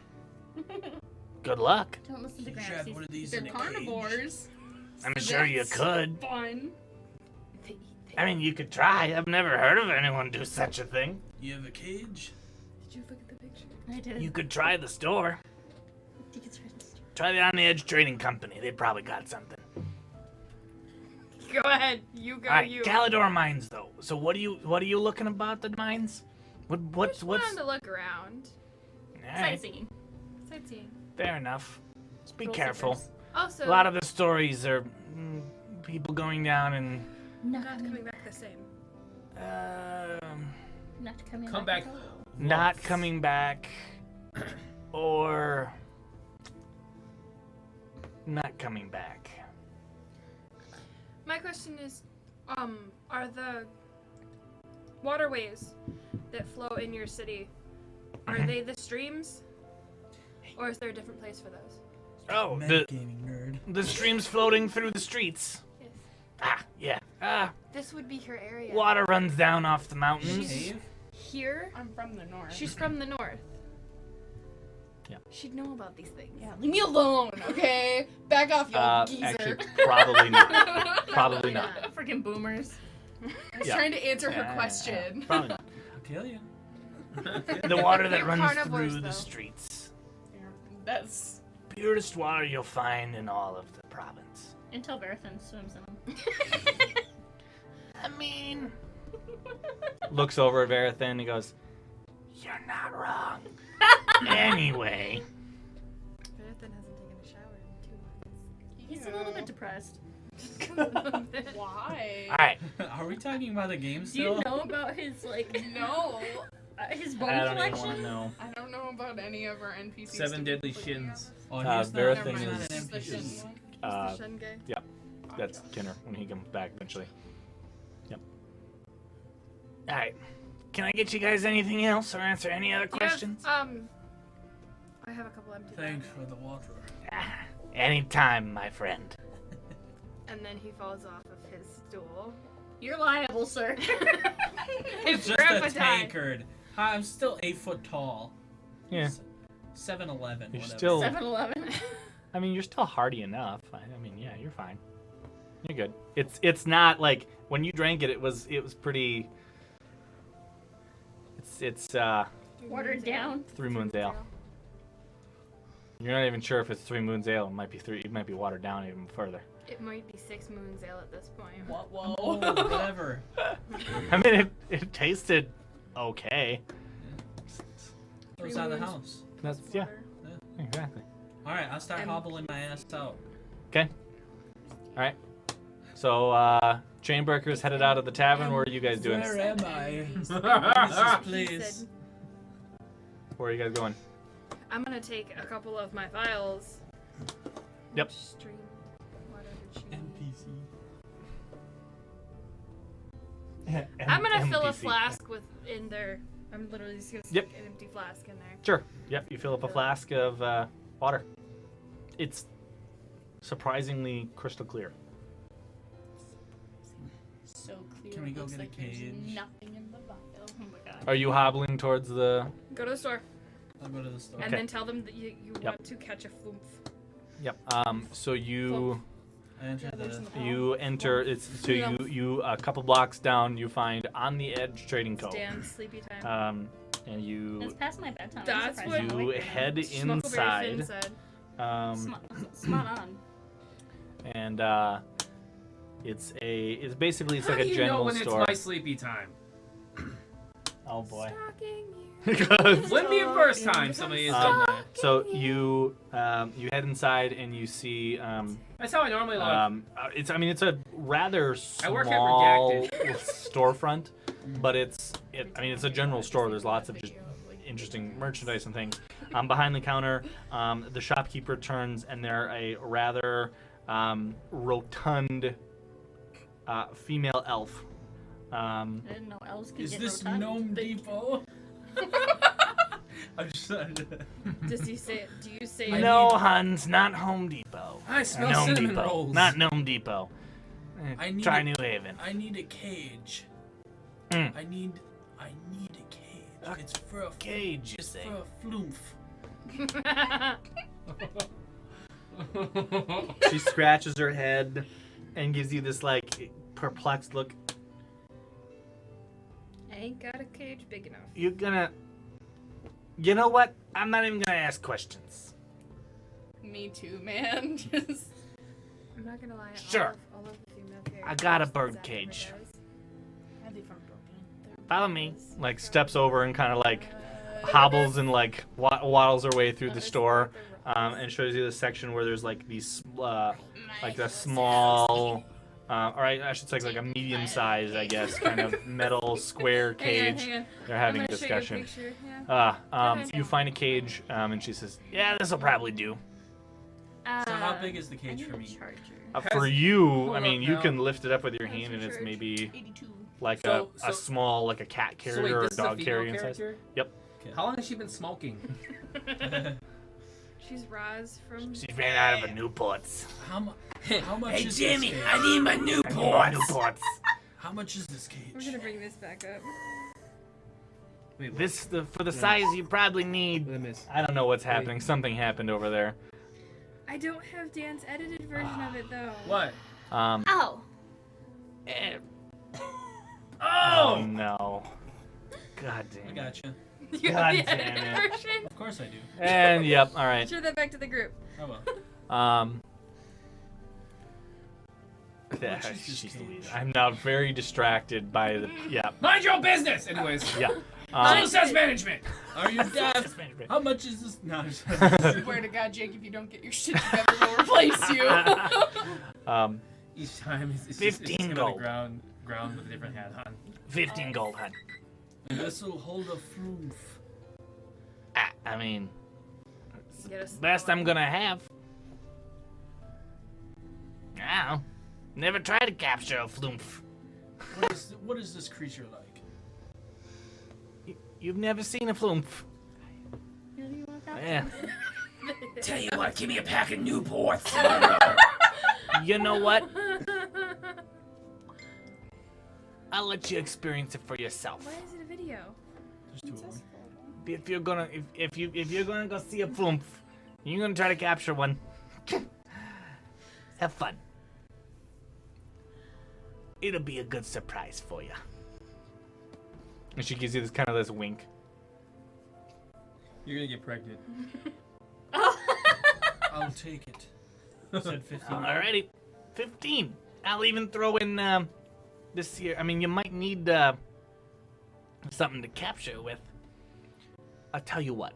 Good luck. Don't listen to You should Gramps. have one of these They're in a cage. carnivores. I'm sure you That's could. Fun. I mean, you could try. I've never heard of anyone do such a thing. You have a cage? Did you look at the picture? I did. You could try the store. You could try this. Try the On the Edge Trading Company. They probably got something. Go ahead. You go. All right, You. Galador mines though. So what are you looking about the mines? What's Just wanted to look around. All right, Sightseeing. Sightseeing. fair enough. Just be Rule careful. savers. Also, A lot of the stories are people going down and not coming back the same. Not coming Come back. back. not coming back or not coming back. My question is, are the waterways that flow in your city, are they the streams? Or is there a different place for those? Oh, the Metagaming nerd. streams floating through the streets. Yes. Yeah. This would be her area. Water runs down off the mountains. Cave? Here? I'm from the north. She's from the north. Yeah. She'd know about these things. Yeah, leave me alone, okay? Back off, you geezer. Actually, probably not. Probably not. Freaking boomers. I was yeah. trying to answer her Yeah, question. Probably not. I'll kill you. The water that They're runs carnivores, through though. the streets. That's Purest water you'll find in all of the province. Until Verithan swims in them. I mean... Looks over at Verithan and he goes, "You're not wrong." Anyway. Jonathan hasn't taken a shower in 2 months. He's a little bit depressed. why. Alright. Are we talking about a game Do you still? know about his No, his bone I don't even want collection? to know. I don't know about any of our NPCs. to Seven be deadly completely shins. Oh, Uh, he's not, Verithan he's not is- an The shin NPC. one. Uh, the Shun guy. yeah. That's Tinner when he comes back eventually. Yep. Alright. Can I get you guys anything else or answer any other questions? Yes, I have a couple empty Thanks bags. for the water. Anytime, my friend. And then he falls off of his stool. You're liable, sir. It's just grandpa a died. tankard. Hi, I'm still 8 foot tall. Yeah. 7'11", You're whatever. still... 7-Eleven. I mean, you're still hardy enough. I mean, yeah, you're fine. You're good. It's not like when you drank it. It was pretty. It's Watered down. 3 Moons Ale. You're not even sure if it's 3 Moons Ale. It might be three. It might be watered down even further. It might be 6 Moons Ale at this point. What? Whoa. Oh, whatever. I mean, it tasted okay. It was out of the house. That's yeah, exactly. Alright, I'll start And- hobbling my ass out. Okay. All right. So Chainbreaker's headed out of the tavern. What are you guys doing? Where am I? This He place. said, Where are you guys going? I'm gonna take a couple of my vials. Yep. Stream. Whatever she NPC. I'm gonna fill a NPC. flask with in there. I'm literally just gonna Yep. stick an empty flask in there. Sure. Yep. You fill up a flask of water. It's surprisingly crystal clear. So clear. Can we it go looks get a like there's cage? nothing in the vial. Oh my god. Are you hobbling towards the? Go to the store I'll go to the store. and Okay. then tell them that you Yep. want to catch a flumph. Yep. So you I enter there's the... no- you enter. It's so you a couple blocks down. You find On the Edge Trading Co. Dan's sleepy time. And you It's past my bedtime. That's I'm what- surprised I'm you awake right now. head Smuggleberry Finn inside. said. Spot on. And it's basically How like do a you know general when store. it's my sleepy time? Oh boy. Stalking you. Wouldn't be the first time somebody has done that. So you head inside and you see That's how I normally look. it's a rather I work at small Redacted. storefront, but it's a general store. There's lots of just interesting merchandise and things. Behind the counter, the shopkeeper turns and they're a rather rotund female elf. I didn't know elves could Is get this rotund. Gnome Depot? I'm just... Does he say? Do you say? No, Hans, not Home Depot. I Or smell Gnome cinnamon Depot, rolls. not Gnome Depot. I need Try a- New Haven. I need a cage. Mm. I need a cage. A It's for a cage, you It's say? for a flumph. She scratches her head and gives you this like perplexed look. ain't got a cage big enough. You're gonna. You know what? I'm not even gonna ask questions. Me too, man. Just I'm not gonna lie. Sure. All of the female characters. I got a that bird Zach cage. ever does, Are they from Brooklyn? Follow me. Like steps over and kind of like hobbles and like waddles her way through the store, and shows you the section where there's like these like a small. All right, I should say like a medium size, I guess, kind of metal square cage. Hang on. They're I'm having a gonna show you a discussion. picture, yeah. ahead. You find a cage, and she says, "Yeah, this will probably do." So how big is the I cage need for a me? charger. For you, Hold I mean, up you now. can lift it up with your How's hand, your and it's church? maybe 82. like So- a small, like a cat So carrier wait, or this is a dog female carrier in size. character? Yep. How long has she been smoking? She's Roz from. She ran out of a Newports. How much is this cage? need my Newports. How much is this We're cage? gonna bring this back up. Wait, what? This for the size you probably need. What I miss? I don't know what's happening. Something happened over there. I don't have Dan's edited version of it though. What? Oh. eh, Oh! oh no. God I damn. gotcha. You have the God damn edited it. version? Of course I do. And yep. All right. Share that back to the group. I will. Yeah, much is this she's the cage? leader. I'm now very distracted by the Mind your own business! Anyways. yeah. Social sense management! Are you deaf? How much is this? No, I'm just Swear to God, Jake, if you don't get your shit together, we'll replace you. Each time it's 15 just gold. ground with a different hat on. 15 gold, hun. This will hold a floof. I mean, Get us best I'm gonna have. Now, never tried to capture a flumph. What is this creature like? You've never seen a flumph. Yeah. Tell you what, give me a pack of Newports. You know what? I'll let you experience it for yourself. Why is it a video? There's two of them. If you're gonna if you're gonna go see a flumph, you're gonna try to capture one. Have fun. It'll be a good surprise for you. And she gives you this kind of this wink. You're gonna get pregnant. I'll take it. You said 15. Alrighty, 15. I'll even throw in this here. I mean, you might need something to capture with. I'll tell you what.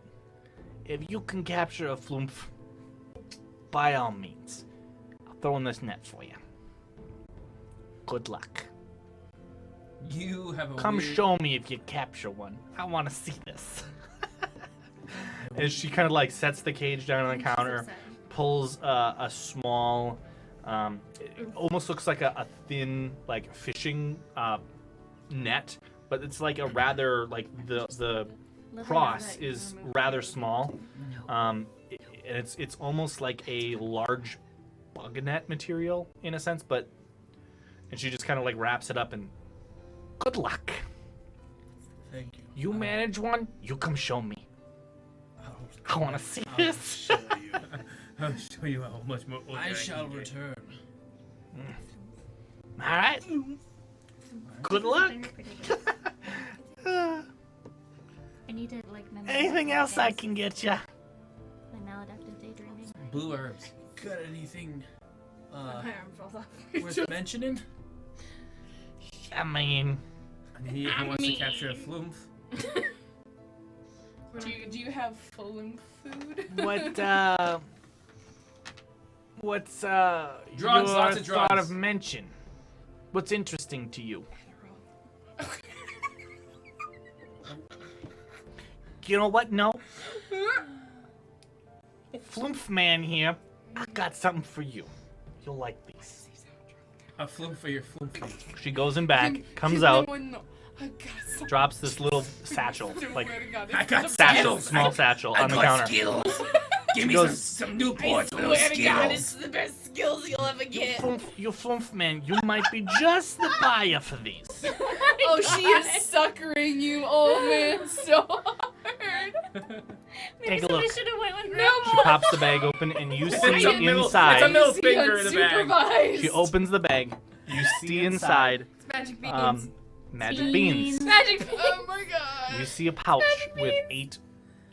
If you can capture a flumph, by all means, I'll throw in this net for you. Good luck. You have a Come weird... show me if you capture one. I want to see this. And she kind of like sets the cage down on the counter, pulls a small, it almost looks like a thin like fishing net, but it's like a rather like the cross is rather small, and it's almost like a large bug net material in a sense, but and she just kind of like wraps it up and good luck. Thank you. You manage one, you come show me. I want to see I'll this. show you. I'll show you how much more. I shall return. All right. Good luck. I need to like memorize Anything my else I things. can get you? My maladaptive daydreaming. Blue herbs. Got anything My arm falls off. worth mentioning? I mean, He wants to capture a flumph. Do you have full food? what's Drugs, your lots of thought drugs. of mention? What's interesting to you? You know what? No. Flumph man here, I got something for you. You'll like these. A flumph for your flumph. She goes in back, comes out, drops this little satchel, like I got satchel, skills. small satchel on the counter. Skills. Give me goes- some Newports with those skills. the best skills you'll ever get. You flumph man, you might be just the buyer for these. Oh, she is suckering you, old man, so hard. Maybe Take a somebody look. should have went with No Grandma. She pops the bag open and you It's see a middle- It's a inside. middle finger in the bag. Unsupervised. She opens the bag. You see inside It's magic beans. magic beans. Magic beans. Oh my god. You see a pouch with 8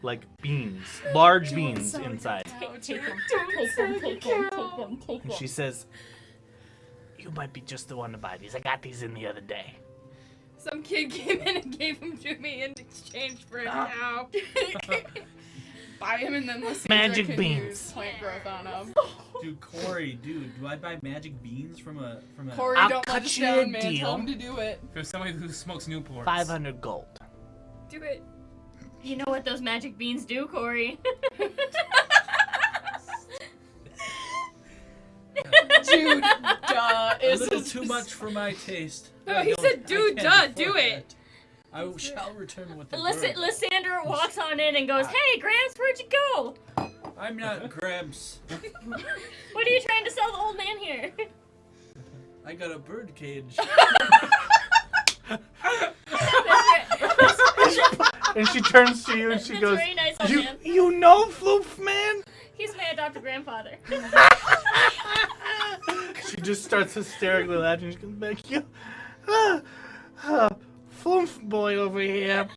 like beans, large beans inside. Take them. Take them. Take them. And she says, "You might be just the one to buy these. I got these in the other day." Some kid came in and gave them to me in exchange for a cow. Buy him and then let's Magic can beans. use plant growth on him. Dude, Corey, do I buy magic beans from a Corey, I'll don't let cut us you a down, man. deal. Tell him to do it. For somebody who smokes Newports. 500 gold. Do it. You know what those magic beans do, Corey? Dude, duh. a Is little this too much for my taste? No, I he don't- said, I "Dude, can't duh, afford do it." that. I shall return with the Listen, bird. Lysander walks on in and goes, "Hey, Gramps, where'd you go? I'm not Gramps. What are you trying to sell the old man here?" I got a bird cage. And she turns to you and she That's goes, very nice of "You him. you know Floof, man?" He's my adopted grandfather. She just starts hysterically laughing. She comes back, Floof boy over here.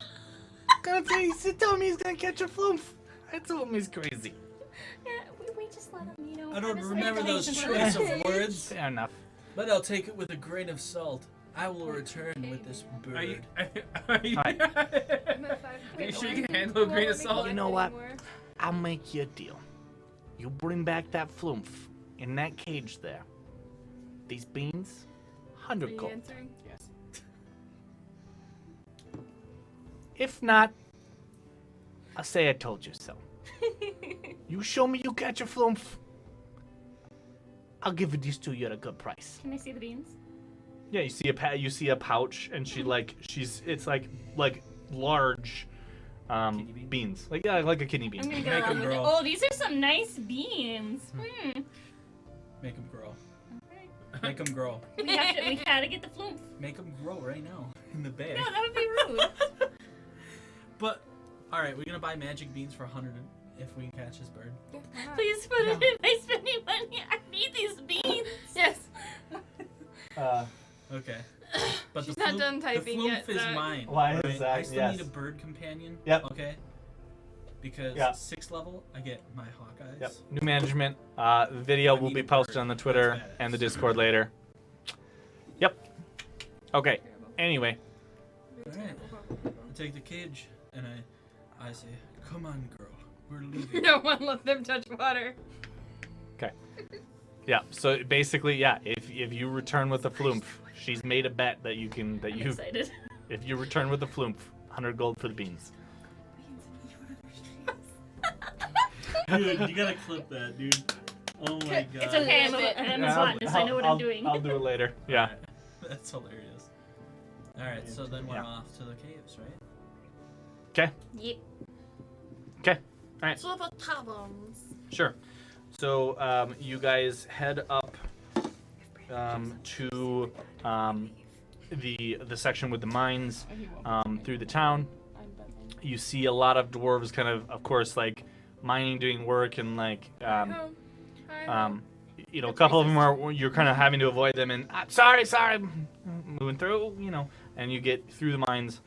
Gonna tell you, he told me he's gonna catch a Floof. I told him he's crazy. Yeah, we just let him, you know. I don't have his remember those reputation. choice of words, Fair enough. but I'll take it with a grain of salt. I will return with this bird. Are you? Are you? I'm at 5. Are you sure you can handle a grain of salt? You know what? I'll make you a deal. You bring back that Floof in that cage there. These beans, 100 gold. Answering? Yes. If not, I'll say I told you so. You show me you catch a Floof, I'll give these to you at a good price. Can I see the beans? Yeah, you see a pouch, and it's like large beans, like a kidney bean. I'm gonna go Make along 'em with it. grow. Oh, these are some nice beans. Make them grow. Make them grow. We gotta get the floof. Make them grow right now in the bag. No, that would be rude. But, all right, we're gonna buy magic beans for 100 if we can catch this bird. Please put it in my spending money. I need these beans. Yes. Okay. But She's the not floof, done typing the floof yet, is Zach. mine. Why is right? that? I still Yes. need a bird companion. Yep. Okay. Because Yeah. 6th level, I get my Hawkeyes. Yep. New management. Video will be posted on the Twitter That's badass. and the Discord later. Yep. Okay. Anyway. Alright. I take the cage and I say, "Come on, girl, we're leaving." No one let them touch water. Okay. Yeah. So basically, yeah. If you return with the Floof, she's made a bet that you can I'm excited. if you return with the Floof, 100 gold for the beans. Dude, you gotta clip that, dude. Oh my god. It's okay. I'm a botanist. I know what I'm doing. I'll do it later. Yeah. Alright. That's hilarious. Alright, so then we're Yeah. off to the caves, right? Okay. Yep. Okay. All right. So about problems. Sure. So you guys head up to the section with the mines through the town. You see a lot of dwarves, kind of course, like mining, doing work, and like you know, a couple of them you're kind of having to avoid them, and sorry, moving through, you know, and you get through the mines.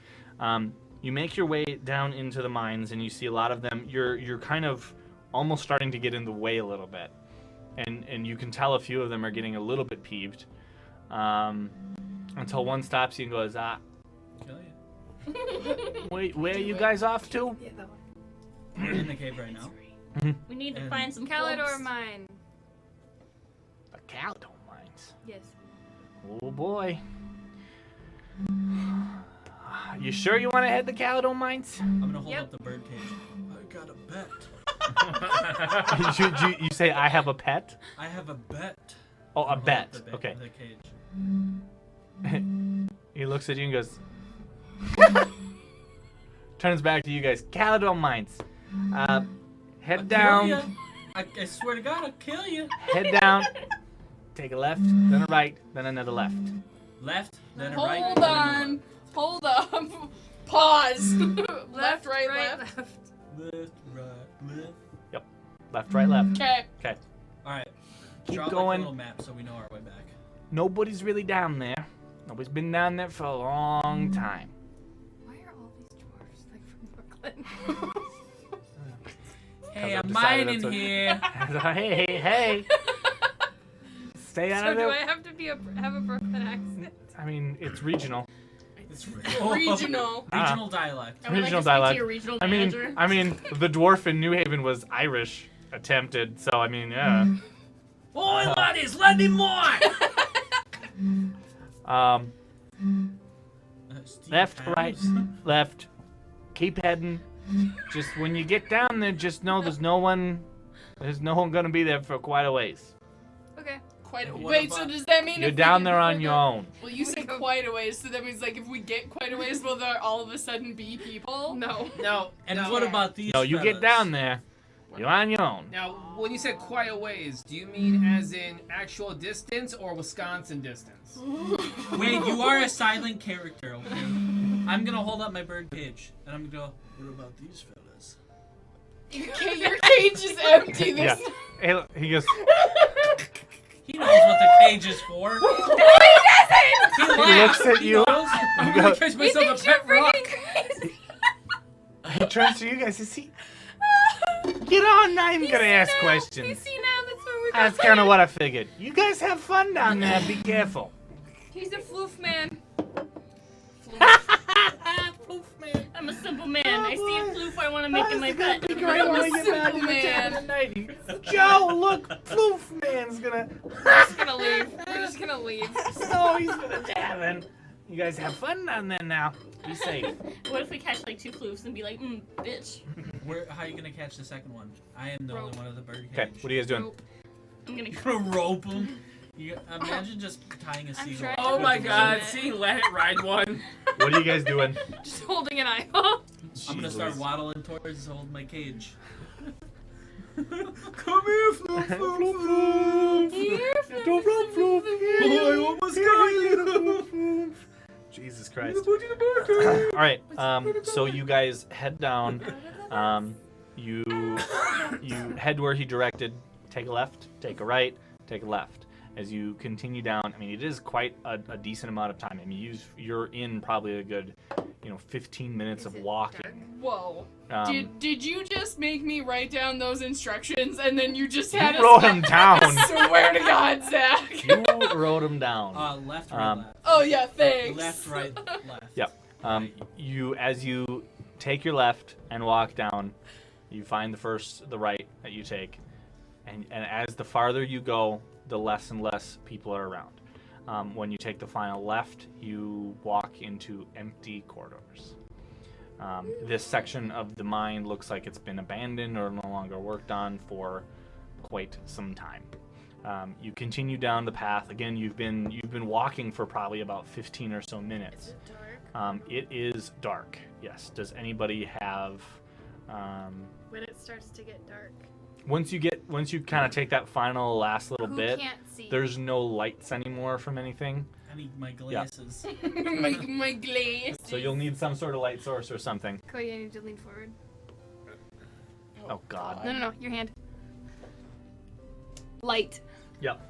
You make your way down into the mines, and you see a lot of them. You're kind of almost starting to get in the way a little bit, and you can tell a few of them are getting a little bit peeved, until one stops you and goes, Kill you. where are you guys off to? We're in the cave right now. We need to And- find some Calador flumps. mine. The Caledon mines. Yes. Oh boy. You sure you want to head the Caledon mines? I'm gonna hold Yep. up the bird cage. I got a bet. you say I have a pet? I have a bet. Oh, a Hold up bet. the Okay. The cage. He looks at you and goes. Turns back to you guys. Caledon mines. Head I'll down. kill ya. I swear to God, I'll kill you. Head down. Take a left, then a right, then another left. Left, then a right. Hold then a on. Hold up. Pause. left, right, left. left. Left, right, left. Left, right, left. Okay. Okay. All right. Keep Draw like a going. little map so we know our way back. Nobody's really down there. It's been down there for a long time. Why are all these dwarves like from Brooklyn? Hey, I've I'm decided mining that's here. Hey. Stay out So of do there. I have to have a Brooklyn accent? I mean, it's regional. It's Regional. regional dialect. I would Regional like to speak dialect. to your regional I manager. mean, the dwarf in New Haven was Irish attempted, so I mean, yeah. Oi, laddies, let me more! Left, right, left. Keep heading. Just when you get down there, just know there's no one gonna be there for quite a ways. Okay. Wait, so does that mean You're if we down get there on further- your own. Well, you said quite a ways, so that means like if we get quite a ways, will there all of a sudden be people? No. No, And no. what about these? No, you get fellas? down there, you're on your own. Now, when you said quite a ways, do you mean as in actual distance or Wisconsin distance? Wait, you are a silent character, okay? I'm gonna hold up my bird cage, and I'm gonna go, what about these fellas? Your cage is empty. Yeah. There's Hey, look, he goes. He knows what the cage is for. He looks at you. I'm You gonna go, catch He myself a thinks you're pet rock. freaking crazy. he turns to you guys. Is he? Get on! I'm even gonna ask You questions. see now, that's what we're That's kind of what I figured. You guys have fun down there. Be careful. He's a floof man. I'm a simple man. I see a floof I want to make in my bed. man. Joe, look, Floof Man's gonna. We're just gonna leave. We're just gonna leave. So he's gonna tavern. You guys have fun down there now. Be safe. What if we catch like 2 floofs and be like, bitch? How are you gonna catch the second one? I am the only one of the bird cage. Okay, what are you guys doing? Nope. I'm gonna. You're gonna rope him. You imagine just tying a seagull. trying Oh my to god, it. see, let it ride one. What are you guys doing? Just holding an eyeball. I'm gonna Jeez start Louise. waddling towards hold my cage. Come here, Floof, Floof, Floof. I almost got you. Jesus Christ. Put you in the barcade. All right. So you guys head down. You head where he directed. Take a left. Take a right. Take a left. As you continue down, I mean, it is quite a decent amount of time. I mean, you're in probably a good, 15 minutes Is of it walking. dark? Whoa. Um, Did you just make me write down those instructions and then you just had you wrote them down. Swear to God, Zach. You wrote them down. Left, right, left. Oh yeah, thanks. Left, right, left. Yep. As you take your left and walk down, you find the right that you take, and as the farther you go, the less and less people are around. When you take the final left, you walk into empty corridors. This section of the mine looks like it's been abandoned or no longer worked on for quite some time. You continue down the path. Again, you've been walking for probably about 15 or so minutes. Is it dark? It is dark. Yes. Does anybody have? When it starts to get dark. Once you kind of take that final last little Who bit, can't see? there's no lights anymore from anything. I need my glasses. my glaze. So you'll need some sort of light source or something. Cody, I need to lean forward. Oh God. No, your hand. Light. Yep.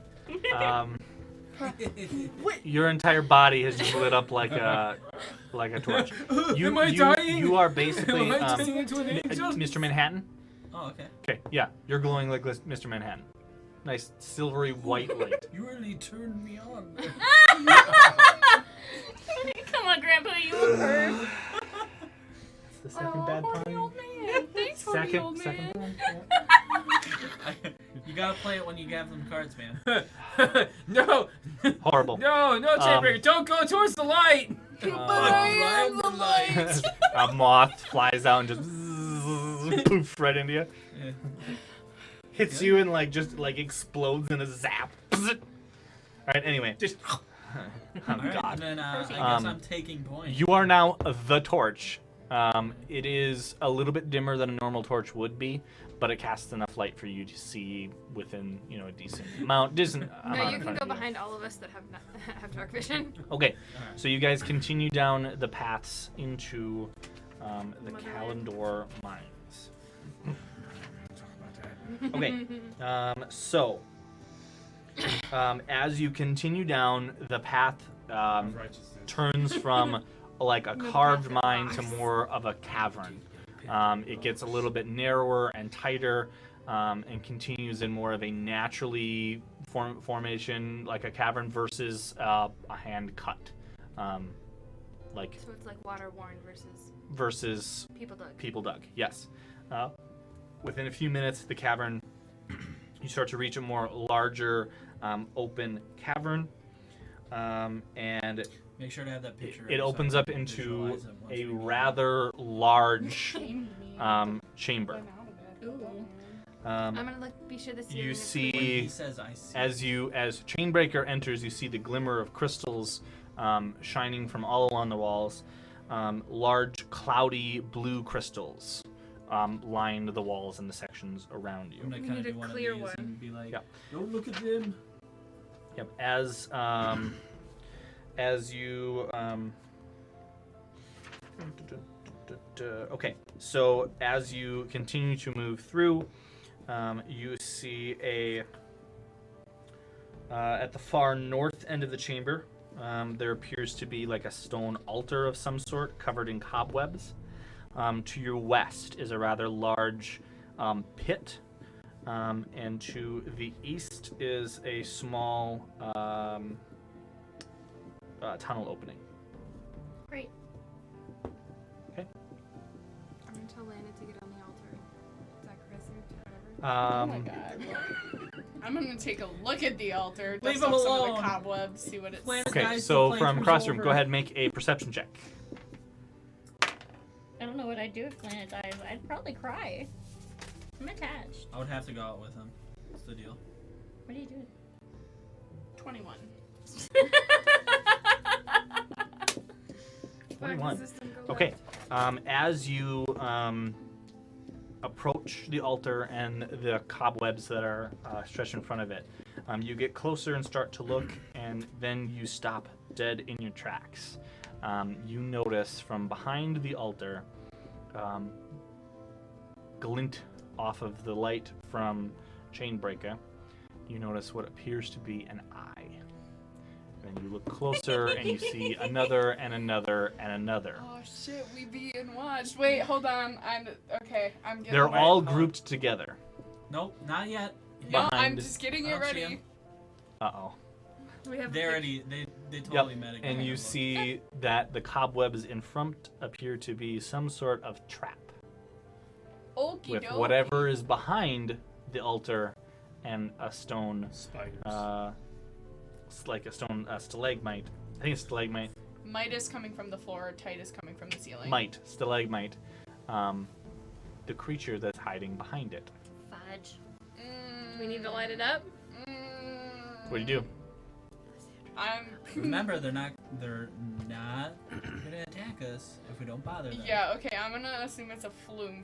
Your entire body has just lit up like a torch. Am I dying? You are basically Am I turning into an angel? Mr. Manhattan. Oh, okay. Okay, yeah, you're glowing like Mr. Manhattan. Nice silvery white light. You really turned me on. Come on, Grandpa, you a perv. The second bad pun. Man, thanks for the old Second man. pun. You gotta play it when you have them cards, man. No, Horrible. no, Chainbreaker, don't go towards the light. But I am the light. A moth flies out and just poof right into you. Yeah. Hits you and just explodes in a zap. All right. Anyway, just. Oh Alright, God. then I guess I'm taking points. You are now the torch. It is a little bit dimmer than a normal torch would be, but it casts enough light for you to see within a decent amount. No, in you front can of go behind all of us that have dark vision. Okay, so you guys continue down the paths into the Motherland. Kalendor mines. Okay, so as you continue down, the path turns from like a carved mine to more of a cavern. It gets a little bit narrower and tighter, and continues in more of a naturally formation, like a cavern versus a hand cut. So it's like water-worn versus people dug. Yes. Within a few minutes, the cavern, you start to reach a more larger, open cavern, and Make sure to have that picture. it opens up into a rather large chamber. Ooh. I'm gonna be sure the ceiling You is see, He says, "I see." as Chainbreaker enters, you see the glimmer of crystals shining from all along the walls. Large, cloudy blue crystals line the walls and the sections around you. I'm gonna We kind of need a do one of clear these one. and be like, Yep. "Don't look at them." Yep. As you okay, so as you continue to move through, you see at the far north end of the chamber, there appears to be like a stone altar of some sort covered in cobwebs. To your west is a rather large pit, and to the east is a small tunnel opening. Great. I'm gonna tell Lana to get on the altar. Is that Chris or whatever? Oh my god. I'm gonna take a look at the altar. Leave dust him off some of alone. the cobwebs, see what it Plan says. Okay, Guys, so the from playthrough's across the room, over. go ahead and make a perception check. I don't know what I'd do if Glenn dies. I'd probably cry. I'm attached. I would have to go out with him. What's the deal? What are you doing? 21. 21. System go Okay, left. as you approach the altar and the cobwebs that are stretched in front of it, you get closer and start to look, and then you stop dead in your tracks. You notice from behind the altar, glint off of the light from Chainbreaker, you notice what appears to be an eye. And you look closer and you see another and another and another. Oh shit, we being watched. Wait, hold on. I'm getting They're ready. all grouped together. Nope, not yet. No, I'm behind- just getting I it don't see ready. him. Uh-oh. We have They a already, they totally met again. And you see that the cobwebs in front appear to be some sort of trap. Okie With dokie. whatever is behind the altar and a stone, Spiders. like a stone stalagmite. I think it's stalagmite. Midas coming from the floor, Titus coming from the ceiling. Stalagmite. The creature that's hiding behind it. Fudge. Mm, Do we need to light it up? What do you do? I'm. Remember, they're not gonna attack us if we don't bother them. Yeah. Okay. I'm gonna assume it's a flume,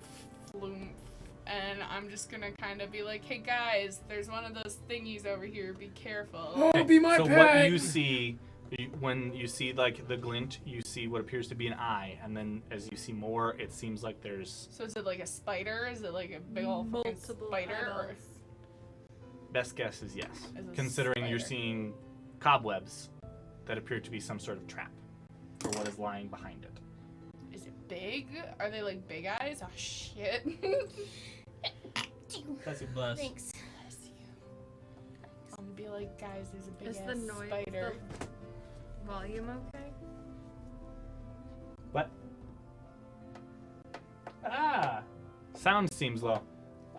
and I'm just gonna kind of be like, "Hey guys, there's one of those thingies over here. Be careful." Oh, be my So pet! what you see, when you see like the glint, you see what appears to be an eye, and then as you see more, it seems like there's. So is it like a spider? Is it like a big old fucking Multiple spider? Or eyeballs. Best guess is yes, Is a considering you're spider. seeing cobwebs that appear to be some sort of trap for what is lying behind it. is it big? Are they like big eyes? Oh shit. That's a bless. Thanks. I'm gonna be like, guys, there's a big Is ass the noise spider. the volume okay? What? Ah, sound seems low.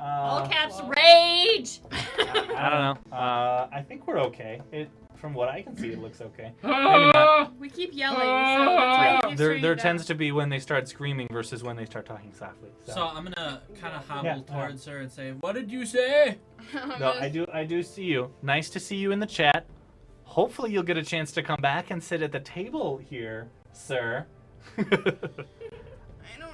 All caps well. rage! I don't know. I think we're okay. From what I can see, it looks okay. Ah! We keep yelling, so that's why he keeps There turning tends down. to be when they start screaming versus when they start talking softly. So I'm gonna kind of hobble Yeah, towards her and say, "What did you say?" No, I do see you. Nice to see you in the chat. Hopefully you'll get a chance to come back and sit at the table here, sir.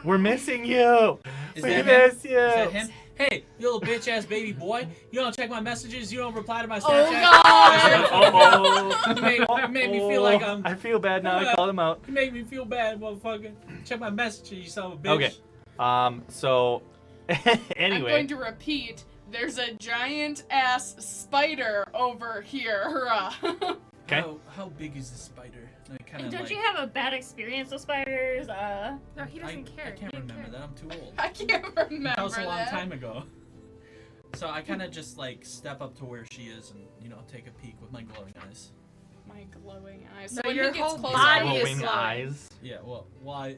We're missing you. Is We that him? miss you. Is that him? Hey, you little bitch ass baby boy! You don't check my messages. You don't reply to my Oh, Snapchat. God! You made me feel like I'm. I feel bad now. I called him out. You made me feel bad, motherfucker. Check my messages, you son of a bitch. Okay. So, I'm anyway. going to repeat. There's a giant ass spider over here. Okay. How big is the spider? And I kind And of don't like. you have a bad experience with spiders? No, he doesn't care. I He can't didn't remember care. that. I'm too old. I can't remember That was a long that. time ago. So I kind of just like step up to where she is and take a peek with my glowing eyes. My glowing eyes. No, So when your he gets whole closer, body he is Glowing glowing. eyes. Yeah. Well, why?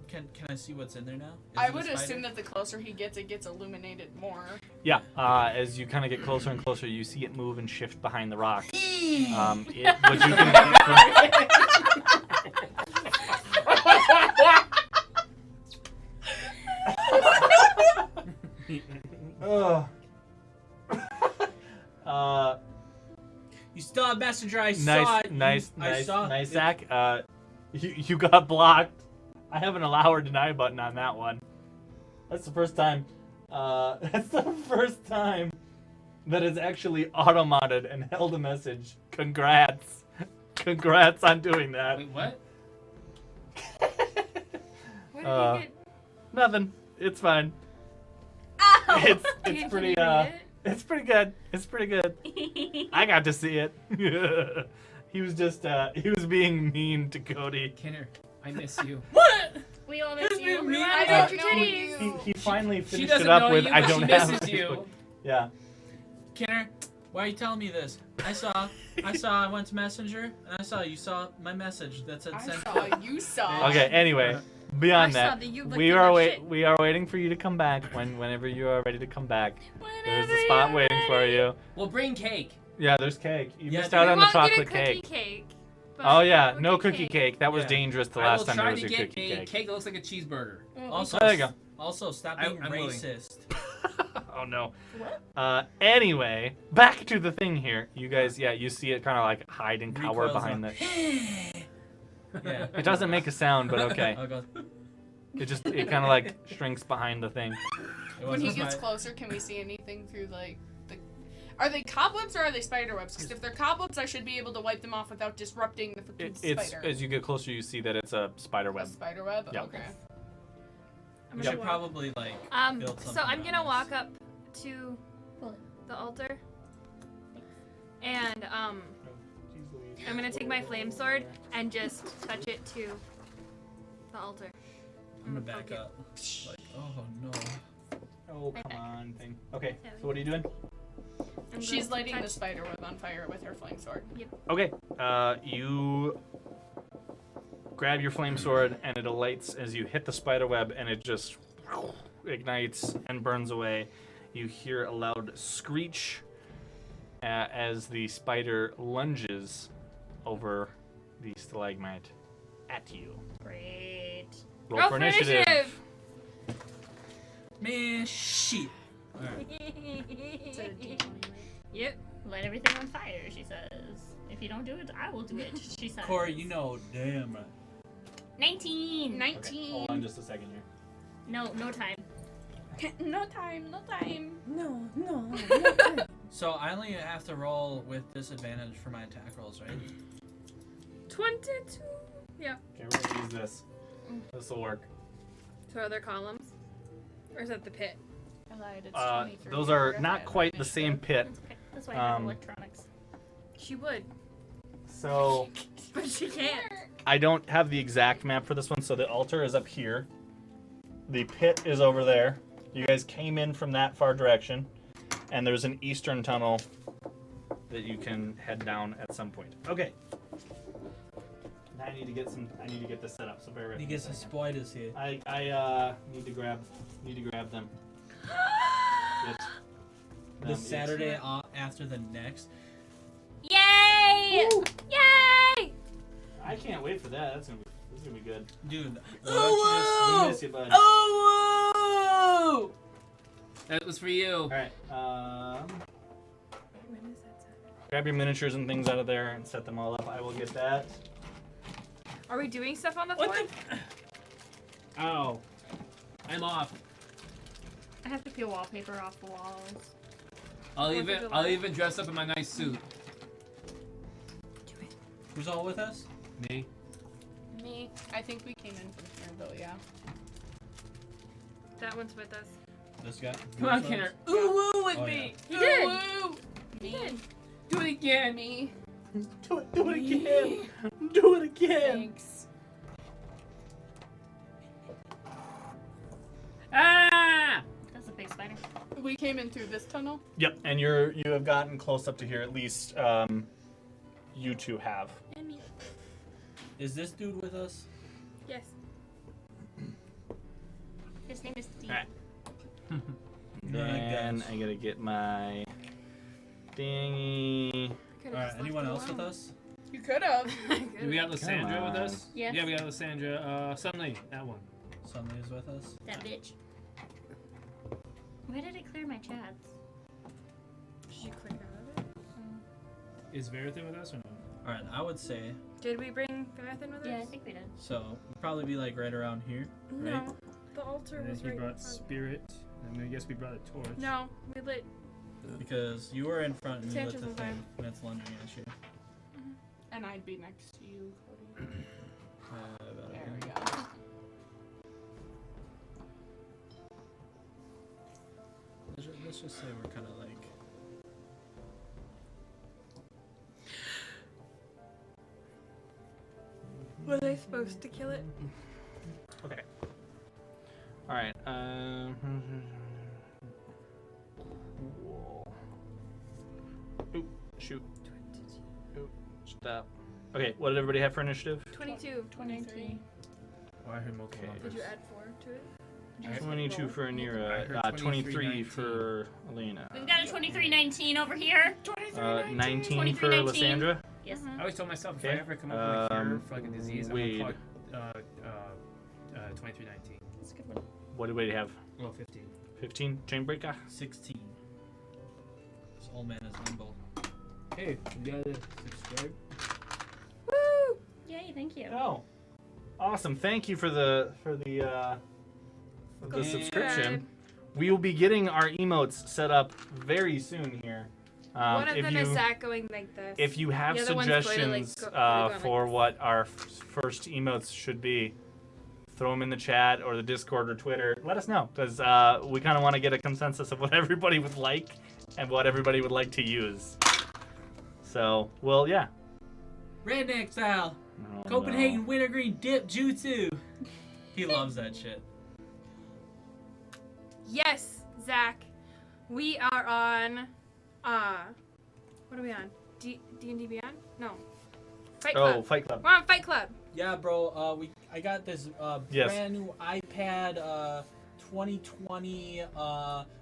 Can I see what's in there now? Is I it a would spider? assume that the closer he gets, it gets illuminated more. Yeah. As you kind of get closer and closer, you see it move and shift behind the rock. What you can You still have messenger. I saw nice, it. nice, I nice, saw nice, it. Zach. You got blocked. I have an allow or deny button on that one. That's the first time. That's the first time that it's actually automated and held a message. Congrats. Congrats on doing that. Wait, what? What did he get? Nothing. It's fine. Ow! It's Can pretty you read it? it's pretty good. It's pretty good. I got to see it. He was just he was being mean to Cody. Kenner, I miss you. What? We all miss you. Me, I I don't don't know know you. you. He finally She finished doesn't it up know with you, I but don't she have misses Facebook." you. Yeah. Kenner, why are you telling me this? I went to Messenger, and you saw my message that said I send. saw, you saw. Okay, anyway, beyond I saw that, that you looked we at are your shit. we are waiting for you to come back whenever you are ready to come back. There's Whenever a spot you're waiting for ready. you. Well, bring cake. Yeah, there's cake. You Yeah, missed dude. out We on the won't get a chocolate cookie cake. cake. but Oh yeah, cookie no cookie cake. That was Yeah. dangerous the I will last time try there was to a get cookie a cake. cake that looks like a cheeseburger. Also, There you go. Also, stop being I'm willing. racist. Oh no. What? Anyway, back to the thing here. You guys, yeah, you see it kind of like hide and cower Recoils behind on. the. Yeah. It doesn't make a sound, but okay. Oh god. It kind of like shrinks behind the thing. It When he wasn't gets my- closer, can we see anything through like the? Are they cobwebs or are they spider webs? Because if they're cobwebs, I should be able to wipe them off without disrupting the fucking It's spider. as you get closer, you see that it's a spider A web. spider web. Yep. Okay. I'm We gonna should walk. probably like. build So something I'm on gonna this. walk up to the altar, and I'm gonna take my flame sword and just touch it to the altar. I'm gonna back Okay. up. Like, oh no. Oh Right come back. on, thing. Okay, so what are you doing? I'm She's going to lighting the touch- spider web on fire with her flame sword. Okay, you grab your flame sword and it lights as you hit the spider web and it just ignites and burns away. You hear a loud screech as the spider lunges over the stalagmite at you. Great. Roll Roll for initiative. Man, shit. Alright. It's a D20, right? Yep. Light everything on fire, she says. If you don't do it, I will do it, she says. Corey, you know damn right. 19. 19. Hold on just a second here. No time. No time. No time. No. So I only have to roll with disadvantage for my attack rolls, right? 22. Okay, we're gonna use this. This will work. So are there columns? Or is that the pit? I lied. It's 23. Those are Forgot not that quite the initiative. same pit. That's okay. That's why I have Um, electronics. She would. So But she can't. I don't have the exact map for this one, so the altar is up here. The pit is over there. You guys came in from that far direction, and there's an eastern tunnel that you can head down at some point. Okay. Now I need to get this set up. So bear with He me. gets some spiders here. I need to grab them. Yes. The Yes. Saturday after the next. Yay! Yay! I can't wait for that. This is gonna be good. Dude. We miss you, bud. Oh! That was for you. All right. Grab your miniatures and things out of there and set them all up. I will get that. Are we doing stuff on the What floor? Oh. I'm off. I have to peel wallpaper off the walls. I'll Fourth of even July. dress up in my nice suit. Who's all with us? Me. Me. I think we came in from here, though. Yeah. That one's with us. This guy. Come on, Kenner. Ooh woo with Oh, me. He did. Woo! He Me. did. Do it again. Me. Do it again. Do it again. Thanks. Ah! That's a big spider. We came in through this tunnel. Yep, and you have gotten close up to here. At least you two have. And me. Is this dude with us? Yes. His name is Steve. Alright. Then And I gotta get my thingy. Alright, anyone else with us? You could have. Do we got Lysandra with on. us? Yes. Yeah, we got Lysandra. Suddenly, that one. Somebody is with us? That bitch. Why did it clear my chats? Did you click out of it? Is Verithin with us or no? Alright, I would say, Did we bring Garathan with us? Yeah, I think we did. so, we'd probably be like right around here, right? No. The altar And was then he right brought in front. Spirit. And I guess we brought a torch. No, we lit. Because you were in front and you lit Sanchez the was thing, fine. and it's lunging at you. And I'd be next to you, Cody. About There here. we go. Let's just say we're kind of like... Were they supposed to kill it? Okay. All right. Oop, shoot. Oop, stop. Okay, what did everybody have for initiative? 22. 23. Oh, I heard multiple Okay. numbers. Did you add 4 to it? 22 for I Anira, heard 23 for Elena, We've got a 2319 over here. 19 for 23-19. Lysandra. Yes. I always told myself if Okay. I ever come up with a cure Um, for like a disease, Wade. I'm gonna plug 2319. That's a good one. What did we have? Well, 15. 15? Chainbreaker? 16. This old man is nimble. Hey, you gotta subscribe. Woo! Yay, thank you. Oh, awesome! Thank you for the Yeah. subscription. We will be getting our emotes set up very soon here. One of if them you is Zach going like this. if you have The other one's going to, like, suggestions going like for this. what our first emotes should be, throw them in the chat or the Discord or Twitter. Let us know because we kind of want to get a consensus of what everybody would like and what everybody would like to use. So, well, yeah. Redneck style! Oh, Copenhagen wintergreen dip jutsu! He loves that shit. Yes, Zach. We are on. What are we on? D&D Beyond? No. Fight No. Club. Oh, Fight Club. We're on Fight Club. Yeah, bro. I got this Yes. brand new iPad 2020.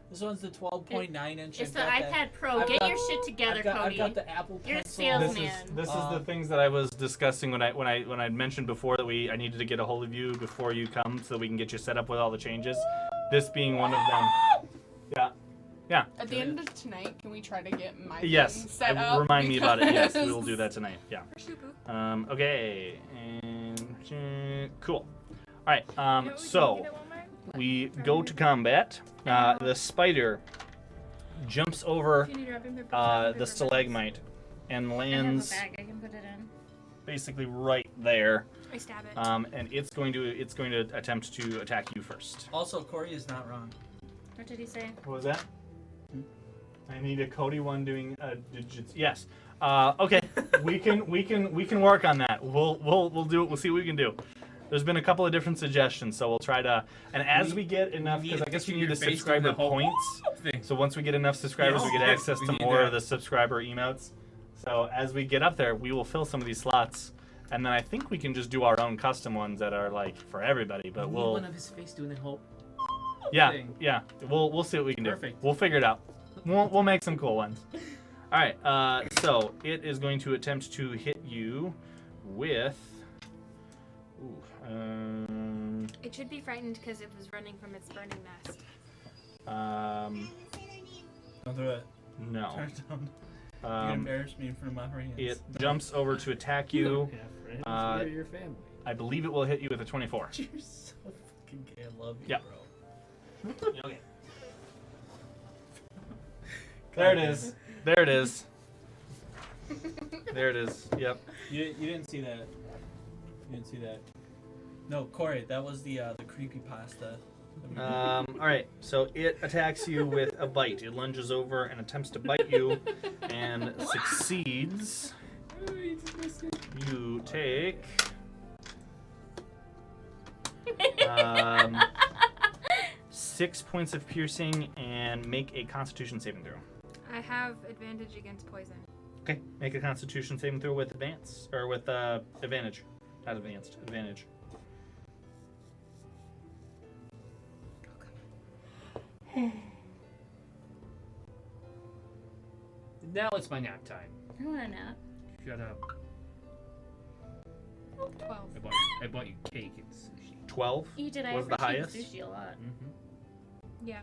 This one's the 12.9 inch. It's I've the got iPad Pro. I've Get got- your shit together, I've Cody. got the Apple You're a Pencil. salesman. This is the things that I was discussing when I mentioned before that I needed to get a hold of you before you come so we can get you set up with all the changes. This being one of them. Yeah. Yeah. At the end of tonight, can we try to get my Yes. thing set up? Remind me about it. Yes, we will Because- do that tonight. Yeah. For Shubu. Okay. And cool. All right. You know what we can So get at Walmart? we go to combat. The spider jumps over If you need wrapping paper, the wrapping paper stalagmite and I have a lands bag. I can put it in. basically right there. bags. I stab it. And it's going to attempt to attack you first. Also, Corey is not wrong. What did he say? What was that? I need a Cody one doing digits. Yes. Okay. we can work on that. We'll do it. We'll see what we can do. There's been a couple of different suggestions, so we'll try to. And as we get enough, because I guess we need the subscriber points. thing. So once we get enough subscribers, we get Yes, access we to need more of that. the subscriber emotes. So as we get up there, we will fill some of these slots, and then I think we can just do our own custom ones that are like for everybody. But we'll. one of his face doing the whole. Yeah, thing. yeah. We'll see what we can Perfect. do. We'll figure it out. We'll make some cool ones. All right. So it is going to attempt to hit you with. Ooh, It should be frightened because it was running from its burning nest. Don't do it. No. Turn it down. You embarrass me in front of my friends. It jumps over to attack you. friends. Uh, We're your family. I believe it will hit you with a 24. You're so fucking gay. I love you, Yeah. bro. Okay. There it is. There it is. There it is. Yep. You didn't see that. You didn't see that. No, Corey, that was the creepy pasta. All right. So it attacks you with a bite. It lunges over and attempts to bite you, and succeeds. You take 6 points of piercing and make a Constitution saving throw. I have advantage against poison. Okay, make a Constitution saving throw with advance or with advantage, not advanced, advantage. Now it's my nap time. I want a nap. Shut up. 12. I bought you cake and sushi. 12 You did. I was the appreciate highest. sushi a lot. Mm-hmm. Yeah.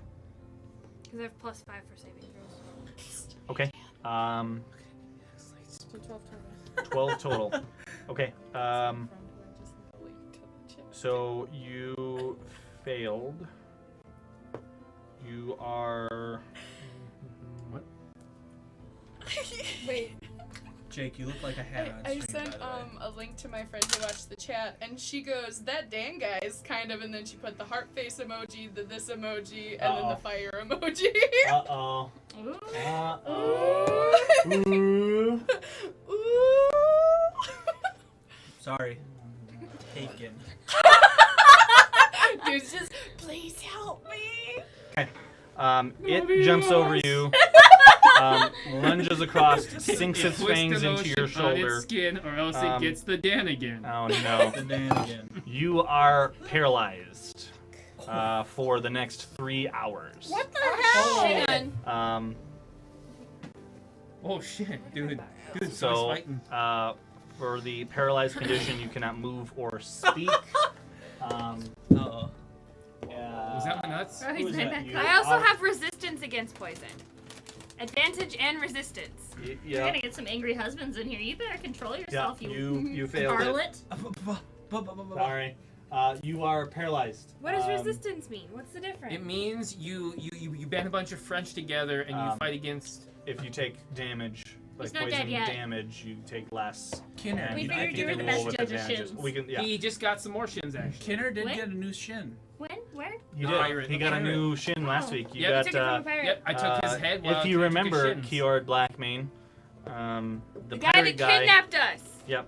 Because I have +5 for saving throws. Okay. So 12 12 total. Okay. So you failed. You are. What? Wait, Jake, you look like a hat on I stream, sent by the way. a link to my friend to watch the chat, and she goes, "That Dan guy is kind of," and then she put the heart face emoji, the this emoji, and then the fire emoji. Uh-oh. Ooh. Uh-oh. Ooh. Ooh. Sorry. Taken. Dude's just, please help me. It jumps over you, lunges across, sinks its fangs into your On shoulder. its skin, or else it gets the Dan again. Oh no. The Dan again. You are paralyzed for the next 3 hours. What the hell? Man. Oh shit, dude. Dude, So, fighting. for the paralyzed condition, you cannot move or speak. Uh-oh. Was that my nuts? Oh, he's Who's my that? back You- up. I also have resistance against poison. Advantage and resistance. We're Yeah. gonna get some angry husbands in here. You better control yourself, You failed it. harlot. Sorry. You are paralyzed. What does resistance mean? What's the difference? It means you band a bunch of French together and you fight against. If you take damage, like He's not poison dead yet. damage, you take less. Kinner. and We I figured think you were you the roll best with judge of advantages. shins. We can, yeah. He just got some more shins actually. Kinner did What? get a new shin. When? Where? You Pirate. did. He got a Pirate. new shin last week. You Yep. got. You took it from a pirate. Yep, I took his head. while If I you took his remember, shins. Keyword Blackmane, the guy pirate that kidnapped us. Yep.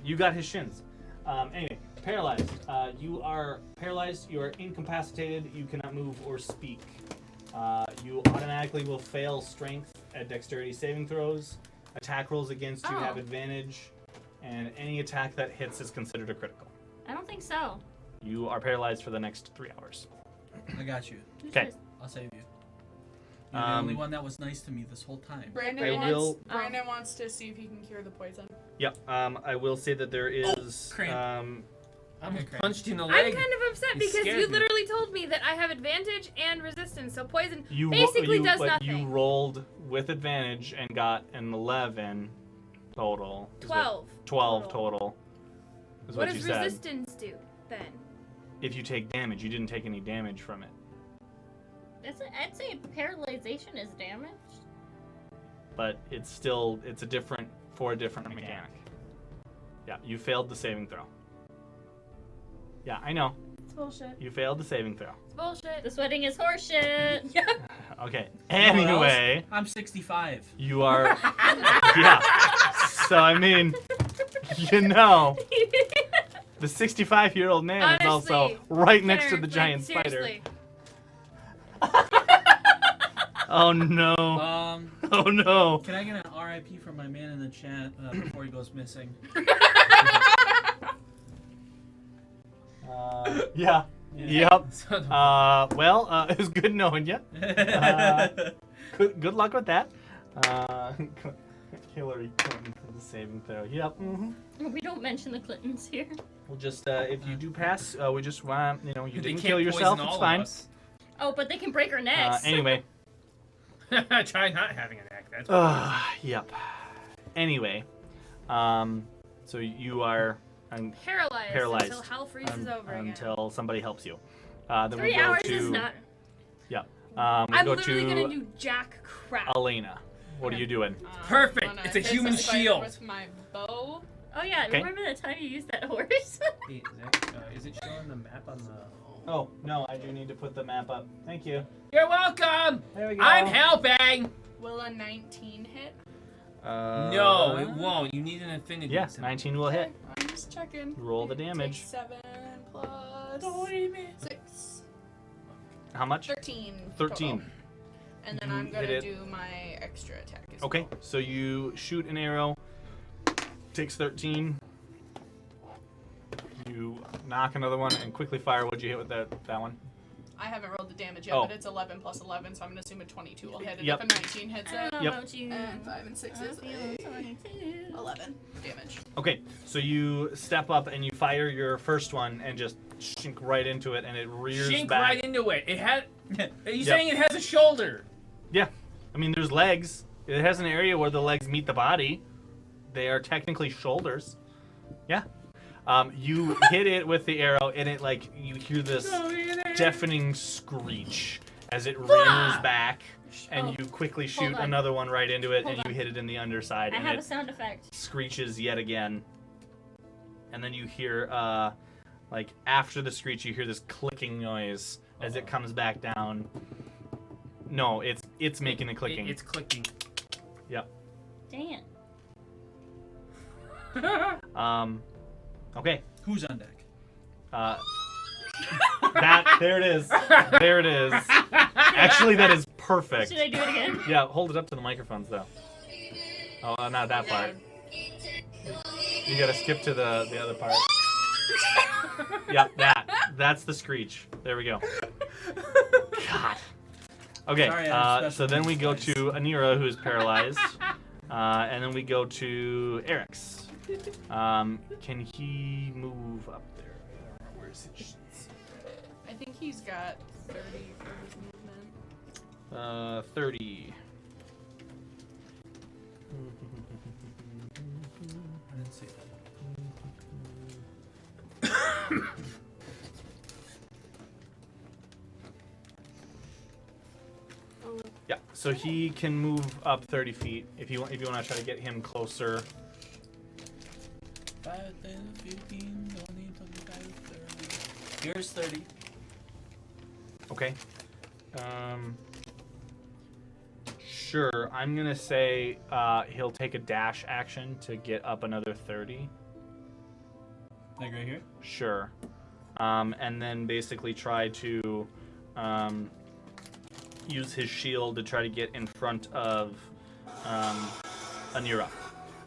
You got his shins. Anyway, paralyzed. You are paralyzed. You are incapacitated. You cannot move or speak. You automatically will fail strength at dexterity saving throws. Attack rolls against you have Oh. advantage, and any attack that hits is considered a critical. I don't think so. You are paralyzed for the next 3 hours. I got you. Who's 'Kay. this? I'll save you. You're the only one that was nice to me this whole time. Brandon wants to see if he can cure the poison. Yep. I will say that there is. cramp. I almost Okay. punched you in the I'm leg. kind of upset You because scared you me. literally told me that I have advantage and resistance, so poison You basically does but nothing. you rolled with advantage and got an 11 total. is what- 12. 12 total. Is What what you does said. resistance do then? If you take damage, you didn't take any damage from it. I'd say paralyzation is damage. But it's a different mechanic. Yeah, you failed the saving throw. Yeah, I know. It's bullshit. You failed the saving throw. It's bullshit. This wedding is horseshit. Yeah. Okay. You know what else? Anyway, I'm 65. you are. Yeah. So I mean, you know, the 65-year-old man is also Honestly, right next to Tanner, the like, giant spider. seriously. Oh no! Oh no! Can I get an RIP from my man in the chat before he goes missing? Yeah. Yep. Well, it was good knowing you. Good luck with that. Hillary Clinton for the saving throw. Yep. Mm-hmm. We don't mention the Clintons here. We'll just, if you do pass, we just want, you They didn't can't kill yourself. poison It's all fine. of us. Oh, but they can break our necks. Anyway. Try not having a neck. That's Yep. Anyway, so you are Paralyzed until hell freezes over again. until somebody helps you. Then 3 we go hours to is not. we I'm go literally to gonna do jack crap. Elena. What are you doing? Perfect. I'm gonna It's a hit human the spider shield. With my bow. Oh yeah, Okay. remember the time you used that horse? Hey, is it showing the map on the? Oh no, I do need to put the map up. Thank you. You're welcome. There we go. I'm helping. Will a 19 hit? No, it won't. You need an infinity. Yeah, symbol. 19 will hit. I'm just checking. Roll the Take damage. 7 plus 6. How much? 13. 13. total. And then You I'm gonna hit it. do my extra attack as Okay, well. so you shoot an arrow. Takes 13. You knock another one and quickly fire. What'd you hit with that one? I haven't rolled the damage yet, Oh. but it's 11 plus 11, so I'm gonna assume a 22 will hit it. Yep. If a 19 hits I don't it, know Yep. about you. and 5 and 6 is I feel 22. 11 damage. Okay, so you step up and you fire your first one and just shink right into it, and it rears Shink back. right into it. It had. Are you Yep. saying it has a shoulder? Yeah, I mean there's legs. It has an area where the legs meet the body. They are technically shoulders. Yeah. You hit it with the arrow, and it you hear this deafening screech as it rears back, and you quickly shoot on. another one right into it, Hold and you on. hit it in the underside, I and have a it sound effect. screeches yet again. And then you hear, after the screech, you hear this clicking noise as it comes back down. No, it's making the clicking. It's clicking. Yep. Dang it. Okay. Who's on deck? There it is. There it is. Actually, that is perfect. Should I do it again? Yeah, hold it up to the microphones though. Oh, not that part. You gotta skip to the other part. Yep, that's the screech. There we go. God. Okay, Sorry, I have so special then we go needs. to Anira, who's paralyzed, and then we go to Eric's. Can he move up there? Where's his? I think he's got 30 for his movement. 30. I didn't see that. Yeah, so he can move up 30 feet if you want to try to get him closer. 5, 10, 15, 20, 25, 30. Here's 30. Okay. Sure. I'm gonna say he'll take a dash action to get up another 30. Like right here? Sure. And then basically try to use his shield to try to get in front of Anira.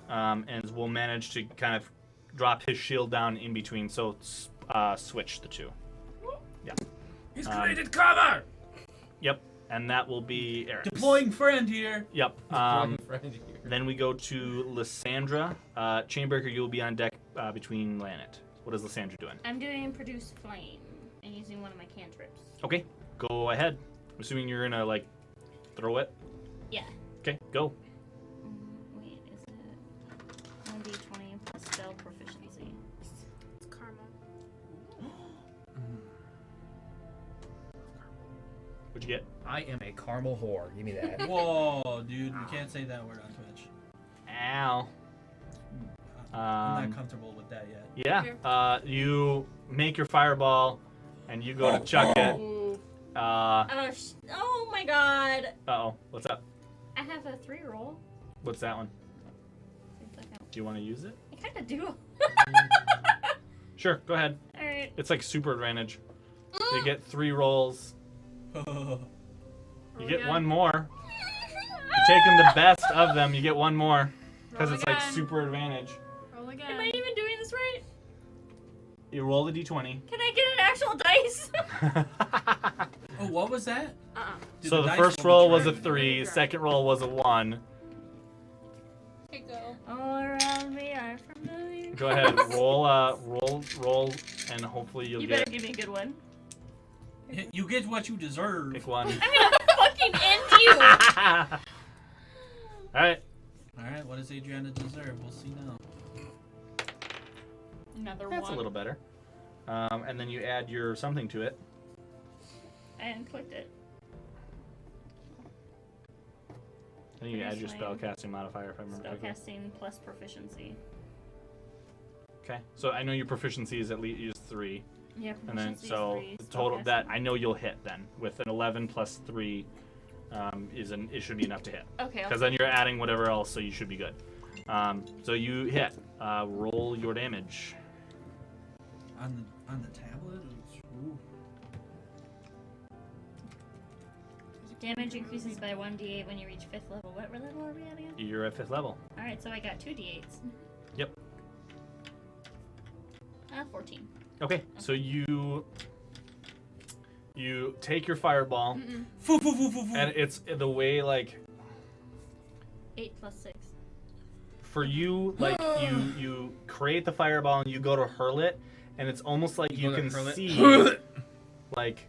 And we'll manage to kind of drop his shield down in between, so switch the two. Yeah. He's created cover. Yep. And that will be Eric. Deploying friend here. Yep. Then we go to Lysandra. Chainbreaker, you'll be on deck between Lanet. What is Lysandra doing? I'm doing produce flame and using one of my cantrips. Okay, go ahead. I'm assuming you're gonna throw it. Yeah. Okay, go. Wait, is it 1d20 plus spell proficiency? It's caramel. What'd you get? I am a caramel whore. Give me that. Whoa, dude, we can't say that word on Twitch. Ow. I'm not comfortable with that yet. Yeah. You make your fireball, and you go to chuck it. Ooh. Oh my god! Uh-oh. What's up? I have a 3 roll. What's that one? Seems like Do you want to use it? I kinda do. Sure. Go ahead. Alright. It's like super advantage. You get 3 rolls. You get one more. You're taking the best of them. You get one more because Roll it's like again. super advantage. Roll Am I again. even doing this right? You roll the d20. Can I get an actual dice? Oh, what was that? Dude, So the dice first roll roll was a betrayed me. 3, second roll was a 1. Here you go. All around me are familiar. Go ahead, roll, and hopefully you'll You get better give me a good one. You get what you deserve. pick one. I'm gonna fucking end you! All right. Alright, what does Adriana deserve? We'll see now. Another That's one. a little better. And then you add your something to it. I hadn't clicked it. Then you add your Finish lane. spellcasting modifier if I remember correctly. Spellcasting plus proficiency. Okay. So I know your proficiency is at least 3. Yeah, And then proficiency is so 3, the total that spellcasting- I know you'll hit then with an 11 plus 3 it should be enough to hit. Okay. Because then you're adding whatever else, so you should be good. So you hit. Roll your damage. On the tablet? Ooh. Damage increases by 1d8 when you reach 5th level. What level are we at again? You're at 5th level. Alright, so I got 2d8s. Yep. 14. Okay, so you take your fireball, and it's the way like 8 plus 6. for you, like you create the fireball and you go to hurl it, and it's almost like you can see like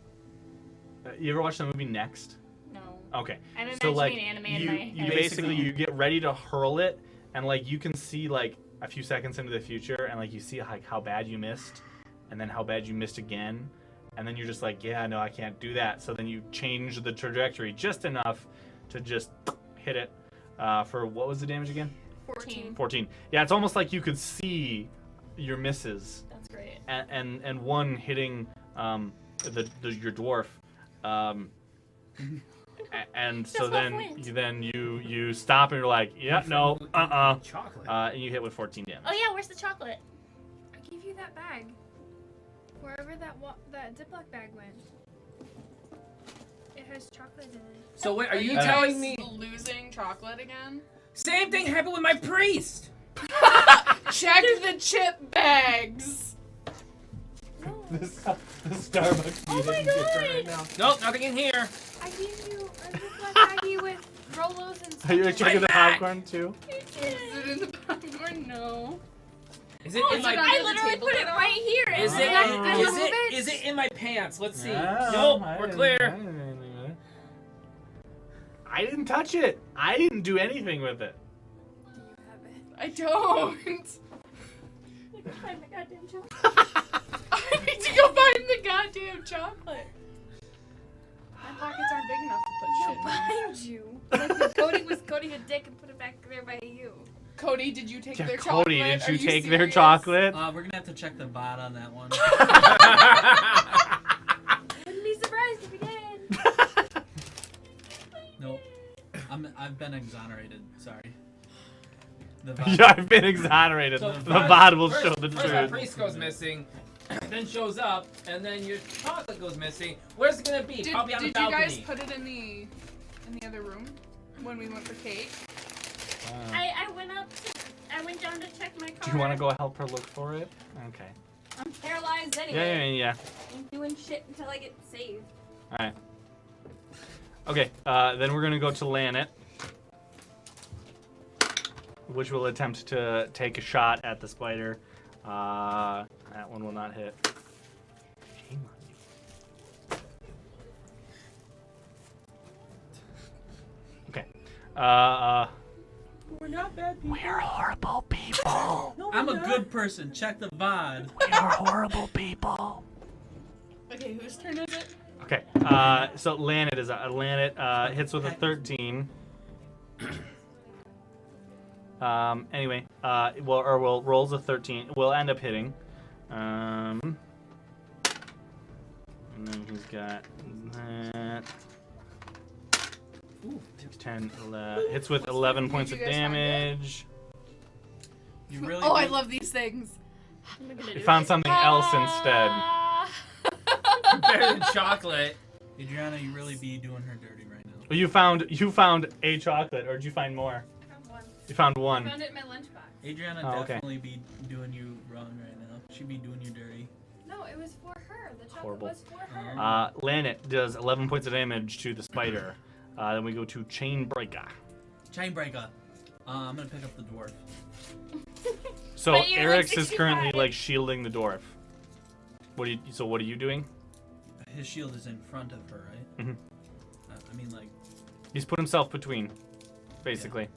you ever watch the movie Next? No. Okay. I'm So imagining like an anime in my you head. basically you get ready to hurl it, and like you can see like a few seconds into the future, and like you see like how bad you missed, and then how bad you missed again, and then you're just like, yeah, no, I can't do that. So then you change the trajectory just enough to just hit it for what was the damage again? 14. 14. Yeah, it's almost like you could see your misses, That's great. and one hitting your dwarf. And so then you stop and you're like, yeah, no, Chocolate. and you hit with 14 damage. Oh yeah, where's the chocolate? I gave you that bag. Wherever that Ziploc bag went. It has chocolate in it. So wait, are you guys telling me losing chocolate again? same thing happened with my priest? Check the chip bags. The Starbucks. Oh my god! Right now. Nope, nothing in here. I gave you a Ziploc baggie with Rolos and stuff. Are you in it. checking the popcorn too? Is it in the popcorn? No. Is it Oh, in is my? it on I the literally table put it at all? right here. Is Ah. it? I Is remove it? it. Is it in my pants? Let's see. No, Nope, I we're didn't- clear. I didn't touch it. I didn't do anything with it. Do you have it? I don't. Find the goddamn chocolate. I need to go find the goddamn chocolate. My pockets aren't big enough to put shit in. Behind you. Like when Cody was Cody a dick and put it back there by you. Cody, did you take Yeah, their chocolate? Cody, did Are you take their serious? chocolate? We're gonna have to check the bot on that one. Wouldn't be surprised if he did. Nope. I've been exonerated. Sorry. The Yeah, I've been exonerated. So The bot will show the first my truth. priest goes missing, then shows up, and then your chocolate goes missing. Where's it gonna be? Did Probably on the you guys balcony. put it in the other room when we went for cake? I went down to check my car. Do you want to go help her look for it? Okay. I'm paralyzed Yeah, anyway. yeah. I'm doing shit until I get saved. All right. Okay. Then we're gonna go to Lanet, which will attempt to take a shot at the spider. That one will not hit. Shame on you. Okay. We're not bad people. We're horrible people. I'm a good person. Check the VOD. We're horrible people. Okay, whose turn is it? Okay. So Lanet is Lanet hits with a 13. Anyway, rolls a 13. We'll end up hitting. And then he's got that. Ooh, 10, 11, hits with 11 points of you guys find it? damage. You really? Oh, I did- love these things. He found something else instead. Better than chocolate. Adriana, you really be doing her dirty right now. You found a chocolate, or did you find more? Found one. You found one. Found it in my lunchbox. Adriana Oh, okay. definitely be doing you wrong right now. She'd be doing you dirty. No, it was for her. The chocolate Horrible. was for her. Lanet does 11 points of damage to the spider. Then we go to Chainbreaker. Chainbreaker. I'm gonna pick up the dwarf. So But you're, like, Eric's is currently 65. like shielding the dwarf. What are you doing? His shield is in front of her, right? Mhm. I mean, like, He's put himself between, basically.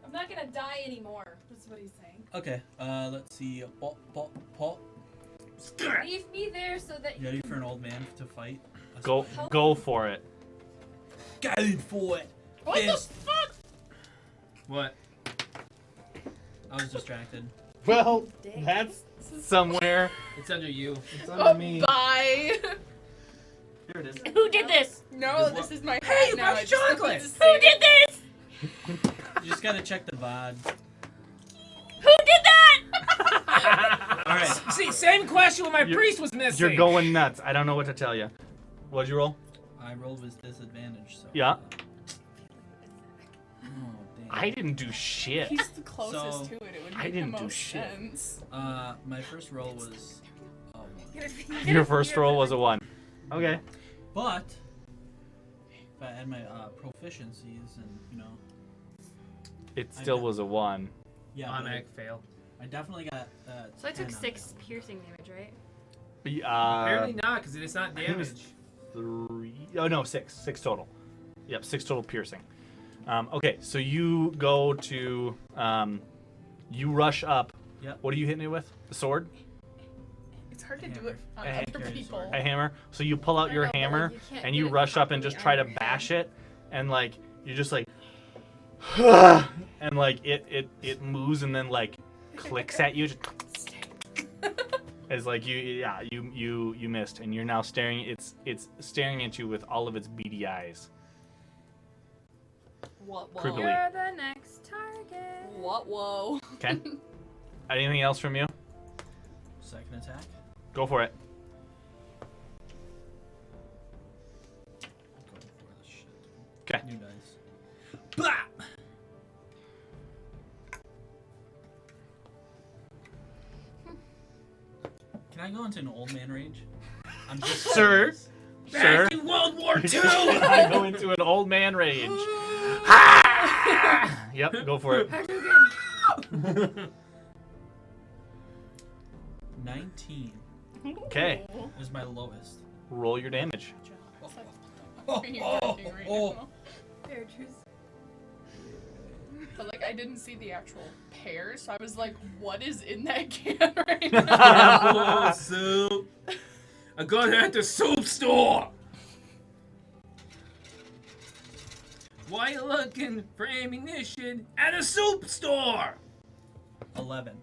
I'm not gonna die anymore. That's what he's saying. okay. Let's see. Pop, pop, pop. Leave me there so that You ready for an old man to fight? a Go spider? go for it. Go for it. What Fist. the fuck? What? I was distracted. Well, that's somewhere. It's under you. It's Oh, bye. Here it is. Who did this? No, this is my hat Hey, you now. found I just chocolate! need to Who say did it. this? You just gotta check the VOD. Who did that? All right. See, same question when my You're- priest was missing. You're going nuts. I don't know what to tell you. What'd you roll? I rolled with disadvantage, so. Yeah. Oh, damn. I didn't do shit. He's the closest So, to it. It would I make didn't the do most shit. sense. My first roll was a 1. Your first roll was a 1. Okay. But if I add my proficiencies and It still was a 1. yeah, but Automatic fail. I definitely got. So I took 10 on 6 that piercing damage, right? Apparently not, because it's not I think it was damage. 3. Oh no, 6. 6 total. Yep, 6 total piercing. Okay, so you go to. You rush up. Yep. What are you hitting it with? The sword? It's hard to do Hammer. it on A other carry people. sword. A hammer. So you pull out I your know, but, like, hammer you can't and get you it rush up and properly just try to on your bash head. it, and like you just like, and like it moves and then like clicks at you. It's like you missed, and you're now staring. It's staring at you with all of its beady eyes. What? Whoa. Creepily. You're the next target. What? Whoa. Okay. Anything else from you? Second attack. Go for it. I'm going for this shit. Okay. New dice. Blah! Can I go into an old man rage? I'm just Sir? curious. Sir, Back in World War II! I go into an old man rage. Yep, go for it. 19 Okay. is my lowest. Roll your damage. Oh, Are you oh, joking right oh. now? There, Juice. But like I didn't see the actual pear, so I was like, what is in that can right now? Oh, soup. I got it at the soup store. Why you looking for ammunition at a soup store? 11.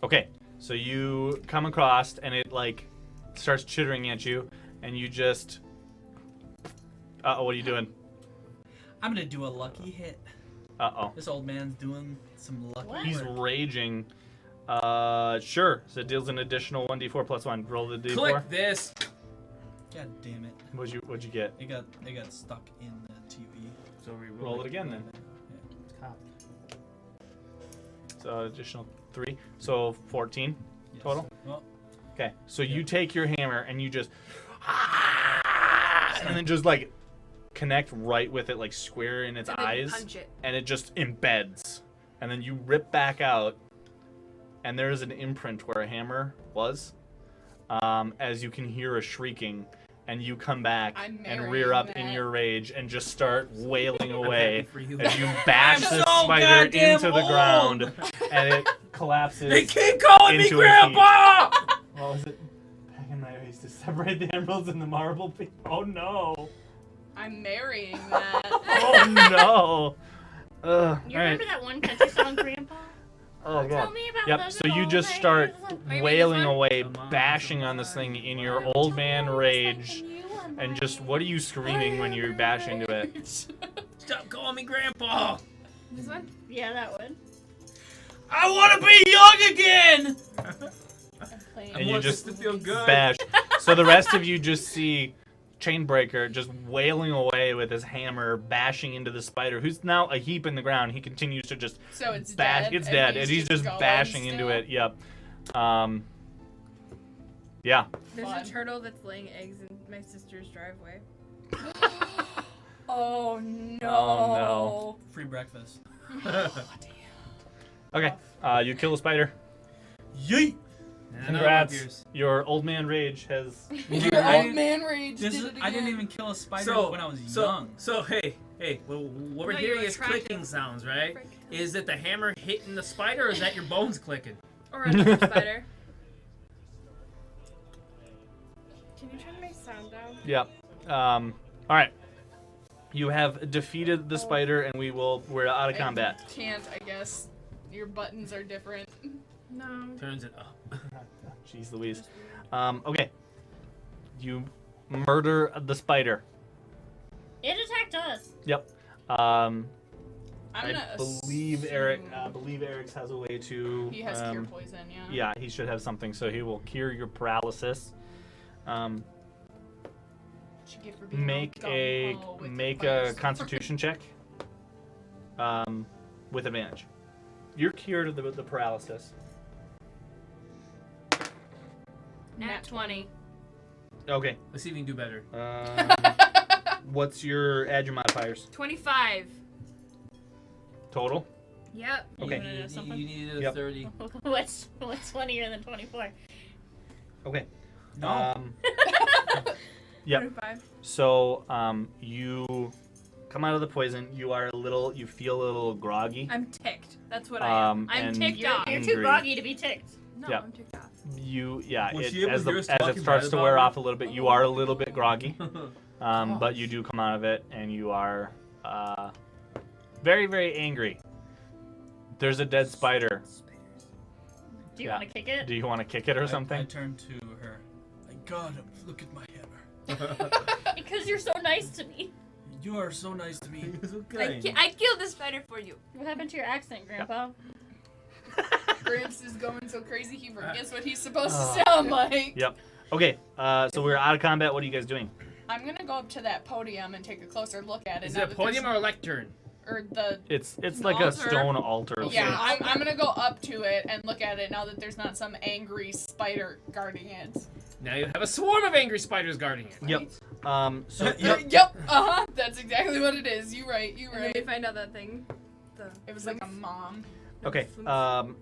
Okay, so you come across and it like starts chittering at you, and you just. What are you doing? I'm gonna do a lucky hit. This old man's doing some lucky He's work. raging. Sure. So it deals an additional 1d4 plus 1. Roll the d4. Click this. God damn it. What'd you get? It got stuck in the TV. So we Roll it again then. So additional 3. So 14 Yes. total. Well, Okay. So you take your hammer and you just. And then just like connect right with it, like square in its And then you eyes. punch it. And it just embeds. And then you rip back out, and there is an imprint where a hammer was. As you can hear a shrieking, and you come back I'm and marrying rear up that. in your rage and just start wailing away for you. as you bash I'm this so spider goddamn into the old. ground, and it collapses. They keep calling me into a Grandpa! What was it? Back in my ways to separate the emeralds and the marble piece. Oh no! I'm marrying that. Oh no! Ugh. You All right. remember that one country song, Grandpa? Oh Tell god. me about Yep. those So you old just days. start Maybe wailing this one? away, Come on, bashing come on this on. thing in your old man rage, and just what are you screaming when you're bashing to it? Stop calling me Grandpa! This one? Yeah, that one. I want to be young again. And I you want just this to feel good. Bash. So the rest of you just see Chainbreaker just wailing away with his hammer, bashing into the spider, who's now a heap in the ground. He continues to just So it's bash. dead. It's dead, and he's just going bashing into still? it. Yep. Yeah. There's Fun. a turtle that's laying eggs in my sister's driveway. Oh no. Oh, Free breakfast. Okay. You kill the spider. Yeet. Congrats. Your old man rage has. Your I- old man rage This did is, it I didn't again. even kill a spider So, when I was so, young. so hey, well, what we're No, hearing you're is attractive. clicking sounds, right? Frick. Is that the hammer hitting the spider, or is that your bones clicking? Or another spider. Can you turn my sound down? Yep. All right. You have defeated the spider, and we're out of I combat. Can't, I guess. Your buttons are different. No. Turns it up. Jeez Louise. Okay. You murder the spider. It attacked us. Yep. I'm I gonna believe Eric's has a way to. He has cure poison, yeah. Yeah, he should have something, so he will cure your paralysis. Should get for being Make all a gung-ho with make your a fires. Constitution check. With advantage. You're cured of the paralysis. Nat 20. Okay. Let's see if we can do better. What's your add your modifiers 25. total? Yep. Okay. wanna know something? You needed a Yep. 30. What's 20 than 24? Okay. No. Yep. 25. So you come out of the poison. You feel a little groggy. I'm ticked. That's what I am. I'm and ticked off. You're too Angry. groggy to be ticked. No, Yeah. I'm ticked off. As Was she able to hear us it talking starts bad to about wear her? off a little bit, you are a little bit groggy. But you do come out of it, and you are very, very angry. There's a dead spider. Do you Yeah. want to kick it? Do you want to kick it or I something? turn to her. I got him. Look at my hammer. Because you're so nice to me. You are so nice to me. I killed the spider for you. What happened to your accent, Grandpa? Gramps is going so crazy he forgets what he's supposed Oh. to sound like. Yep. Okay. So we're out of combat. What are you guys doing? I'm gonna go up to that podium and take a closer look at it. Is now it a that podium there's- or a lectern? or the It's like a altar. stone altar. of yeah, sorts. I'm gonna go up to it and look at it now that there's not some angry spider guarding it. Now you have a swarm of angry spiders guarding it. Yep. So Yep. That's exactly what it is. You right. And then we find out that thing. It was like a mom. Okay.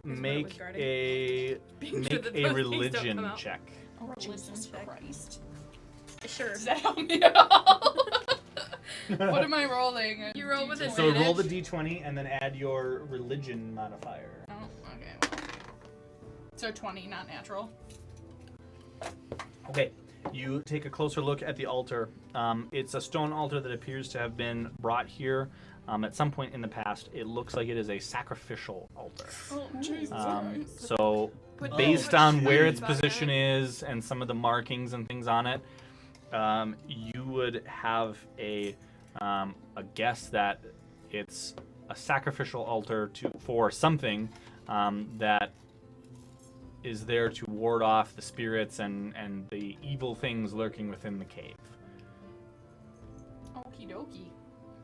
Make guarding. a Being sure make that a those things don't religion come out. check. Oh, Religion Jesus check. Christ. Sure. Does that help me at all? What am I rolling? You roll with D20. So roll the Advantage. d20 and then add your religion modifier. Oh, okay. Well. So 20, not natural. Okay. You take a closer look at the altar. It's a stone altar that appears to have been brought here at some point in the past. It looks like it is a sacrificial altar. Oh, Jesus Christ. So Put- based put on where shoes its on position it. is and some of the markings and things on it, you would have a guess that it's a sacrificial altar for something that is there to ward off the spirits and the evil things lurking within the cave. Okie dokie.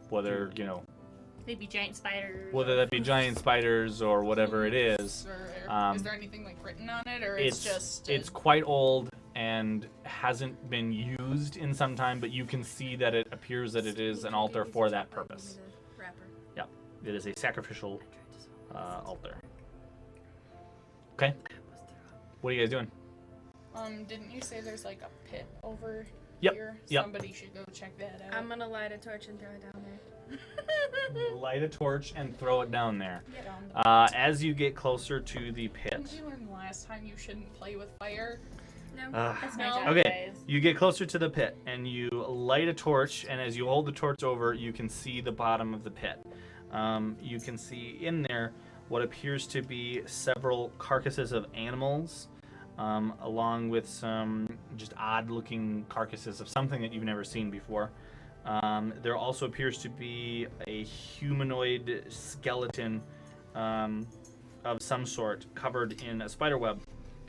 Whether, They'd be giant spiders. whether that be giant spiders or whatever it is. Or, is there anything like written on it, or it's just? It's quite old and hasn't been used in some time, but you can see that it appears that it is an altar for that purpose. Yeah, it is a sacrificial altar. Okay. What are you guys doing? Didn't you say there's like a pit over Yep, here? yep. Somebody should go check that out. I'm gonna light a torch and throw it down there. Light a torch and throw it down there. Get on the As you get closer to the pit. Didn't you learn last time you shouldn't play with fire? No. That's my No. job, Okay, guys. you get closer to the pit and you light a torch, and as you hold the torch over, you can see the bottom of the pit. You can see in there what appears to be several carcasses of animals, along with some just odd-looking carcasses of something that you've never seen before. There also appears to be a humanoid skeleton of some sort covered in a spider web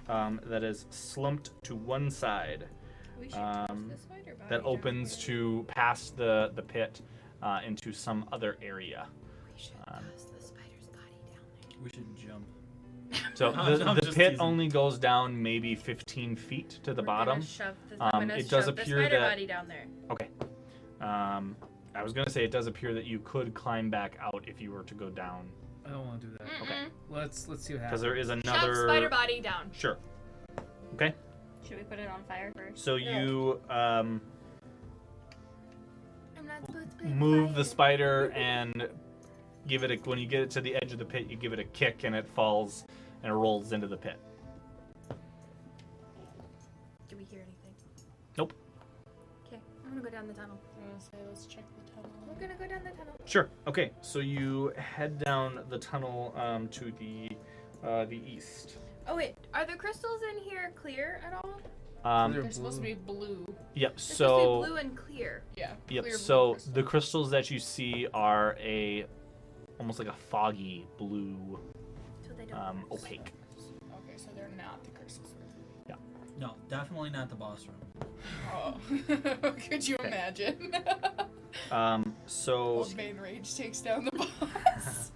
that is slumped to one side. We should toss the spider body That down opens there. to past the pit into some other area. We should toss the spider's body down there. We should jump. So I'm the just pit teasing. only goes down maybe 15 feet to the We're bottom. Gonna shove the, I'm gonna it does shove the appear spider that- body down there. Okay. I was gonna say it does appear that you could climb back out if you were to go down, I don't want to do that. Okay. Let's see what because happens. there is Shove another. spider body down. Sure. Okay. Should we put it on fire first? So you I'm not supposed to play move fire. the spider and give it a. When you get it to the edge of the pit, you give it a kick and it falls and it rolls into the pit. Do we hear anything? Nope. Okay, I'm gonna go down the tunnel. I was gonna say, let's check the tunnel. We're gonna go down the tunnel. Sure. Okay. So you head down the tunnel to the east. Oh wait, are the crystals in here clear at all? They're supposed to be blue. Yep. It's supposed So. to be blue and clear. Yeah. Yep. clear blue So crystal. the crystals that you see are almost like a foggy blue, So they don't. opaque. Okay, so they're not the crystals. No, definitely not the boss room. Oh, could you imagine? So Old Bane Rage takes down the boss.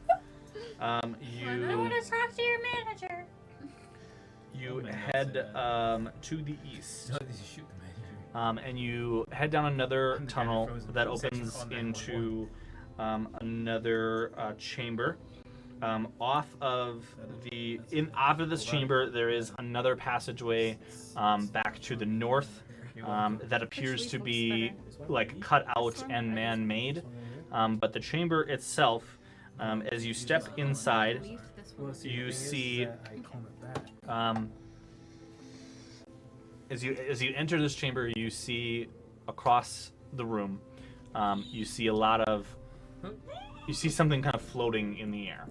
I you want to talk to your manager. you I'm gonna head say that. to the east. No, this is shoot the manager. And you head down another I'm the guy tunnel that froze that the section opens called into another chamber. Off of this chamber, there is another passageway back to the north that appears to be like cut out and man-made. But the chamber itself, as you step inside, Well, see, you the thing is see, that I comb it back. as you enter this chamber, you see across the room, you see something kind of floating in the air.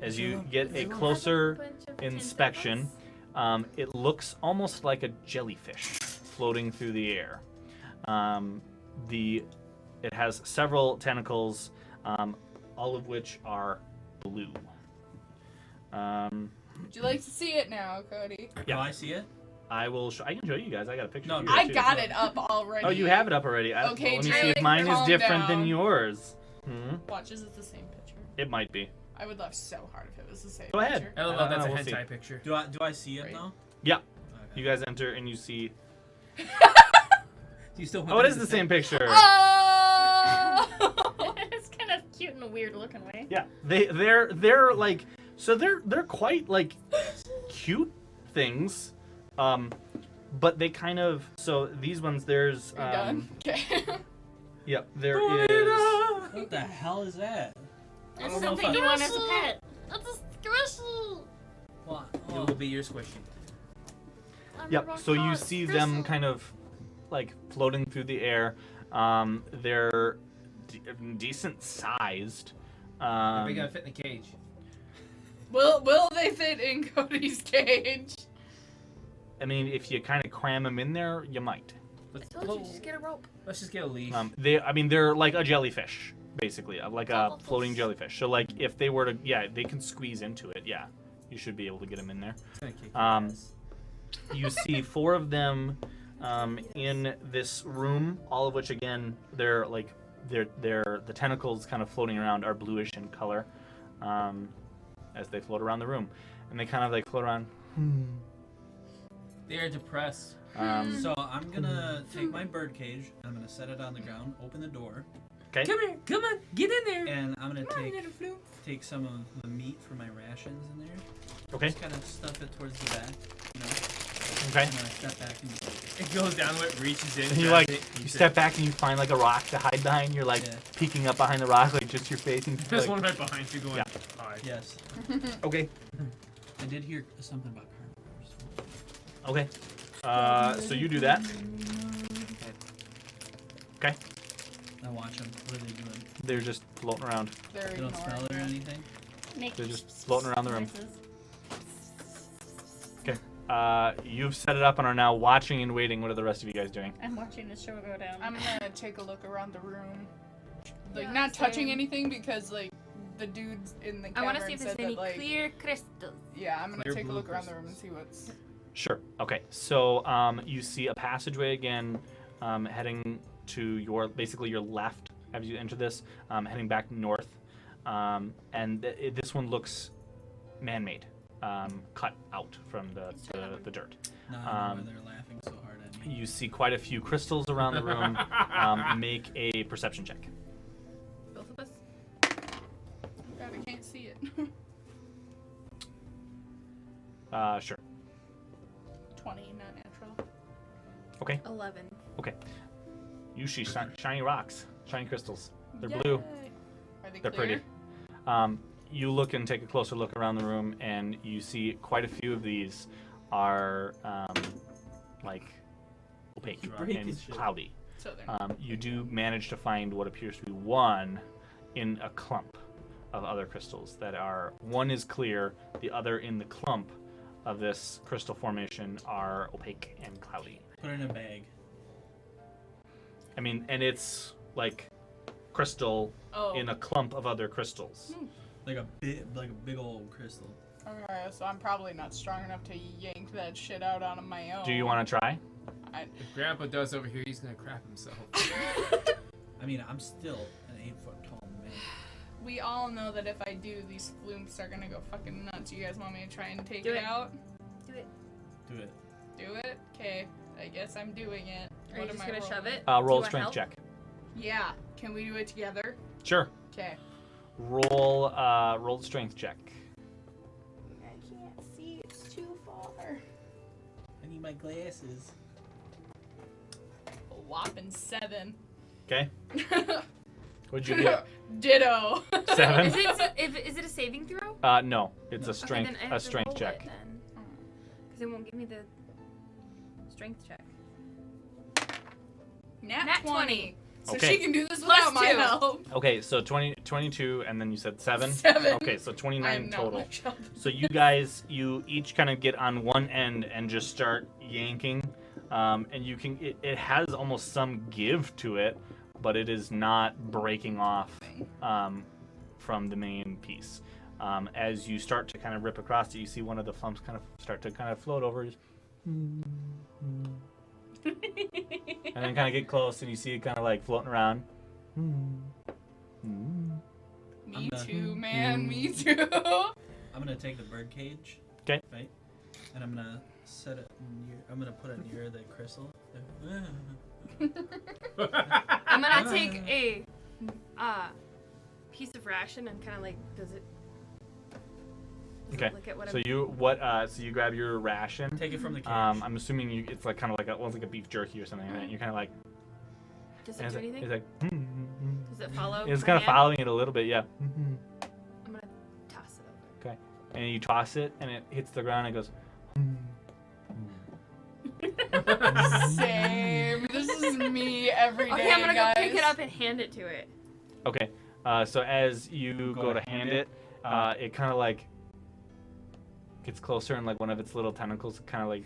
As you get a closer inspection, it looks almost like a jellyfish floating through the air. It has several tentacles, all of which are blue. Would you like to see it now, Cody? Yeah. Do I see it? I can show you guys. I got a picture. No, of no. you I too. got it up already. Oh, you have it up already. Okay, let me Jay, see if mine is calm different than down. yours. Watch, is it the same picture? It might be. I would laugh so hard if it was the same Go ahead. picture. I don't know if that's a we'll see. hentai picture. Do I see it Right. though? Yeah. Okay. You guys enter and you see. Do you still want Oh, it them is to the say- same picture. Oh! It's kind of cute in a weird looking way. Yeah, they're like, so they're quite like cute things, but they kind of, so these ones there's You're done? Okay. Yep, there is. What the hell is that? That's don't know if something I- you want as a pet. That's a squishy. What? It will be your squishy. Yep. So you see them kind of like floating through the air. They're decent sized. They're big enough to fit in the cage. Will they fit in Cody's cage? I mean, if you kind of cram them in there, you might. I told you, just get a rope. Let's just get a leash. They're like a jellyfish, basically, like a Jellyfish. floating jellyfish. So like, if they were to, they can squeeze into it. Yeah, you should be able to get them in there. It's gonna kick your Um, ass. You see 4 of them in this room, all of which again, they're the tentacles kind of floating around are bluish in color, as they float around the room, and they kind of like float around. They are depressed. So I'm gonna take my bird cage. I'm gonna set it on the ground. Open the door, Okay. Come here, come on, get in there. and I'm gonna Come on, little flu. take some of the meat for my rations in there. Okay. Just kind of stuff it towards the back, you know. Okay. I'm gonna step back and It goes down, it reaches in. And you grabs like it, you eats step it. back and you find like a rock to hide behind. You're like Yeah. peeking up behind the rock, like just your face. And There's like, one right behind you going. Yeah. Hi. yes. Okay. I did hear something about carnivores. Okay. So you do that. Okay. I watch them. What are they doing? They're just floating around. They're They don't smell it or anything. Make They're just floating around the room. noises. Okay. You've set it up and are now watching and waiting. What are the rest of you guys doing? I'm watching the show go down. I'm gonna take a look around the room. Like, Yeah, not touching same. anything because, like, the dudes in the I cavern want to see if said there's that, any like, clear crystals. yeah, I'm gonna Clear take a blue look around the room and crystals. see what's. Sure. Okay. So you see a passageway again, heading to your left as you enter this, heading back north, and this one looks man-made, cut out from the dirt. No, I don't know Um, why they're laughing so hard at me. You see quite a few crystals around the room. Make a perception check. Both of us. God, I can't see it. Sure. 20, not natural. Okay. 11. You see shiny rocks, shiny crystals. They're blue. Yay. Are they They're clear? pretty. You look and take a closer look around the room, and you see quite a few of these are like opaque Break and this shit. cloudy. So they're You do manage to find what appears to be one in a clump of other crystals that are, one is clear, the other in the clump of this crystal formation are opaque and cloudy. Put it in a bag. I mean, and it's like crystal in a clump of other crystals. Like a big old crystal. Okay, so I'm probably not strong enough to yank that shit out on my own. Do you want to try? If Grandpa does over here, he's gonna crap himself. I mean, I'm still an 8-foot tall man. We all know that if I do, these flumps are gonna go fucking nuts. You guys want me to try and take Do it it. out? Do it. Do it. Do it? Okay, I guess I'm doing it. Are you just gonna shove it? Roll Do a you want strength help? check. Yeah. Can we do it together? Sure. Okay. Roll the strength check. I can't see. It's too far. I need my glasses. A whopping 7. Okay. What'd you get? Ditto. 7. Is it a saving throw? No, it's a Okay, strength then I have to strength roll check. it then. Because it won't give me the strength check. Nat 20. So Okay. she can do this Plus without my 2. help. Okay, so 22, and then you said 7? 7. Okay, so I 29 know total. my job. So you guys, you each kind of get on one end and just start yanking. And you can, it has almost some give to it, but it is not breaking off from the main piece. As you start to kind of rip across it, you see one of the flumps kind of start to kind of float over. Just, and then kind of get close, and you see it kind of like floating around. Me too, man. Me too. I'm gonna take the bird cage. Okay. Right. And I'm gonna set it near. I'm gonna put it near the crystal. I'm gonna take a piece of ration and kind of like does it Okay. look at what So I'm you So you grab your ration. Take it from the cage. I'm assuming it's like kind of like almost like a beef jerky or something. Right? You're kind of like. does it and do it's anything? It's like. Does it follow? It's my kind of hand? following it a little bit, yeah. I'm gonna toss it over. Okay. And you toss it, and it hits the ground, and it goes. Same. This is me every day, Okay, I'm gonna guys. go pick it up and hand it to it. Okay. So as you go to hand it, it kind of like gets closer, and like one of its little tentacles kind of like,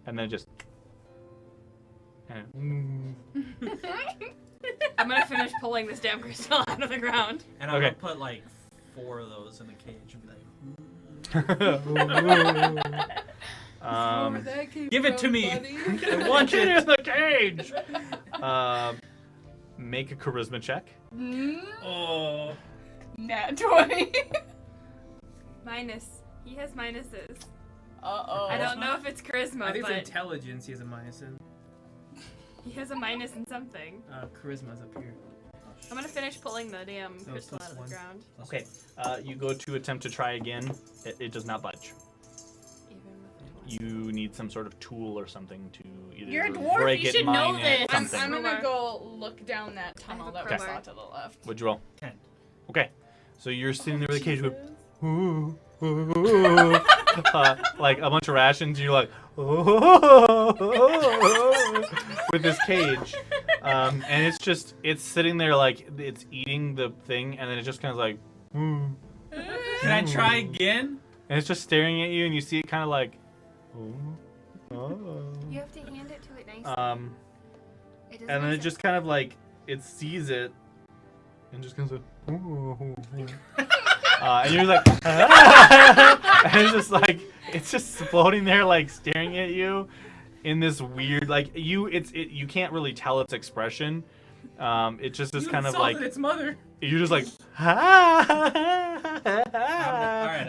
and then just. And I'm gonna finish pulling this damn crystal out of the ground. And I'm Okay. gonna put like 4 of those in the cage and be like, Where that came give it to from, me. buddy? I want it in the cage. Make a charisma check. oh. Nat 20. Minus. He has minuses. Uh-oh. I don't know if it's charisma, I think but it's intelligence he has a minus in. he has a minus in something. Charisma's up here. I'm gonna finish pulling the damn it's crystal plus out of one. the ground. Okay. You go to attempt to try again. It does not budge. Even with the You need some sort of tool or something to either You're a dwarf, break you it, should know mine it, this. I'm something. gonna go look down that tunnel have a that we crowbar. saw to the left. What'd you roll? 10. Okay. So you're sitting there with a cage with, like a bunch of rations. You're like, with this cage, and it's sitting there like it's eating the thing, and then it just kind of like, Can I try again? and it's just staring at you, and you see it kind of like, You have to hand it to it nicely. It doesn't and then make it just kind of like it sees it, and just kind of like, and you're like, and it's just floating there like staring at you in this weird like you can't really tell its expression. It just is You kind of insulted like its mother. you're just like,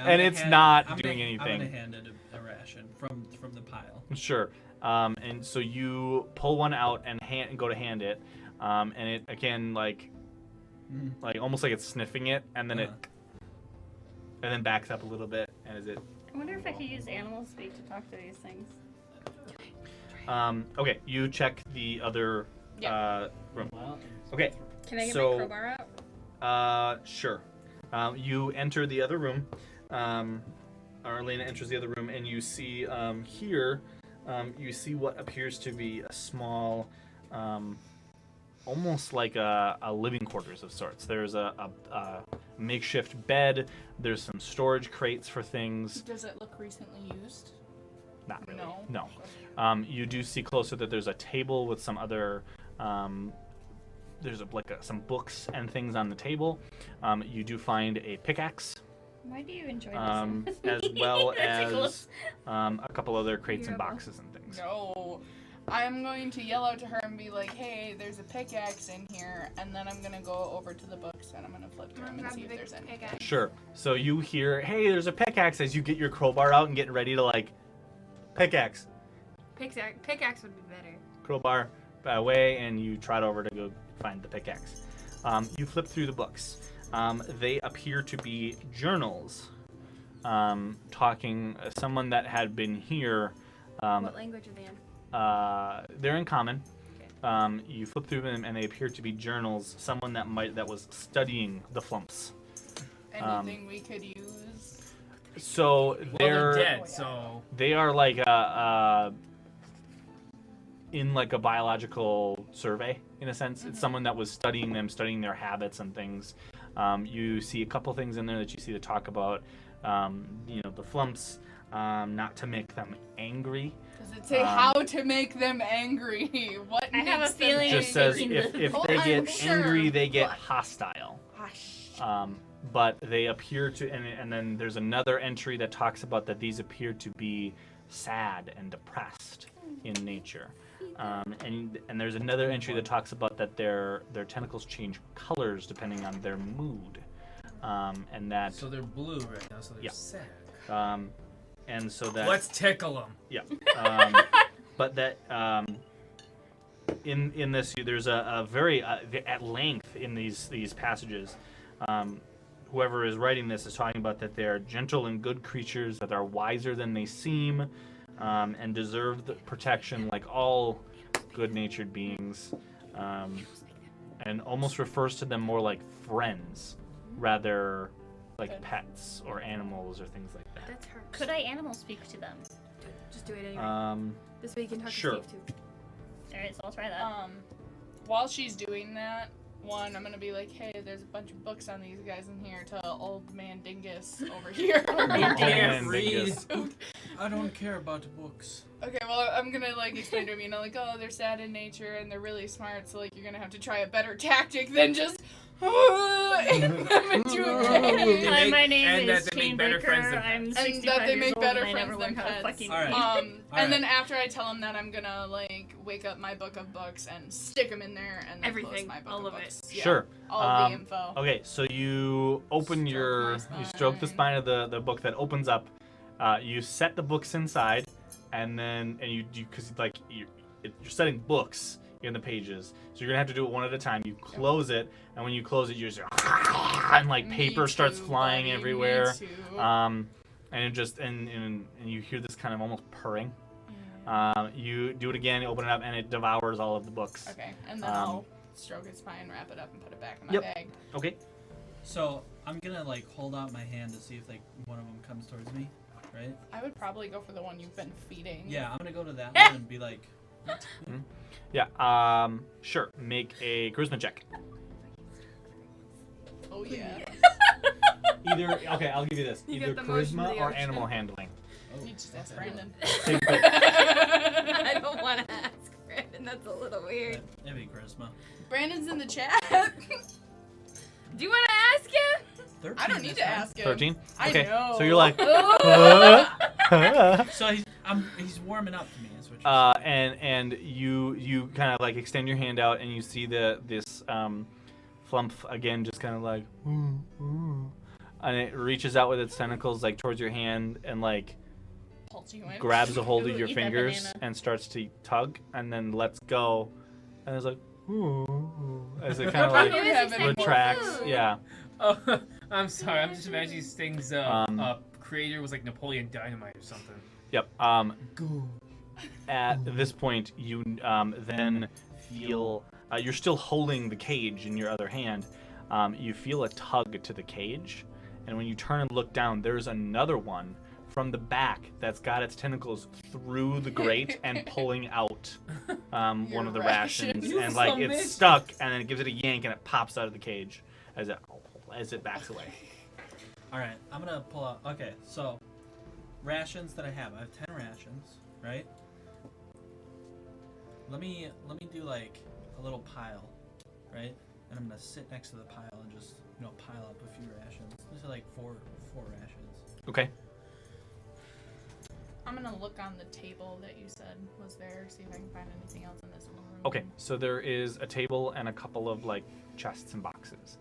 and it's not doing I'm anything. gonna hand it a ration from the pile. Sure. And so you pull one out and go to hand it, and it again like almost like it's sniffing it, and then and then backs up a little bit, and is it? I wonder if I could use animal speak to talk to these things. Okay, you check the other room. Okay, Can I get So- my crowbar out? sure. You enter the other room. Arlena enters the other room, and you see here, you see what appears to be a small almost like a living quarters of sorts. There's a makeshift bed. There's some storage crates for things. Does it look recently used? Not really. No. No. You do see closer that there's a table with some other. There's some books and things on the table. You do find a pickaxe. Why do you enjoy this? As well as Ridiculous. a couple other crates and boxes and things. No. I'm going to yell out to her and be like, hey, there's a pickaxe in here, and then I'm going to go over to the books and I'm going to flip through them and see if there's any. Sure. So you hear, hey, there's a pickaxe as you get your crowbar out and getting ready to, like, pickaxe. Pickaxe would be better. Crowbar away, and you trot over to go find the pickaxe. You flip through the books. They appear to be journals. Talking, someone that had been here. What language are they in? They're in common. Okay. You flip through them, and they appear to be journals. Someone that was studying the flumps. Anything we could use? So They're dead, so they are like in like a biological survey in a sense. It's someone that was studying them, studying their habits and things. You see a couple things in there that you see to talk about, the flumps, not to make them angry. Does it say how to make them angry? What I have a makes them feeling Just says making if the- they I'm get sure, angry, they get but- hostile. Hush. But they appear to, and then there's another entry that talks about that these appear to be sad and depressed in nature. And there's another entry that talks about that their tentacles change colors depending on their mood, and that so they're blue right now, so they're Yeah. sad. and so that Let's tickle them. yeah. But that in this there's a very at length in these passages. Whoever is writing this is talking about that they're gentle and good creatures that are wiser than they seem, and deserve the protection like all good-natured beings, and almost refers to them more like friends, rather like pets or animals or things like that. That's her. Could I animal speak to them? Just do it anyway. This way you can talk sure. to Steve too. Alright, so I'll try that. While she's doing that, I'm gonna be like, hey, there's a bunch of books on these guys in here to old man Dingus over here. And read. I don't care about books. Okay, well, I'm gonna like explain to him, oh, they're sad in nature and they're really smart, so like you're gonna have to try a better tactic than just aim them into a cave. Hi, my and name that is they make better friends Chainbreaker. than I'm pets. 65 And that they years make old better and I friends never than learned how to pets. fucking All right. read. And Alright. then after I tell him that, I'm gonna like wake up my book of books and stick them in there and then close Everything, my book all of of it. books. Yeah, Sure. all of the info. Okay, so you open Stroke my you stroke the spine. spine of the book that opens up. You set the books inside, and you because like you're setting books in the pages, so you're gonna have to do it one at a time. You close it, and when you close it, you just and like Me paper starts too, flying buddy, me everywhere. too. And it just and you hear this kind of almost purring. You do it again, you open it up, and it devours all of the books. Okay, and then I'll stroke its spine, wrap it up, and put it back in my Yep. bag. Okay. So I'm gonna like hold out my hand to see if like one of them comes towards me, right? I would probably go for the one you've been feeding. Yeah, I'm gonna go to that one and be like, Yeah. Sure. Make a charisma check. Oh yeah. Either okay, I'll give you this. You Either get the motion of charisma the or ocean. animal handling. You just ask Brandon. I don't want to ask Brandon. That's a little weird. that'd be charisma. Brandon's in the chat. Do you want to ask him? 13 I don't need this to time. ask him. 13? I Okay. know. So you're like So he's warming up to me. Is what you're and you kind of like extend your hand out and you see this flump again just kind of like and it reaches out with its tentacles like towards your hand and like Pulse you in. grabs a hold of Ooh, your eat that fingers banana. and starts to tug and then lets go and it's like as it kind of I like don't have any more retracts. food. Yeah. Oh, I'm sorry. I'm just imagining Sting's Um, creator was like Napoleon Dynamite or something. Yep. At this point, you then feel you're still holding the cage in your other hand. You feel a tug to the cage, and when you turn and look down, there's another one from the back that's got its tentacles through the grate and pulling out one of the ration. rations, You and like son of a it's bitch. stuck, and then it gives it a yank, and it pops out of the cage as it backs away. All right, I'm gonna pull out. Okay, so rations that I have 10 rations, right? Let me do like a little pile, right? And I'm gonna sit next to the pile and just pile up a few rations. These are like four rations. Okay. I'm gonna look on the table that you said was there, see if I can find anything else in this room. Okay, so there is a table and a couple of like chests and boxes.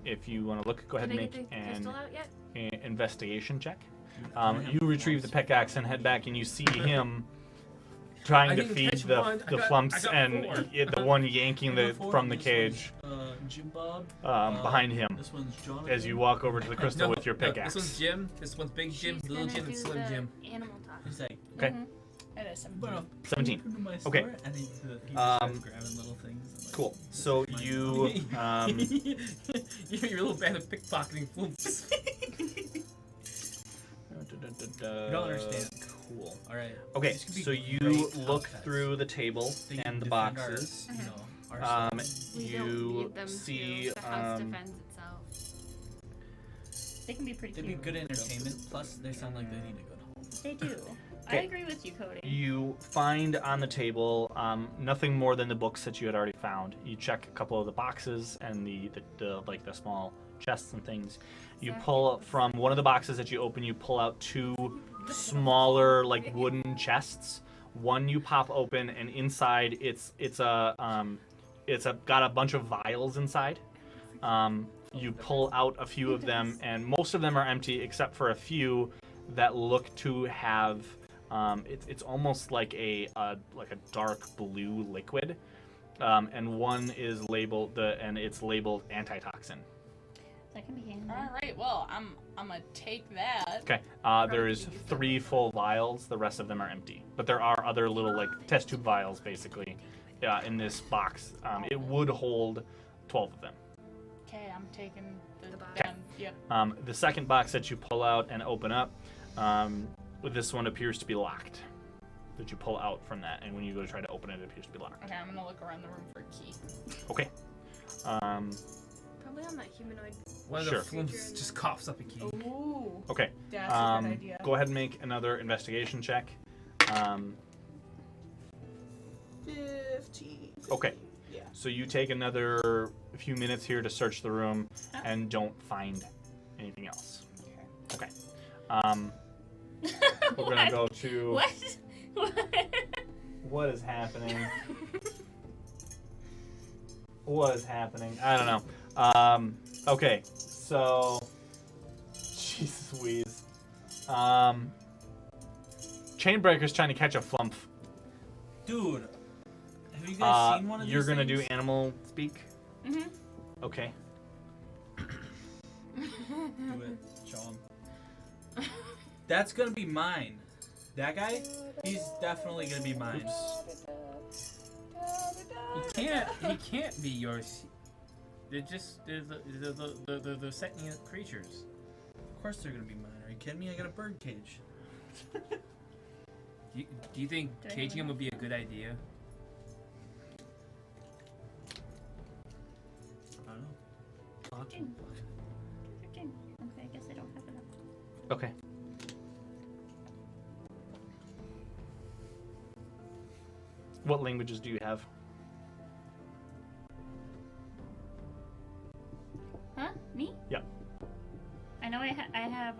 If you want to look, go ahead Did I and get make the pistol out yet? an investigation check. You retrieve the pickaxe and head back, and you see him trying I to didn't feed catch the one. I got flumps four. and the one yanking from the This cage one's, Jim Bob. behind him This one's Jonathan. as you walk over to the crystal No, with your no, pickaxe. this one's Jim. This one's Big Jim, She's Little gonna Jim, and do Slim the Jim. Animal talk. He's like, Okay. It is 17. I'm gonna 17. into my Okay. store, and he just starts grabbing little things. And, like, Cool. So my you You're a little bad at pickpocketing flumps. You don't understand. Cool. All right. Okay, This could be so you great look context. through the table They can and the defend our, boxes. our Um, stuff. We don't you need them see to. The house defends itself. They can be pretty They'd be cute. good entertainment. Plus, they sound like they need a good home. They do. I Okay. agree with you, Cody. You find on the table nothing more than the books that you had already found. You check a couple of the boxes and the like the small chests and things. You pull from one of the boxes that you open. You pull out two smaller like wooden chests. One you pop open, and inside it's got a bunch of vials inside. You pull out a few of them, and most of them are empty except for a few that look to have. It's almost like a dark blue liquid, and one is labeled and it's labeled antitoxin. That can be handy. All right, well, I'm gonna take that. Okay. There is 3 full vials. The rest of them are empty, but there are other little like test tube vials basically in this box. It would hold 12 of them. Okay, I'm taking the box. gun. Yep. The second box that you pull out and open up, this one appears to be locked. That you pull out from that, and when you go to try to open it, it appears to be locked. Okay, I'm gonna look around the room for a key. Okay. Probably on that humanoid. One of Sure. the flumps just coughs up a key. Ooh. Okay. That's a good idea. Go ahead and make another investigation check. 15. Okay. Yeah. So you take another few minutes here to search the room and don't find anything else. Okay. We're gonna go to What? what is happening. What is happening? I don't know. Okay, so Jesus Louise. Chainbreaker's trying to catch a flump. Dude, have you guys seen one of these You're gonna things? do animal speak? Mhm. Okay. Do it. Show him. That's gonna be mine. That guy? He's definitely gonna be mine. He can't be yours. They're just the sentient creatures. Of course they're gonna be mine. Are you kidding me? I got a bird cage. Do you think Do I caging know him would be a good idea? I don't know. Talk to him. Okay, I guess I don't have enough. Okay. What languages do you have? Huh? Me? Yep. I know I have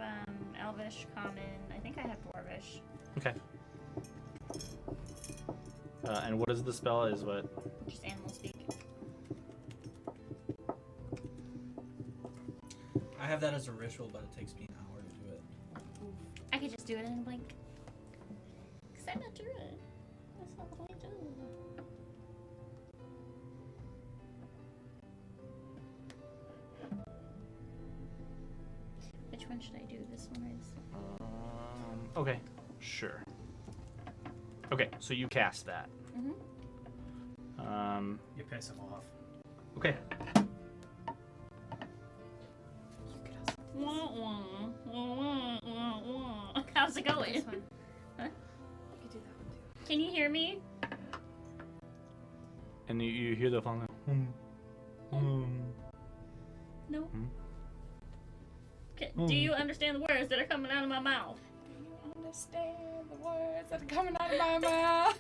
Elvish, Common. I think I have Dwarvish. Okay. And what is the spell? Is what? Just animal speak. I have that as a ritual, but it takes me an hour to do it. I could just do it in a blink. Cause I'm not druid. That's not what I do. Which one should I do? This one or this one? Okay. Sure. Okay, so you cast that. Mhm. You piss him off. Okay. How's it going? This one. Huh? You could do that one too. Can you hear me? And you hear the phone. No. Hmm? Okay. Do you understand the words that are coming out of my mouth? Do you understand the words that are coming out of my mouth?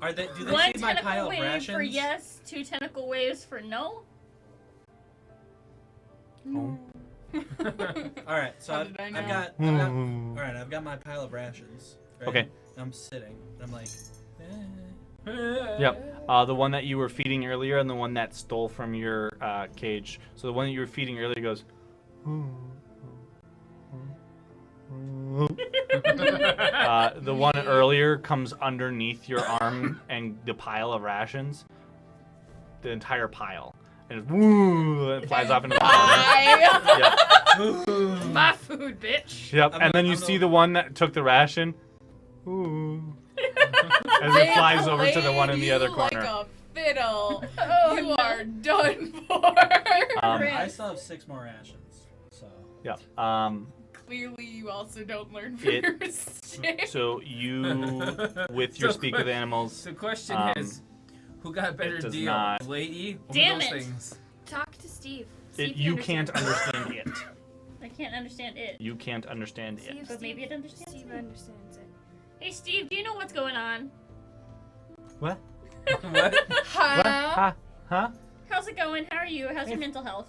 Are they? Do they One feed my tentacle pile of wave rations? for yes, 2 tentacle waves for no. No. All right, so How I've did I know? got. All right, I've got my pile of rations. Right? Okay. And I'm sitting. And I'm like. Yep. The one that you were feeding earlier and the one that stole from your cage. So the one that you were feeding earlier goes. The one earlier comes underneath your arm and the pile of rations. The entire pile. And it flies off into the corner. Yep. My food, bitch. Yep. I'm And then a- you I'm see a- the one that took the ration. As They it flies over to the one in played the other you corner. Like a fiddle. Oh, You no. are done for. I still have 6 more rations. So. Yeah. Clearly, you also don't learn from It- your mistakes. So you, with your So speak with animals, The question Um, is, who got a better does deal, not- lady or Damn those it. things? Talk to Steve. See if he you can't understands. understand it. I can't understand it. You can't understand See it. if But maybe it understands Steve me. understands it. Hey Steve, do you know what's going on? What? What? Huh? What? Huh? How's it going? How are you? How's your mental health?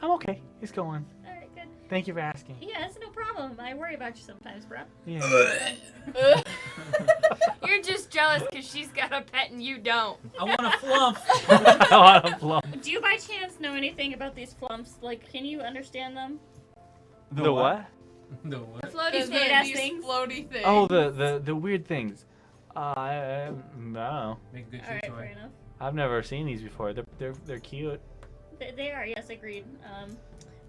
I'm okay. It's going. Alright, good. Thank you for asking. Yeah, it's no problem. I worry about you sometimes, bro. Yeah. You're just jealous because she's got a pet and you don't. I want a fluff. I want a plum. Do you by chance know anything about these flumps? Like, can you understand them? The what? The what? The floaty These thing. ass these things. floaty things. Oh, the weird things. I don't know. Make a good Alright, chew fair toy. enough. I've never seen these before. They're cute. They are, yes, agreed.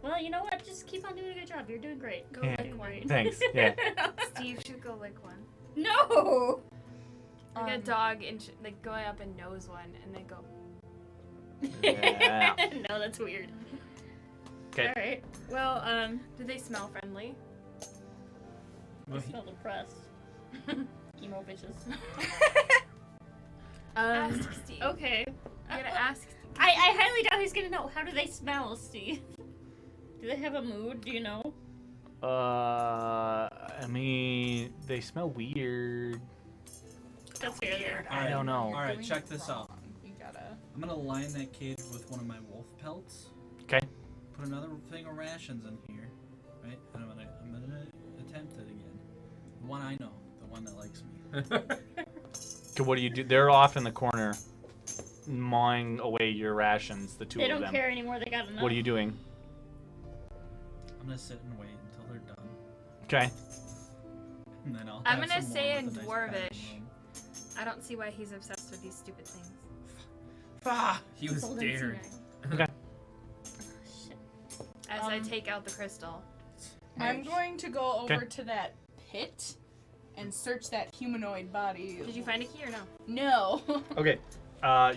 Well, you know what? Just keep on doing a good job. You're doing great. Go Yeah. lick one. Thanks. Yeah. Steve should go lick one. No! Like a dog, like going up and nose one, and then go. Yeah. No, that's weird. 'Kay. Alright. Well, Do they smell friendly? I Well, smell depressed. Emo bitches. Ask Steve. Okay. You gotta ask Steve. I highly doubt he's gonna know. How do they smell, Steve? Do they have a mood? Do you know? I mean, they smell weird. That's fair there. I don't know. All right, Doing check this out. wrong. We gotta. I'm gonna line that cage with one of my wolf pelts. Okay. Put another thing of rations in here, right? And I'm gonna attempt it again. The one I know, the one that likes me. Okay, what do you do? They're off in the corner, gnawing away your rations. The two They of don't them. care anymore. They got enough. What are you doing? I'm gonna sit and wait until they're done, Okay. and then I'll. I'm have gonna some say more in with a nice pat on Dwarvish. them. I don't see why he's obsessed with these stupid things. Ah, he was Golden dared. Sea Shit. As I take out the crystal. I'm going to go over Okay. to that pit and search that humanoid body. Did you find a key or no? No. Okay.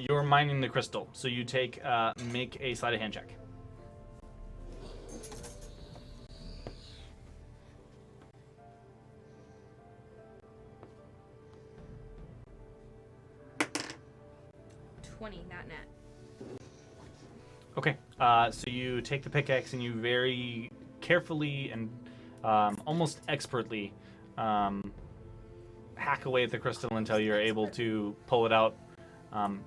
You're mining the crystal, so you take make a sleight of hand check. Not net. Okay. So you take the pickaxe and you very carefully and almost expertly hack away at the crystal until you're able to pull it out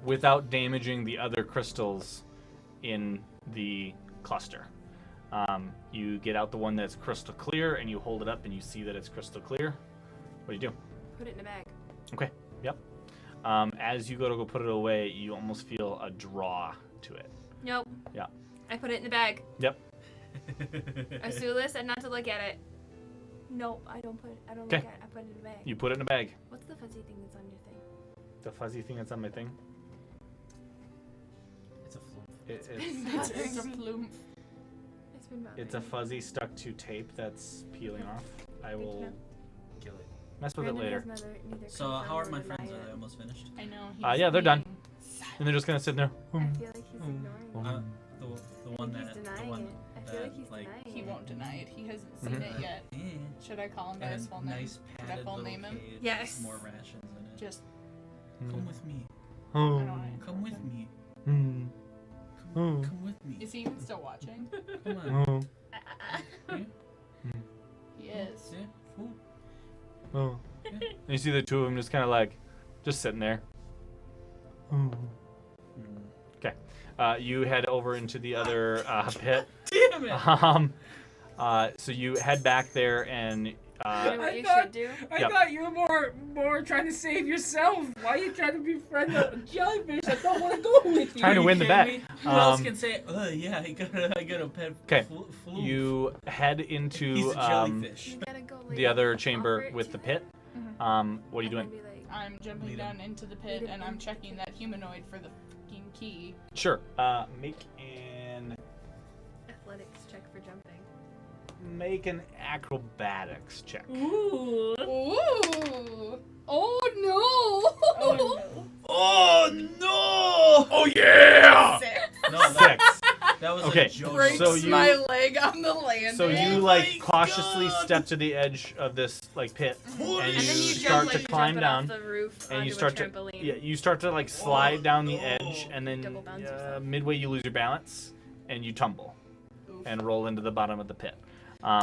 without damaging the other crystals in the cluster. You get out the one that's crystal clear and you hold it up and you see that it's crystal clear. What do you do? Put it in a bag. Okay. Yep. As you go put it away, you almost feel a draw to it. Nope. Yeah. I put it in the bag. Yep. Asula said not to look at it. No, I don't put it. I don't Okay. look at it. I put it in the bag. You put it in a bag. What's the fuzzy thing that's on your thing? The fuzzy thing that's on my thing. It's a flume. It's a plume. It's been bothering It's a me. fuzzy stuck to tape that's peeling off. I will know. Kill it. mess with it Brandon later. has neither So how are confirmed my nor friends? Are denied they it. almost finished? I know. Yeah, they're done. being And they're just kind of sitting there. I feel like he's ignoring it. The one He's that denying the one it. I feel like he's like denying He it. won't deny it. He hasn't seen it yet. eh, Should I call him by his full and a name? nice Should I padded full little name him? cage, Yes. more rations in it. Just Come with me. I don't wanna Come with me. Hmm. Come with me. Is he even still watching? Come on. He is. Yeah. Fool. Oh. And you see the two of them just kind of like, just sitting there. Okay. You head over into the other pit. Damn it! So you head back there and You know what you thought- should do? I Yep. thought you were more trying to save yourself. Why are you trying to befriend a jellyfish that don't want to go with you? trying to win the bet. Who else Um, can say, yeah, I got a pet 'Kay. flu. You head He's into a jellyfish. You gotta go like, the other offer chamber it with to the him, pit. Mhm. What are you and then doing? be like, I'm jumping Lead down into the pit Lead him and I'm into checking the that humanoid for the fucking key. Sure. Make an athletics check for jumping. acrobatics check. Ooh. Ooh! Oh no! Oh no. Oh no! Oh yeah! No, 6. that was Okay, a joke. Breaks So you- my leg on the landing. So you Oh like my cautiously God. step to the edge of this like pit, Holy and And then you you start jump, to like, climb jumping down, off the roof and onto you start a to trampoline. you start to like slide down the no. edge, and then Double bounce yourself. midway you lose your balance, and you tumble Oof. and roll into the bottom of the pit.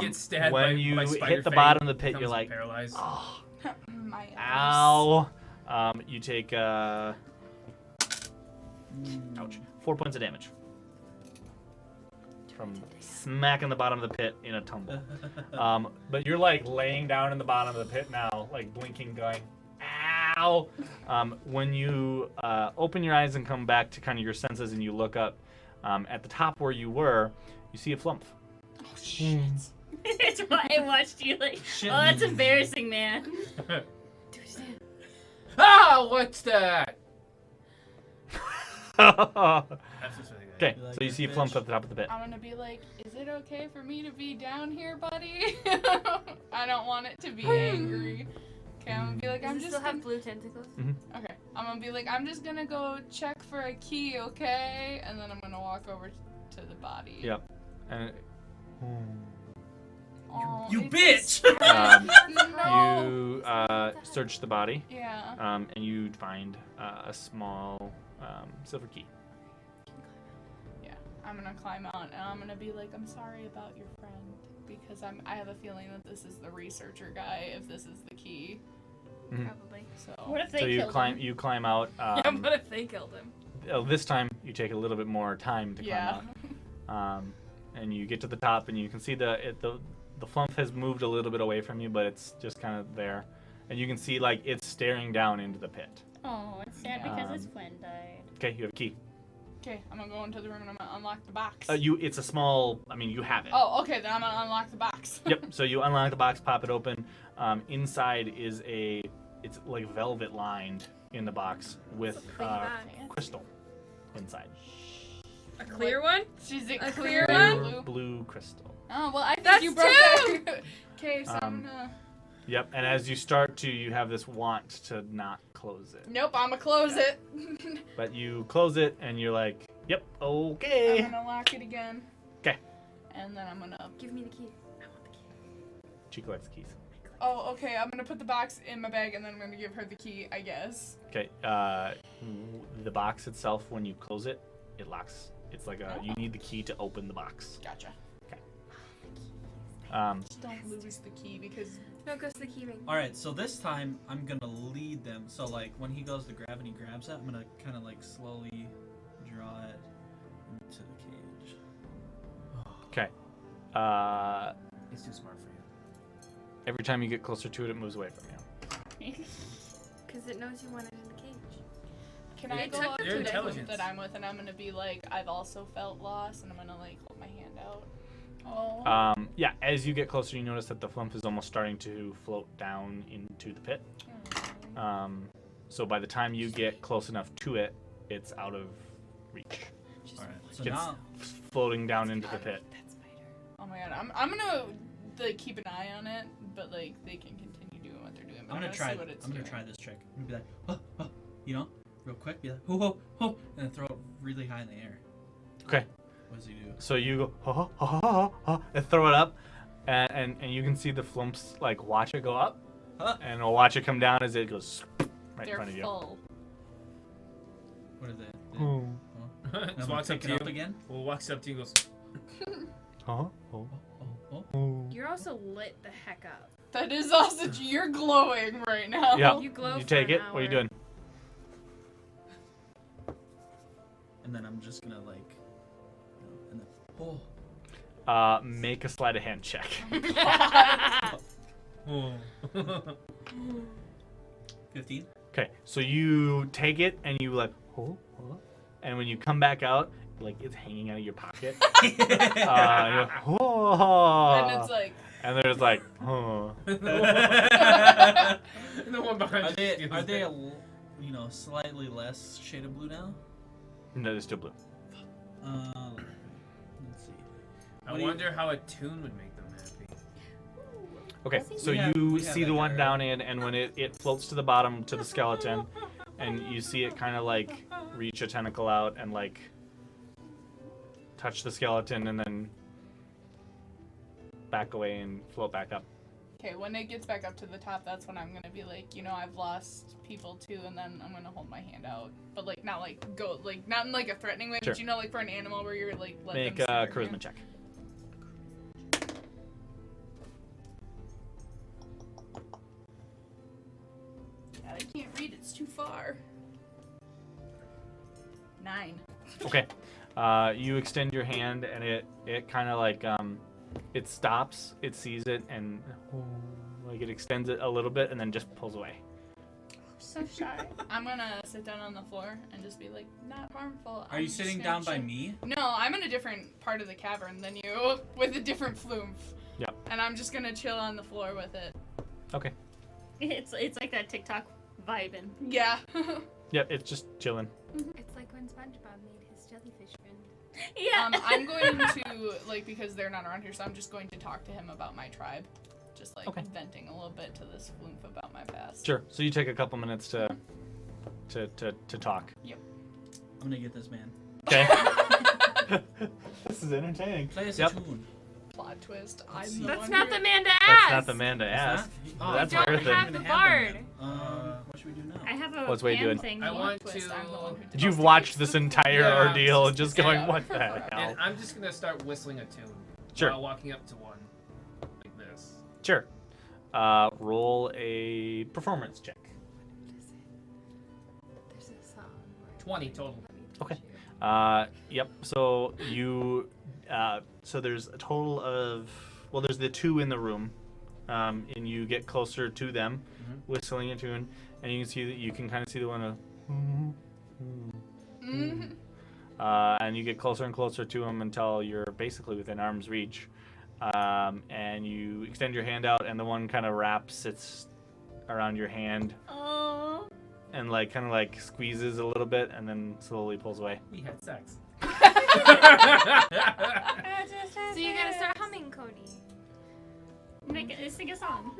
Get stabbed when by, you by hit spider the fang, bottom of the pit, becomes you're like, paralyzed. oh, My ow. You take ouch, 4 points of damage from smacking the bottom of the pit in a tumble. But you're like laying down in the bottom of the pit now, like blinking, going, ow. When you open your eyes and come back to kind of your senses and you look up, at the top where you were, you see a flump. Oh shit. That's why I watched you like, Shit. oh, that's embarrassing, man. Dude, stand. Ah, what's that? Okay, You like so you that see a fish? flump at the top of the pit. I'm gonna be like, is it okay for me to be down here, buddy? I don't want it to be angry. Okay, I'm gonna be like, Does I'm it just still gonna... have blue tentacles? Okay, I'm gonna be like, I'm just gonna go check for a key, okay? And then I'm gonna walk over to the body. Yep. And Oh, You it's- Um, No. you search the body, Yeah. and you find a small silver key. Yeah. I'm gonna climb out and I'm gonna be like, I'm sorry about your friend because I have a feeling that this is the researcher guy if this is the key. Probably. So. What if they So you killed climb. him? You climb out. Yeah, but if they killed him? This time you take a little bit more time to Yeah. climb out. And you get to the top, and you can see the flump has moved a little bit away from you, but it's just kind of there, and you can see like it's staring down into the pit. Oh, it's sad because his Um, friend died. Okay, you have a key. Okay, I'm gonna go into the room and I'm gonna unlock the box. It's a small. I mean, you have it. Oh, okay, then I'm gonna unlock the box. Yep. So you unlock the box, pop it open. Inside is it's like velvet lined in the box with Big box. crystal inside. A clear one? She's a A clear clear one? Blue, blue crystal. Oh, well, I think That's you broke two! that. Okay, so I'm gonna... Yep. And as you start to, you have this want to not close it, Nope, I'm gonna close it. but you close it, and you're like, "Yep, okay." I'm gonna lock it again. 'Kay. And then I'm gonna... Give me the key. I want the key. She collects the keys. Oh, okay, I'm gonna put the box in my bag and then I'm gonna give her the key, I guess. Okay. The box itself, when you close it, it locks. It's like you need the key to open the box. Gotcha. Just don't lose the key because... No, it goes to the key ring. Alright, so this time I'm gonna lead them. So like when he goes to grab and he grabs it, I'm gonna kind of like slowly draw it into the cage. Okay. He's too smart for you. Every time you get closer to it, it moves away from you. Because it knows you want it in the cage. Can I It go took up her to to the the group intelligence. that I'm with and I'm gonna be like, I've also felt loss and I'm gonna like hold my hand out. Oh. Yeah, as you get closer, you notice that the flump is almost starting to float down into the pit. So by the time you get close enough to it, it's out of reach. Alright, so It's now floating down into the pit. Oh my god, I'm gonna like keep an eye on it, but like they can continue doing what they're doing. But I'm gonna see try. what it's I'm gonna doing. try this trick. I'm gonna be like, you know, real quick, be like, ho, ho, ho, and then throw it really high in the air. Okay. What does he do? So you go ha ha ha ha ha and throw it up, and you can see the flumps like watch it go up, and we'll watch it come down as it goes right in front of you. Full. What is that? Just I'm walks up pick to it you. up again. Well, walks up to you and goes. Huh? Oh, oh, oh. You're also lit the heck up. That is also, you're glowing right now. Yeah. You glow You for take an it. What are you hour. doing? And then I'm just gonna like, and then oh. Make a sleight of hand check. Oh. 15. Okay, so you take it and you like, and when you come back out, like it's hanging out of your pocket. You're like, And it's like, and there's like, oh. The one behind Are you they steals are they it. slightly less shade of blue now? No, they're still blue. Let's see. I wonder how a tune would make them happy. Okay, so We have you that see the one guy, down in, and when it floats to the bottom to the skeleton, and you see it kind of like reach a tentacle out and like touch the skeleton, and then back away and float back up. okay, when it gets back up to the top, that's when I'm gonna be like, you know, I've lost people too, and then I'm gonna hold my hand out, but like not like go, like not in like a threatening way, Sure. but you know, like for an animal where you're like let Make them a steer you. charisma check. God, I can't read; it's too far. 9. Okay. You extend your hand, and it kind of like it stops. It sees it, and like it extends it a little bit, and then just pulls away. So shy. I'm gonna sit down on the floor and just be like, not harmful. Are I'm you just sitting gonna down by chill." me? No, I'm in a different part of the cavern than you, with a different flume. Yep. And I'm just gonna chill on the floor with it. Okay. It's like that TikTok vibing. Yeah. Yep. It's just chilling. It's like when SpongeBob made his jellyfish friend. Yeah. I'm going to, like, because they're not around here, so I'm just going to talk to him about my tribe. Just, like, Okay. venting a little bit to this flume about my past. Sure. So you take a couple minutes to talk. Yep. I'm gonna get this man. Okay. This is entertaining. Play us Yep. a tune. Plot twist. Let's I'm see. the That's one not who- the man to That's ask. not the man to ask. Oh, That's we don't Earthen. have the bard. What should we do now? I have a What's Wade hand doing? thing. I want Twist, to. I'm the one who You've domesticates watched this the entire Yeah, ordeal and just just to going, say what the that. hell? And I'm just gonna start whistling a tune. Sure. While walking up to one, like this. Sure. Roll a performance check. There's a song. where 20 it's total. let me teach Okay. you. Yep. So you, so there's a total of, well, there's the two in the room, and you get closer to them, whistling a tune, and you can see that you can kind of see the one. Mhm. And you get closer and closer to them until you're basically within arm's reach, and you extend your hand out, and the one kind of wraps its around your hand Oh. and like kind of like squeezes a little bit, and then slowly pulls away. We had sex. So you gotta start humming, Cody. Sing a song.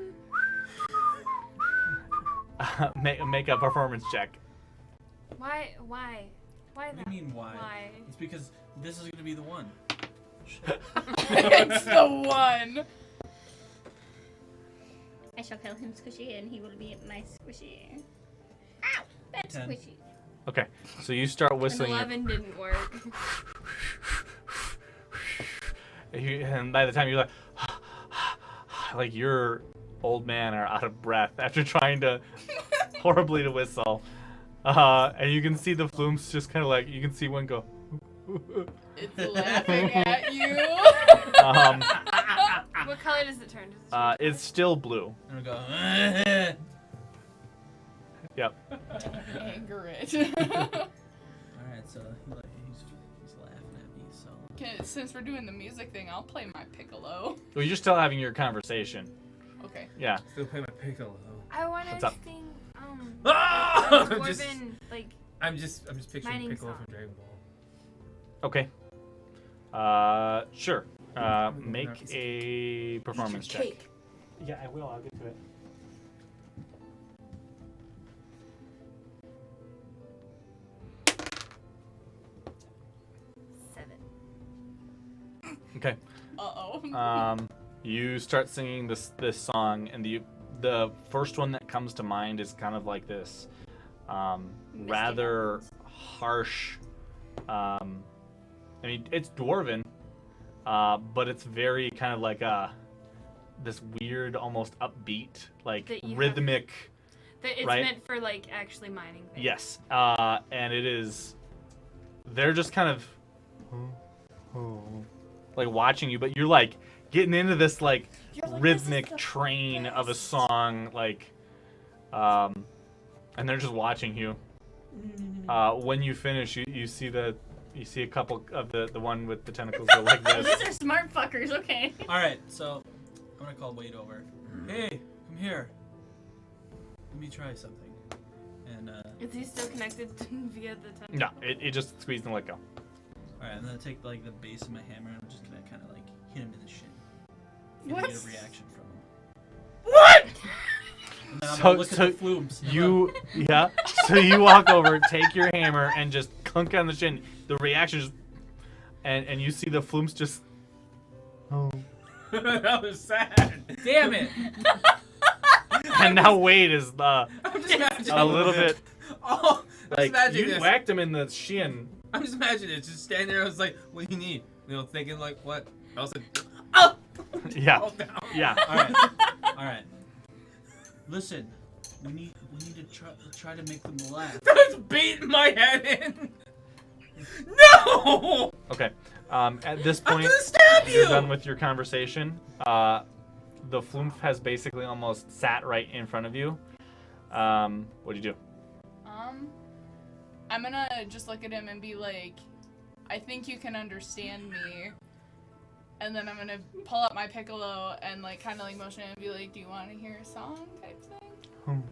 Make a performance check. Why? Why What do that? you mean why? Why? It's because this is gonna be the one. It's the one. I shall call him Squishy, and he will be my Squishy. Ow! That's 10. Squishy. Okay, so you start An whistling. 11 didn't work. And by the time you're like your old man are out of breath after trying to horribly to whistle, and you can see the flumes just kind of like you can see one go. It's laughing at you. What color does it turn? Does it change It's still blue. And I go. Yep. Anger it. All right, so he's laughing at me. So Okay, since we're doing the music thing, I'll play my piccolo. Well, you're still having your conversation. Okay. Yeah. Still play my piccolo. I want What's to up? sing Ah! a I'm just, dwarven, like I'm just picturing mining Piccolo song. from Dragon Ball. Okay. Sure. Make a performance check. Cake. Yeah, I will. I'll get to it. Okay. Uh-oh. You start singing this song, and the first one that comes to mind is kind of like this rather harsh. I mean, it's dwarven, but it's very kind of like this weird, almost upbeat, like That you rhythmic. It's right? meant for like actually mining things. Yes, and it is. They're just kind of like watching you, but you're like getting into this like rhythmic train of a song, like, and they're just watching you. When you finish, you see a couple of the one with the tentacles go like Oh, this. these are smart fuckers. Okay. All right, so I'm gonna call Wade over. Hey, come here. Let me try something. And Is he still connected via the tentacle? No, it just squeezed and let go. all right, I'm gonna take like the base of my hammer and I'm just gonna kind of like hit him in the shin. And What? get a reaction from him. What? And then I'm So- gonna look so at the flumes. So you walk over, take your hammer, and just clunk on the shin. The reaction is, and you see the flumes just. Oh. That was sad. Damn it. And now Wade is I'm just imagining a little bit Oh, I'm like just imagining you this. whacked him in the shin. I'm just imagining it. Just standing there. I was like, "What do you need?" You know, thinking like, "What?" I was like, "Oh!" Yeah, Fall down. yeah. All right, all right. Listen, we need to try to make them laugh. That's beating my head in. No! Okay. At this I'm point, gonna stab you're you. done with your conversation. The flume has basically almost sat right in front of you. What do you do? I'm gonna just look at him and be like, I think you can understand me. And then I'm gonna pull up my piccolo and like kind of like motion it and be like, do you want to hear a song type thing?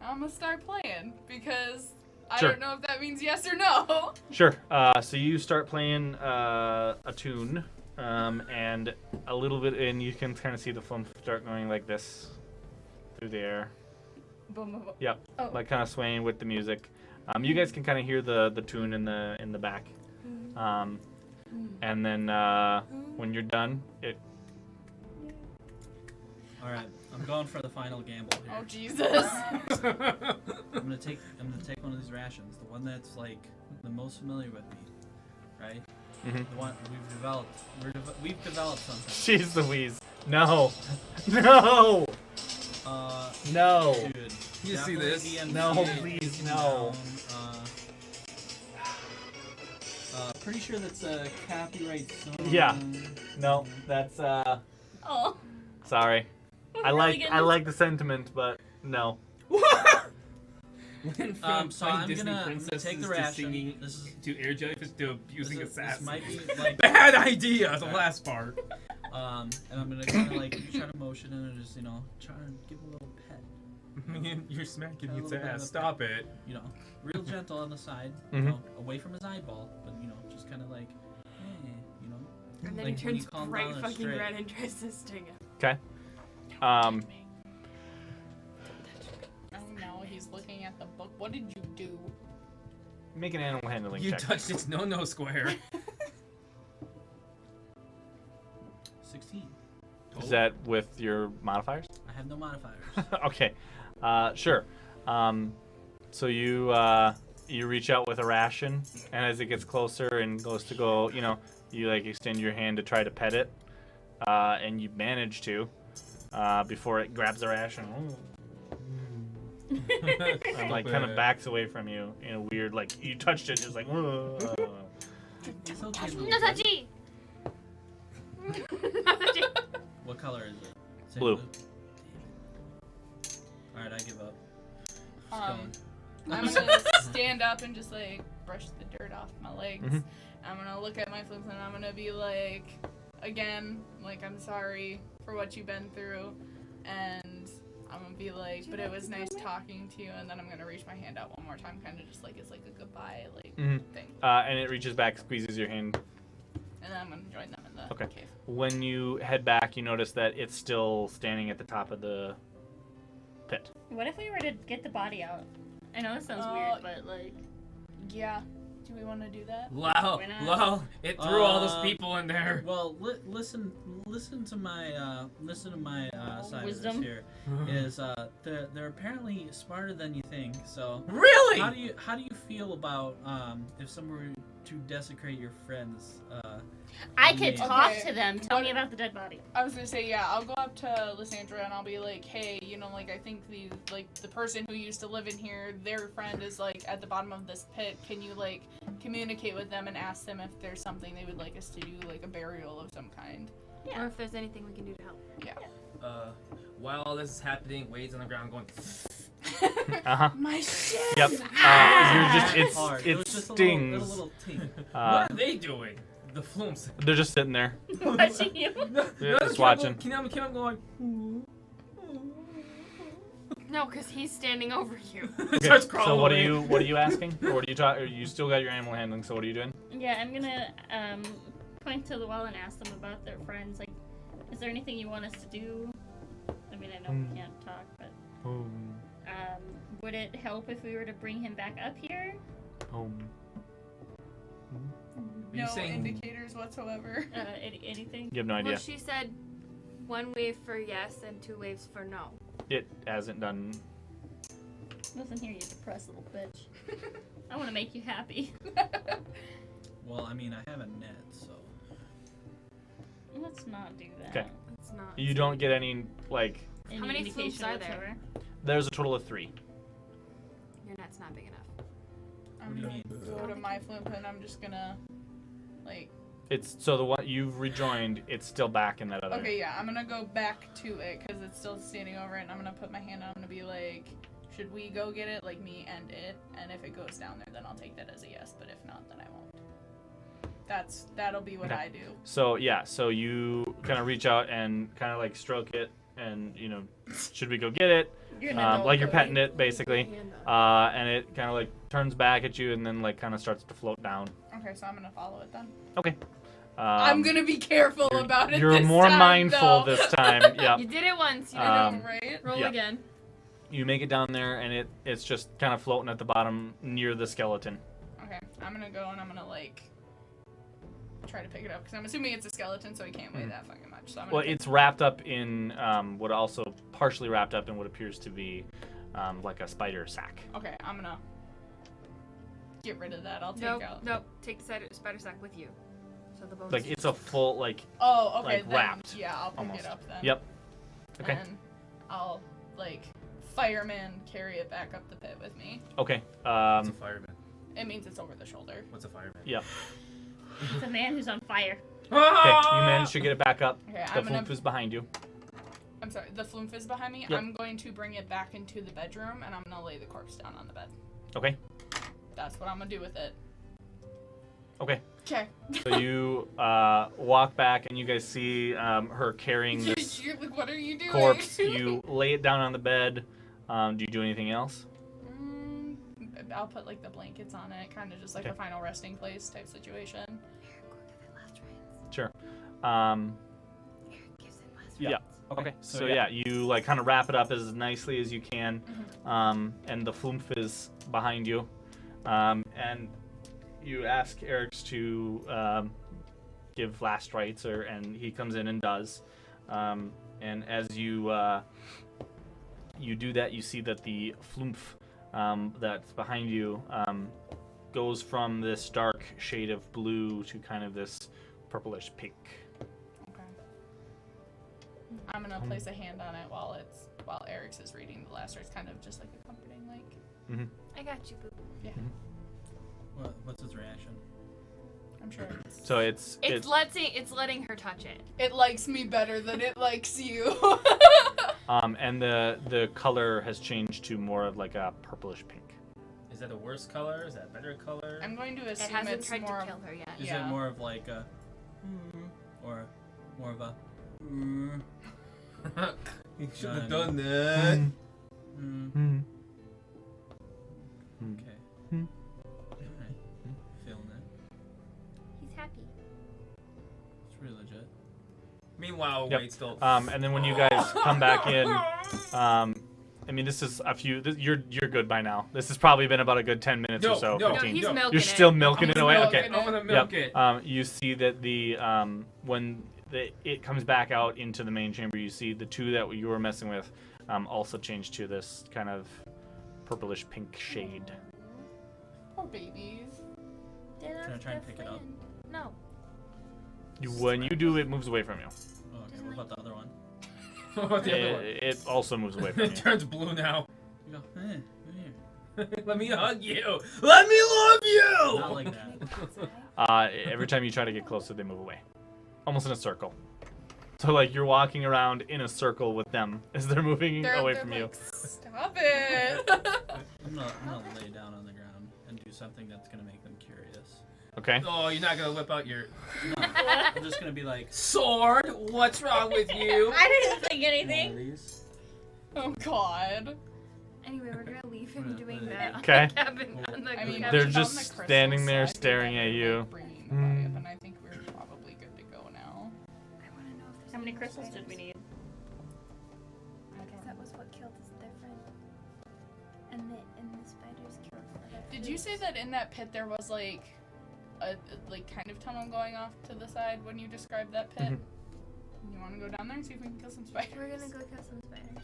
I'm gonna start playing because I Sure. don't know if that means yes or no. Sure. So you start playing a tune, and a little bit, and you can kind of see the flume start going like this through the air. Boom, boom, boom. Yep. Oh. Like kind of swaying with the music. You guys can kind of hear the tune in the back. And then when you're done, it. All right, I'm going for the final gamble here. Oh Jesus. I'm gonna take one of these rations, the one that's like the most familiar with me, right? Mhm. The one we've developed. We've developed something. Jeez Louise. No. No. No. Dude, You see definitely this? DMCA No, taken please, down, no. Pretty sure that's a copyright song. Yeah. No, that's Oh. sorry. I like the sentiment, but no. Went So from playing I'm Disney gonna princesses take the to ration. singing This is to air jellyfish to abusing this assassins. might be like Bad idea. The last part. and I'm gonna kind of like try to motion and just try and give a little pet. Man, you're smacking A his little bit of ass. a- Stop it. Real gentle on the side, Mhm. away from his eyeball, but just kind of like, hey, And then like he when you turns calm bright down a fucking stray. red and tries to sting him. Okay. Oh no, he's looking at the book. What did you do? Make an animal handling You check. touched its no square. 16. Is that with your modifiers? I have no modifiers. Okay. Sure. So you reach out with a ration, and as it gets closer and goes to go, you like extend your hand to try to pet it, and you manage to before it grabs the ration. And like kind of backs away from you in a weird, like you touched it, just like. It's okay. little No buddy. touchy. What color is it? Say Blue. Alright, I give up. Just Um, going. I'm gonna stand up and just like brush the dirt off my legs. Mhm. I'm gonna look at my flips and I'm gonna be like, again, like I'm sorry for what you've been through, and I'm gonna be like, but it was nice talking to you, and then I'm gonna reach my hand out one more time, kind of just like it's like a goodbye Mhm. thing, And it reaches back, squeezes your hand. and then I'm gonna join them in the Okay. cave. When you head back, you notice that it's still standing at the top of the pit. What if we were to get the body out? I know it sounds weird, but like. Yeah, Do we want to do that? Wow, Why not? wow! It threw all those people in there. Well, listen to my side Wisdom. of this here. Is they're apparently smarter than you think. So Really? how do you feel about if someone were to desecrate your friends? I could Okay. talk to them. Tell me about the dead body. I was gonna say, yeah, I'll go up to Lysandra and I'll be like, hey, you know, like, I think the person who used to live in here, their friend is, like, at the bottom of this pit. Can you, like, communicate with them and ask them if there's something they would like us to do, like a burial of some kind? Yeah. Or if there's anything we can do to help. While all this is happening, Wade's on the ground going. My shit! Yep. You're just it's Hard. it was just stings. a little ting. What are they doing? The flumps. They're just sitting there. Watching you. They're just watching. Came up going. No, because he's standing over you. Starts So crawling what are away. you asking? Or what are you talking? You still got your animal handling. So what are you doing? Yeah, I'm gonna point to the well and ask them about their friends. Like, is there anything you want us to do? I mean, I know we can't talk, but would it help if we were to bring him back up here? You No saying- indicators whatsoever. Anything? You have no idea. Well, she said 1 wave for yes and 2 waves for no. It hasn't done. Listen here, you depressed little bitch. I want to make you happy. Well, I mean, I have a net, so. Let's not do that. 'Kay. It's not. You don't get any like. Any How many indication flukes are there? whatsoever. There's a total of 3. Your net's not big enough. I'm What do you gonna mean? go to my flume and I'm just gonna, like, It's so the one you've rejoined. It's still back in that other. okay, yeah, I'm gonna go back to it because it's still standing over it, and I'm gonna put my hand out. I'm gonna be like, should we go get it, like me and it? And if it goes down there, then I'll take that as a yes. But if not, then I won't. That'll be what Okay. I do. So yeah, so you kind of reach out and kind of like stroke it, and should we go get it? You're an adult, Like you're Cody. petting it basically, Hand up. and it kind of like turns back at you, and then like kind of starts to float down. Okay, so I'm gonna follow it then. Okay. I'm gonna be careful about it. You're this more time, mindful though. this time. Yeah. You did it once. You did Um, it right? Roll yeah. again. You make it down there, and it's just kind of floating at the bottom near the skeleton. Okay, I'm gonna go and I'm gonna like try to pick it up because I'm assuming it's a skeleton, so he can't weigh that fucking much. So I'm gonna Well, pick it's wrapped up in what also partially wrapped up in what appears to be like a spider sack. Okay, I'm gonna get rid of that. I'll take Nope. out. Nope. Take the spider sack with you. So the bones. Like it's a full like. Oh, okay. Like then, wrapped, Yeah, I'll pick almost. it up then. Yep. Okay. And I'll like fireman carry it back up the pit with me. Okay. What's a fireman? It means it's over the shoulder. What's a fireman? Yep. It's a man who's on fire. Okay. You managed to get it back up. Okay, The I'm gonna. floof is behind you. I'm sorry. The flume is behind me. Yep. I'm going to bring it back into the bedroom, and I'm gonna lay the corpse down on the bed. Okay. That's what I'm gonna do with it. Okay. Okay. So you walk back, and you guys see her carrying this You're like, what are you doing? corpse. You lay it down on the bed. Do you do anything else? I'll put like the blankets on it, kind of just like Okay. a final resting place type situation. Sure. Yeah. Okay. So yeah, you like kind of wrap it up as nicely as you can, and the floof is behind you, and you ask Eric's to give last rites, and he comes in and does, and as you do that, you see that the floof that's behind you goes from this dark shade of blue to kind of this purplish pink. Okay. I'm gonna place a hand on it while Eric's is reading the last rites, kind of just like a comforting, like. I got you, boo. Yeah. What's its reaction? I'm sure. So it's It's letting her touch it. It likes me better than it likes you. and the color has changed to more of like a purplish pink. Is that a worse color? Is that a better color? I'm going to It assume hasn't it's tried more. to kill her yet. Is Yeah. it more of like a, or more of a, You should have Done. done that. Okay. Alright. Feeling it. He's happy. It's really legit. Meanwhile, Yep. Wade still. And then when you guys come back in, I mean, this is a few. You're good by now. This has probably been about a good 10 minutes or so. No, 15. he's no. milking You're it. still milking it away. milk Okay. it. I'm gonna milk Yep. it. You see that when it comes back out into the main chamber, you see the two that you were messing with also change to this kind of purplish pink shade. Poor babies. Can I try and pick it up? No. When you do, it moves away from you. Oh, okay. What about the other one? What about the other one? It also moves away from you. It turns blue now. You go, come here. Let me hug you. Let me love you. Not like that. Every time you try to get closer, they move away, almost in a circle. So like you're walking around in a circle with them as they're moving away from you. Stop it. I'm gonna lay down on the ground and do something that's gonna make them curious. Okay. Oh, you're not gonna whip out your No, I'm just gonna be like, sword. What's wrong with you? I didn't think one anything. of these. Oh God. Anyway, we're gonna leave him What- doing what- that on Okay. the cabin. On the I mean, cabin. They're on just the crystal standing there side, staring at you. like, bringing the body up, and I think we're probably good to go now. I wanna know if there's How many more crystals did spiders. we need? Because that was what killed their friend. And the spiders killed their Did you say that in that pit there was like a kind of tunnel going off to the side when you described that pit? Mhm. You want to go down there and see if we can kill some spiders? We're gonna go kill some spiders.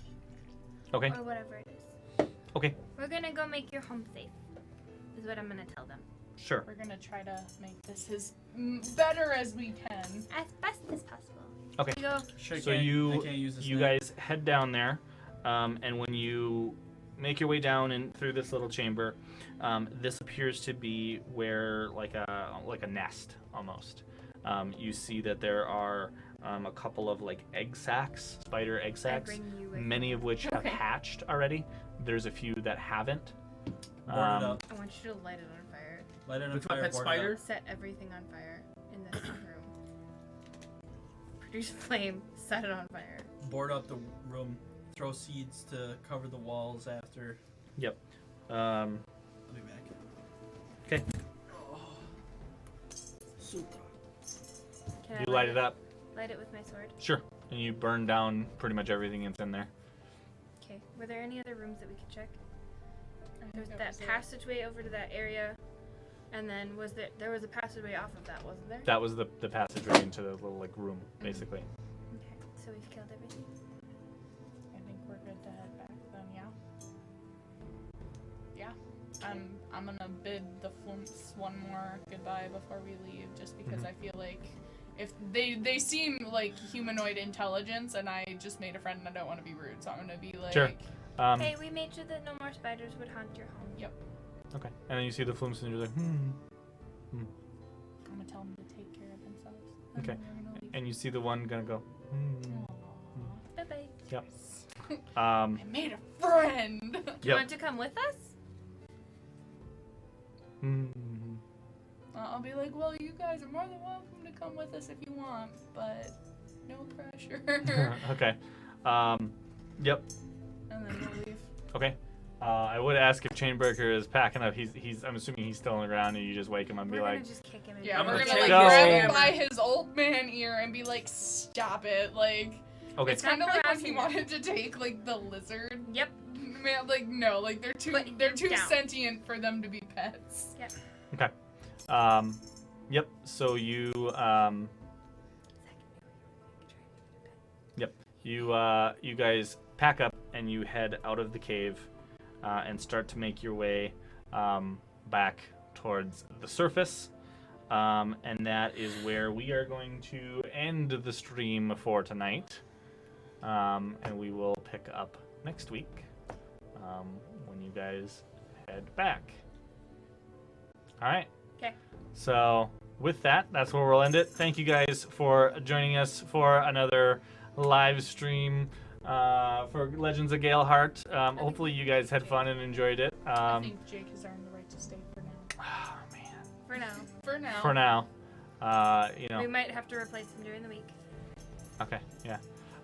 Okay. Or whatever it is. Okay. We're gonna go make your home safe. Is what I'm gonna tell them. Sure. We're gonna try to make this as better as we can. As best as possible. Okay. We go. Sure, So I you can't use this you thing. guys head down there, and when you make your way down and through this little chamber, this appears to be where like a nest almost. You see that there are a couple of like egg sacs, spider egg sacs, bring you with many of which have Okay. hatched already. There's a few that haven't. Board it up. I want you to light it on fire. Light it on With my fire. pet board it spider? up. Set everything on fire in this room. Produce a flame. Set it on fire. Board up the room. Throw seeds to cover the walls after. Yep. I'll be back. Okay. Super. Can You light it up. Light it with my sword. Sure. And you burn down pretty much everything that's in there. Okay. Were there any other rooms that we could check? I There was think that was it. passageway over to that area, and then there was a passageway off of that, wasn't there? That was the passageway into the little like room, basically. Okay. So we've killed everything. I think we're good to head back then, yeah? Yeah. I'm gonna bid the Flumps one more goodbye before we leave, just because I feel like if they seem like humanoid intelligence, and I just made a friend and I don't want to be rude, so I'm gonna be like, Sure. Hey, we made sure that no more spiders would haunt your home. Yep. Okay. And then you see the flumes and you're like, I'm gonna tell them to take care of themselves. and Okay. then we're gonna leave. And you see the one gonna go, Bye bye. Yep. I made a friend. Do you Yep. want to come with us? I'll be like, well, you guys are more than welcome to come with us if you want, but no pressure. Okay. Yep. And then we'll leave. Okay. I would ask if Chainbreaker is packing up. I'm assuming he's still on the ground, and you just wake him up and We're be gonna like, just kick him in. Yeah, I'm we're gonna gonna like take his grab hammer. him by his old man ear and be like, stop it. Like, okay. it's kind of like when he harassing him. wanted to take like the lizard. Yep. Man, like no, like they're too Put him down. sentient for them to be pets. Yep. Okay. Yep. So you Yep. You guys pack up and you head out of the cave and start to make your way back towards the surface. And that is where we are going to end the stream for tonight. And we will pick up next week when you guys head back. All right. Okay. So with that, that's where we'll end it. Thank you guys for joining us for another live stream for Legends of Galehardt. Hopefully you guys had fun and enjoyed it. I think Jake has earned the right to stay for now. Oh man. For now. For now. For now, you We know. might have to replace him during the week. Okay. Yeah.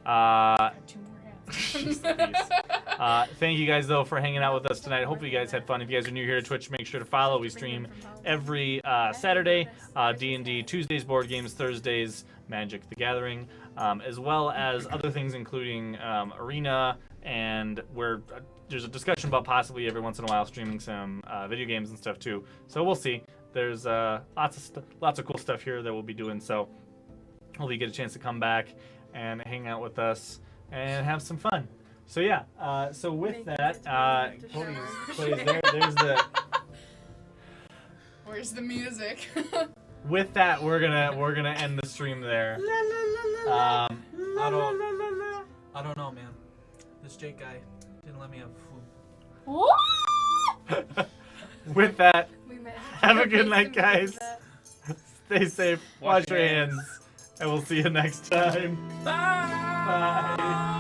I have 2 more hands. Jeez. Thank you guys, though, for hanging out with us tonight. Hopefully you guys had fun. If you guys are new here to Twitch, make sure to follow. We stream every Saturday, D&D, Tuesdays, board games, Thursdays, Magic the Gathering, as well as other things including Arena, and where there's a discussion about possibly every once in a while streaming some video games and stuff too. So we'll see. There's lots of cool stuff here that we'll be doing. So hopefully you get a chance to come back and hang out with us and have some fun. So yeah. So with that, Cody's there. There's the. Where's the music? With that, we're gonna end the stream there. I don't know, man. This Jake guy didn't let me have food. With that, We might have to a good go night, make some guys. of that. Stay safe. Wash your hands. And we'll see you next time. Bye. Bye.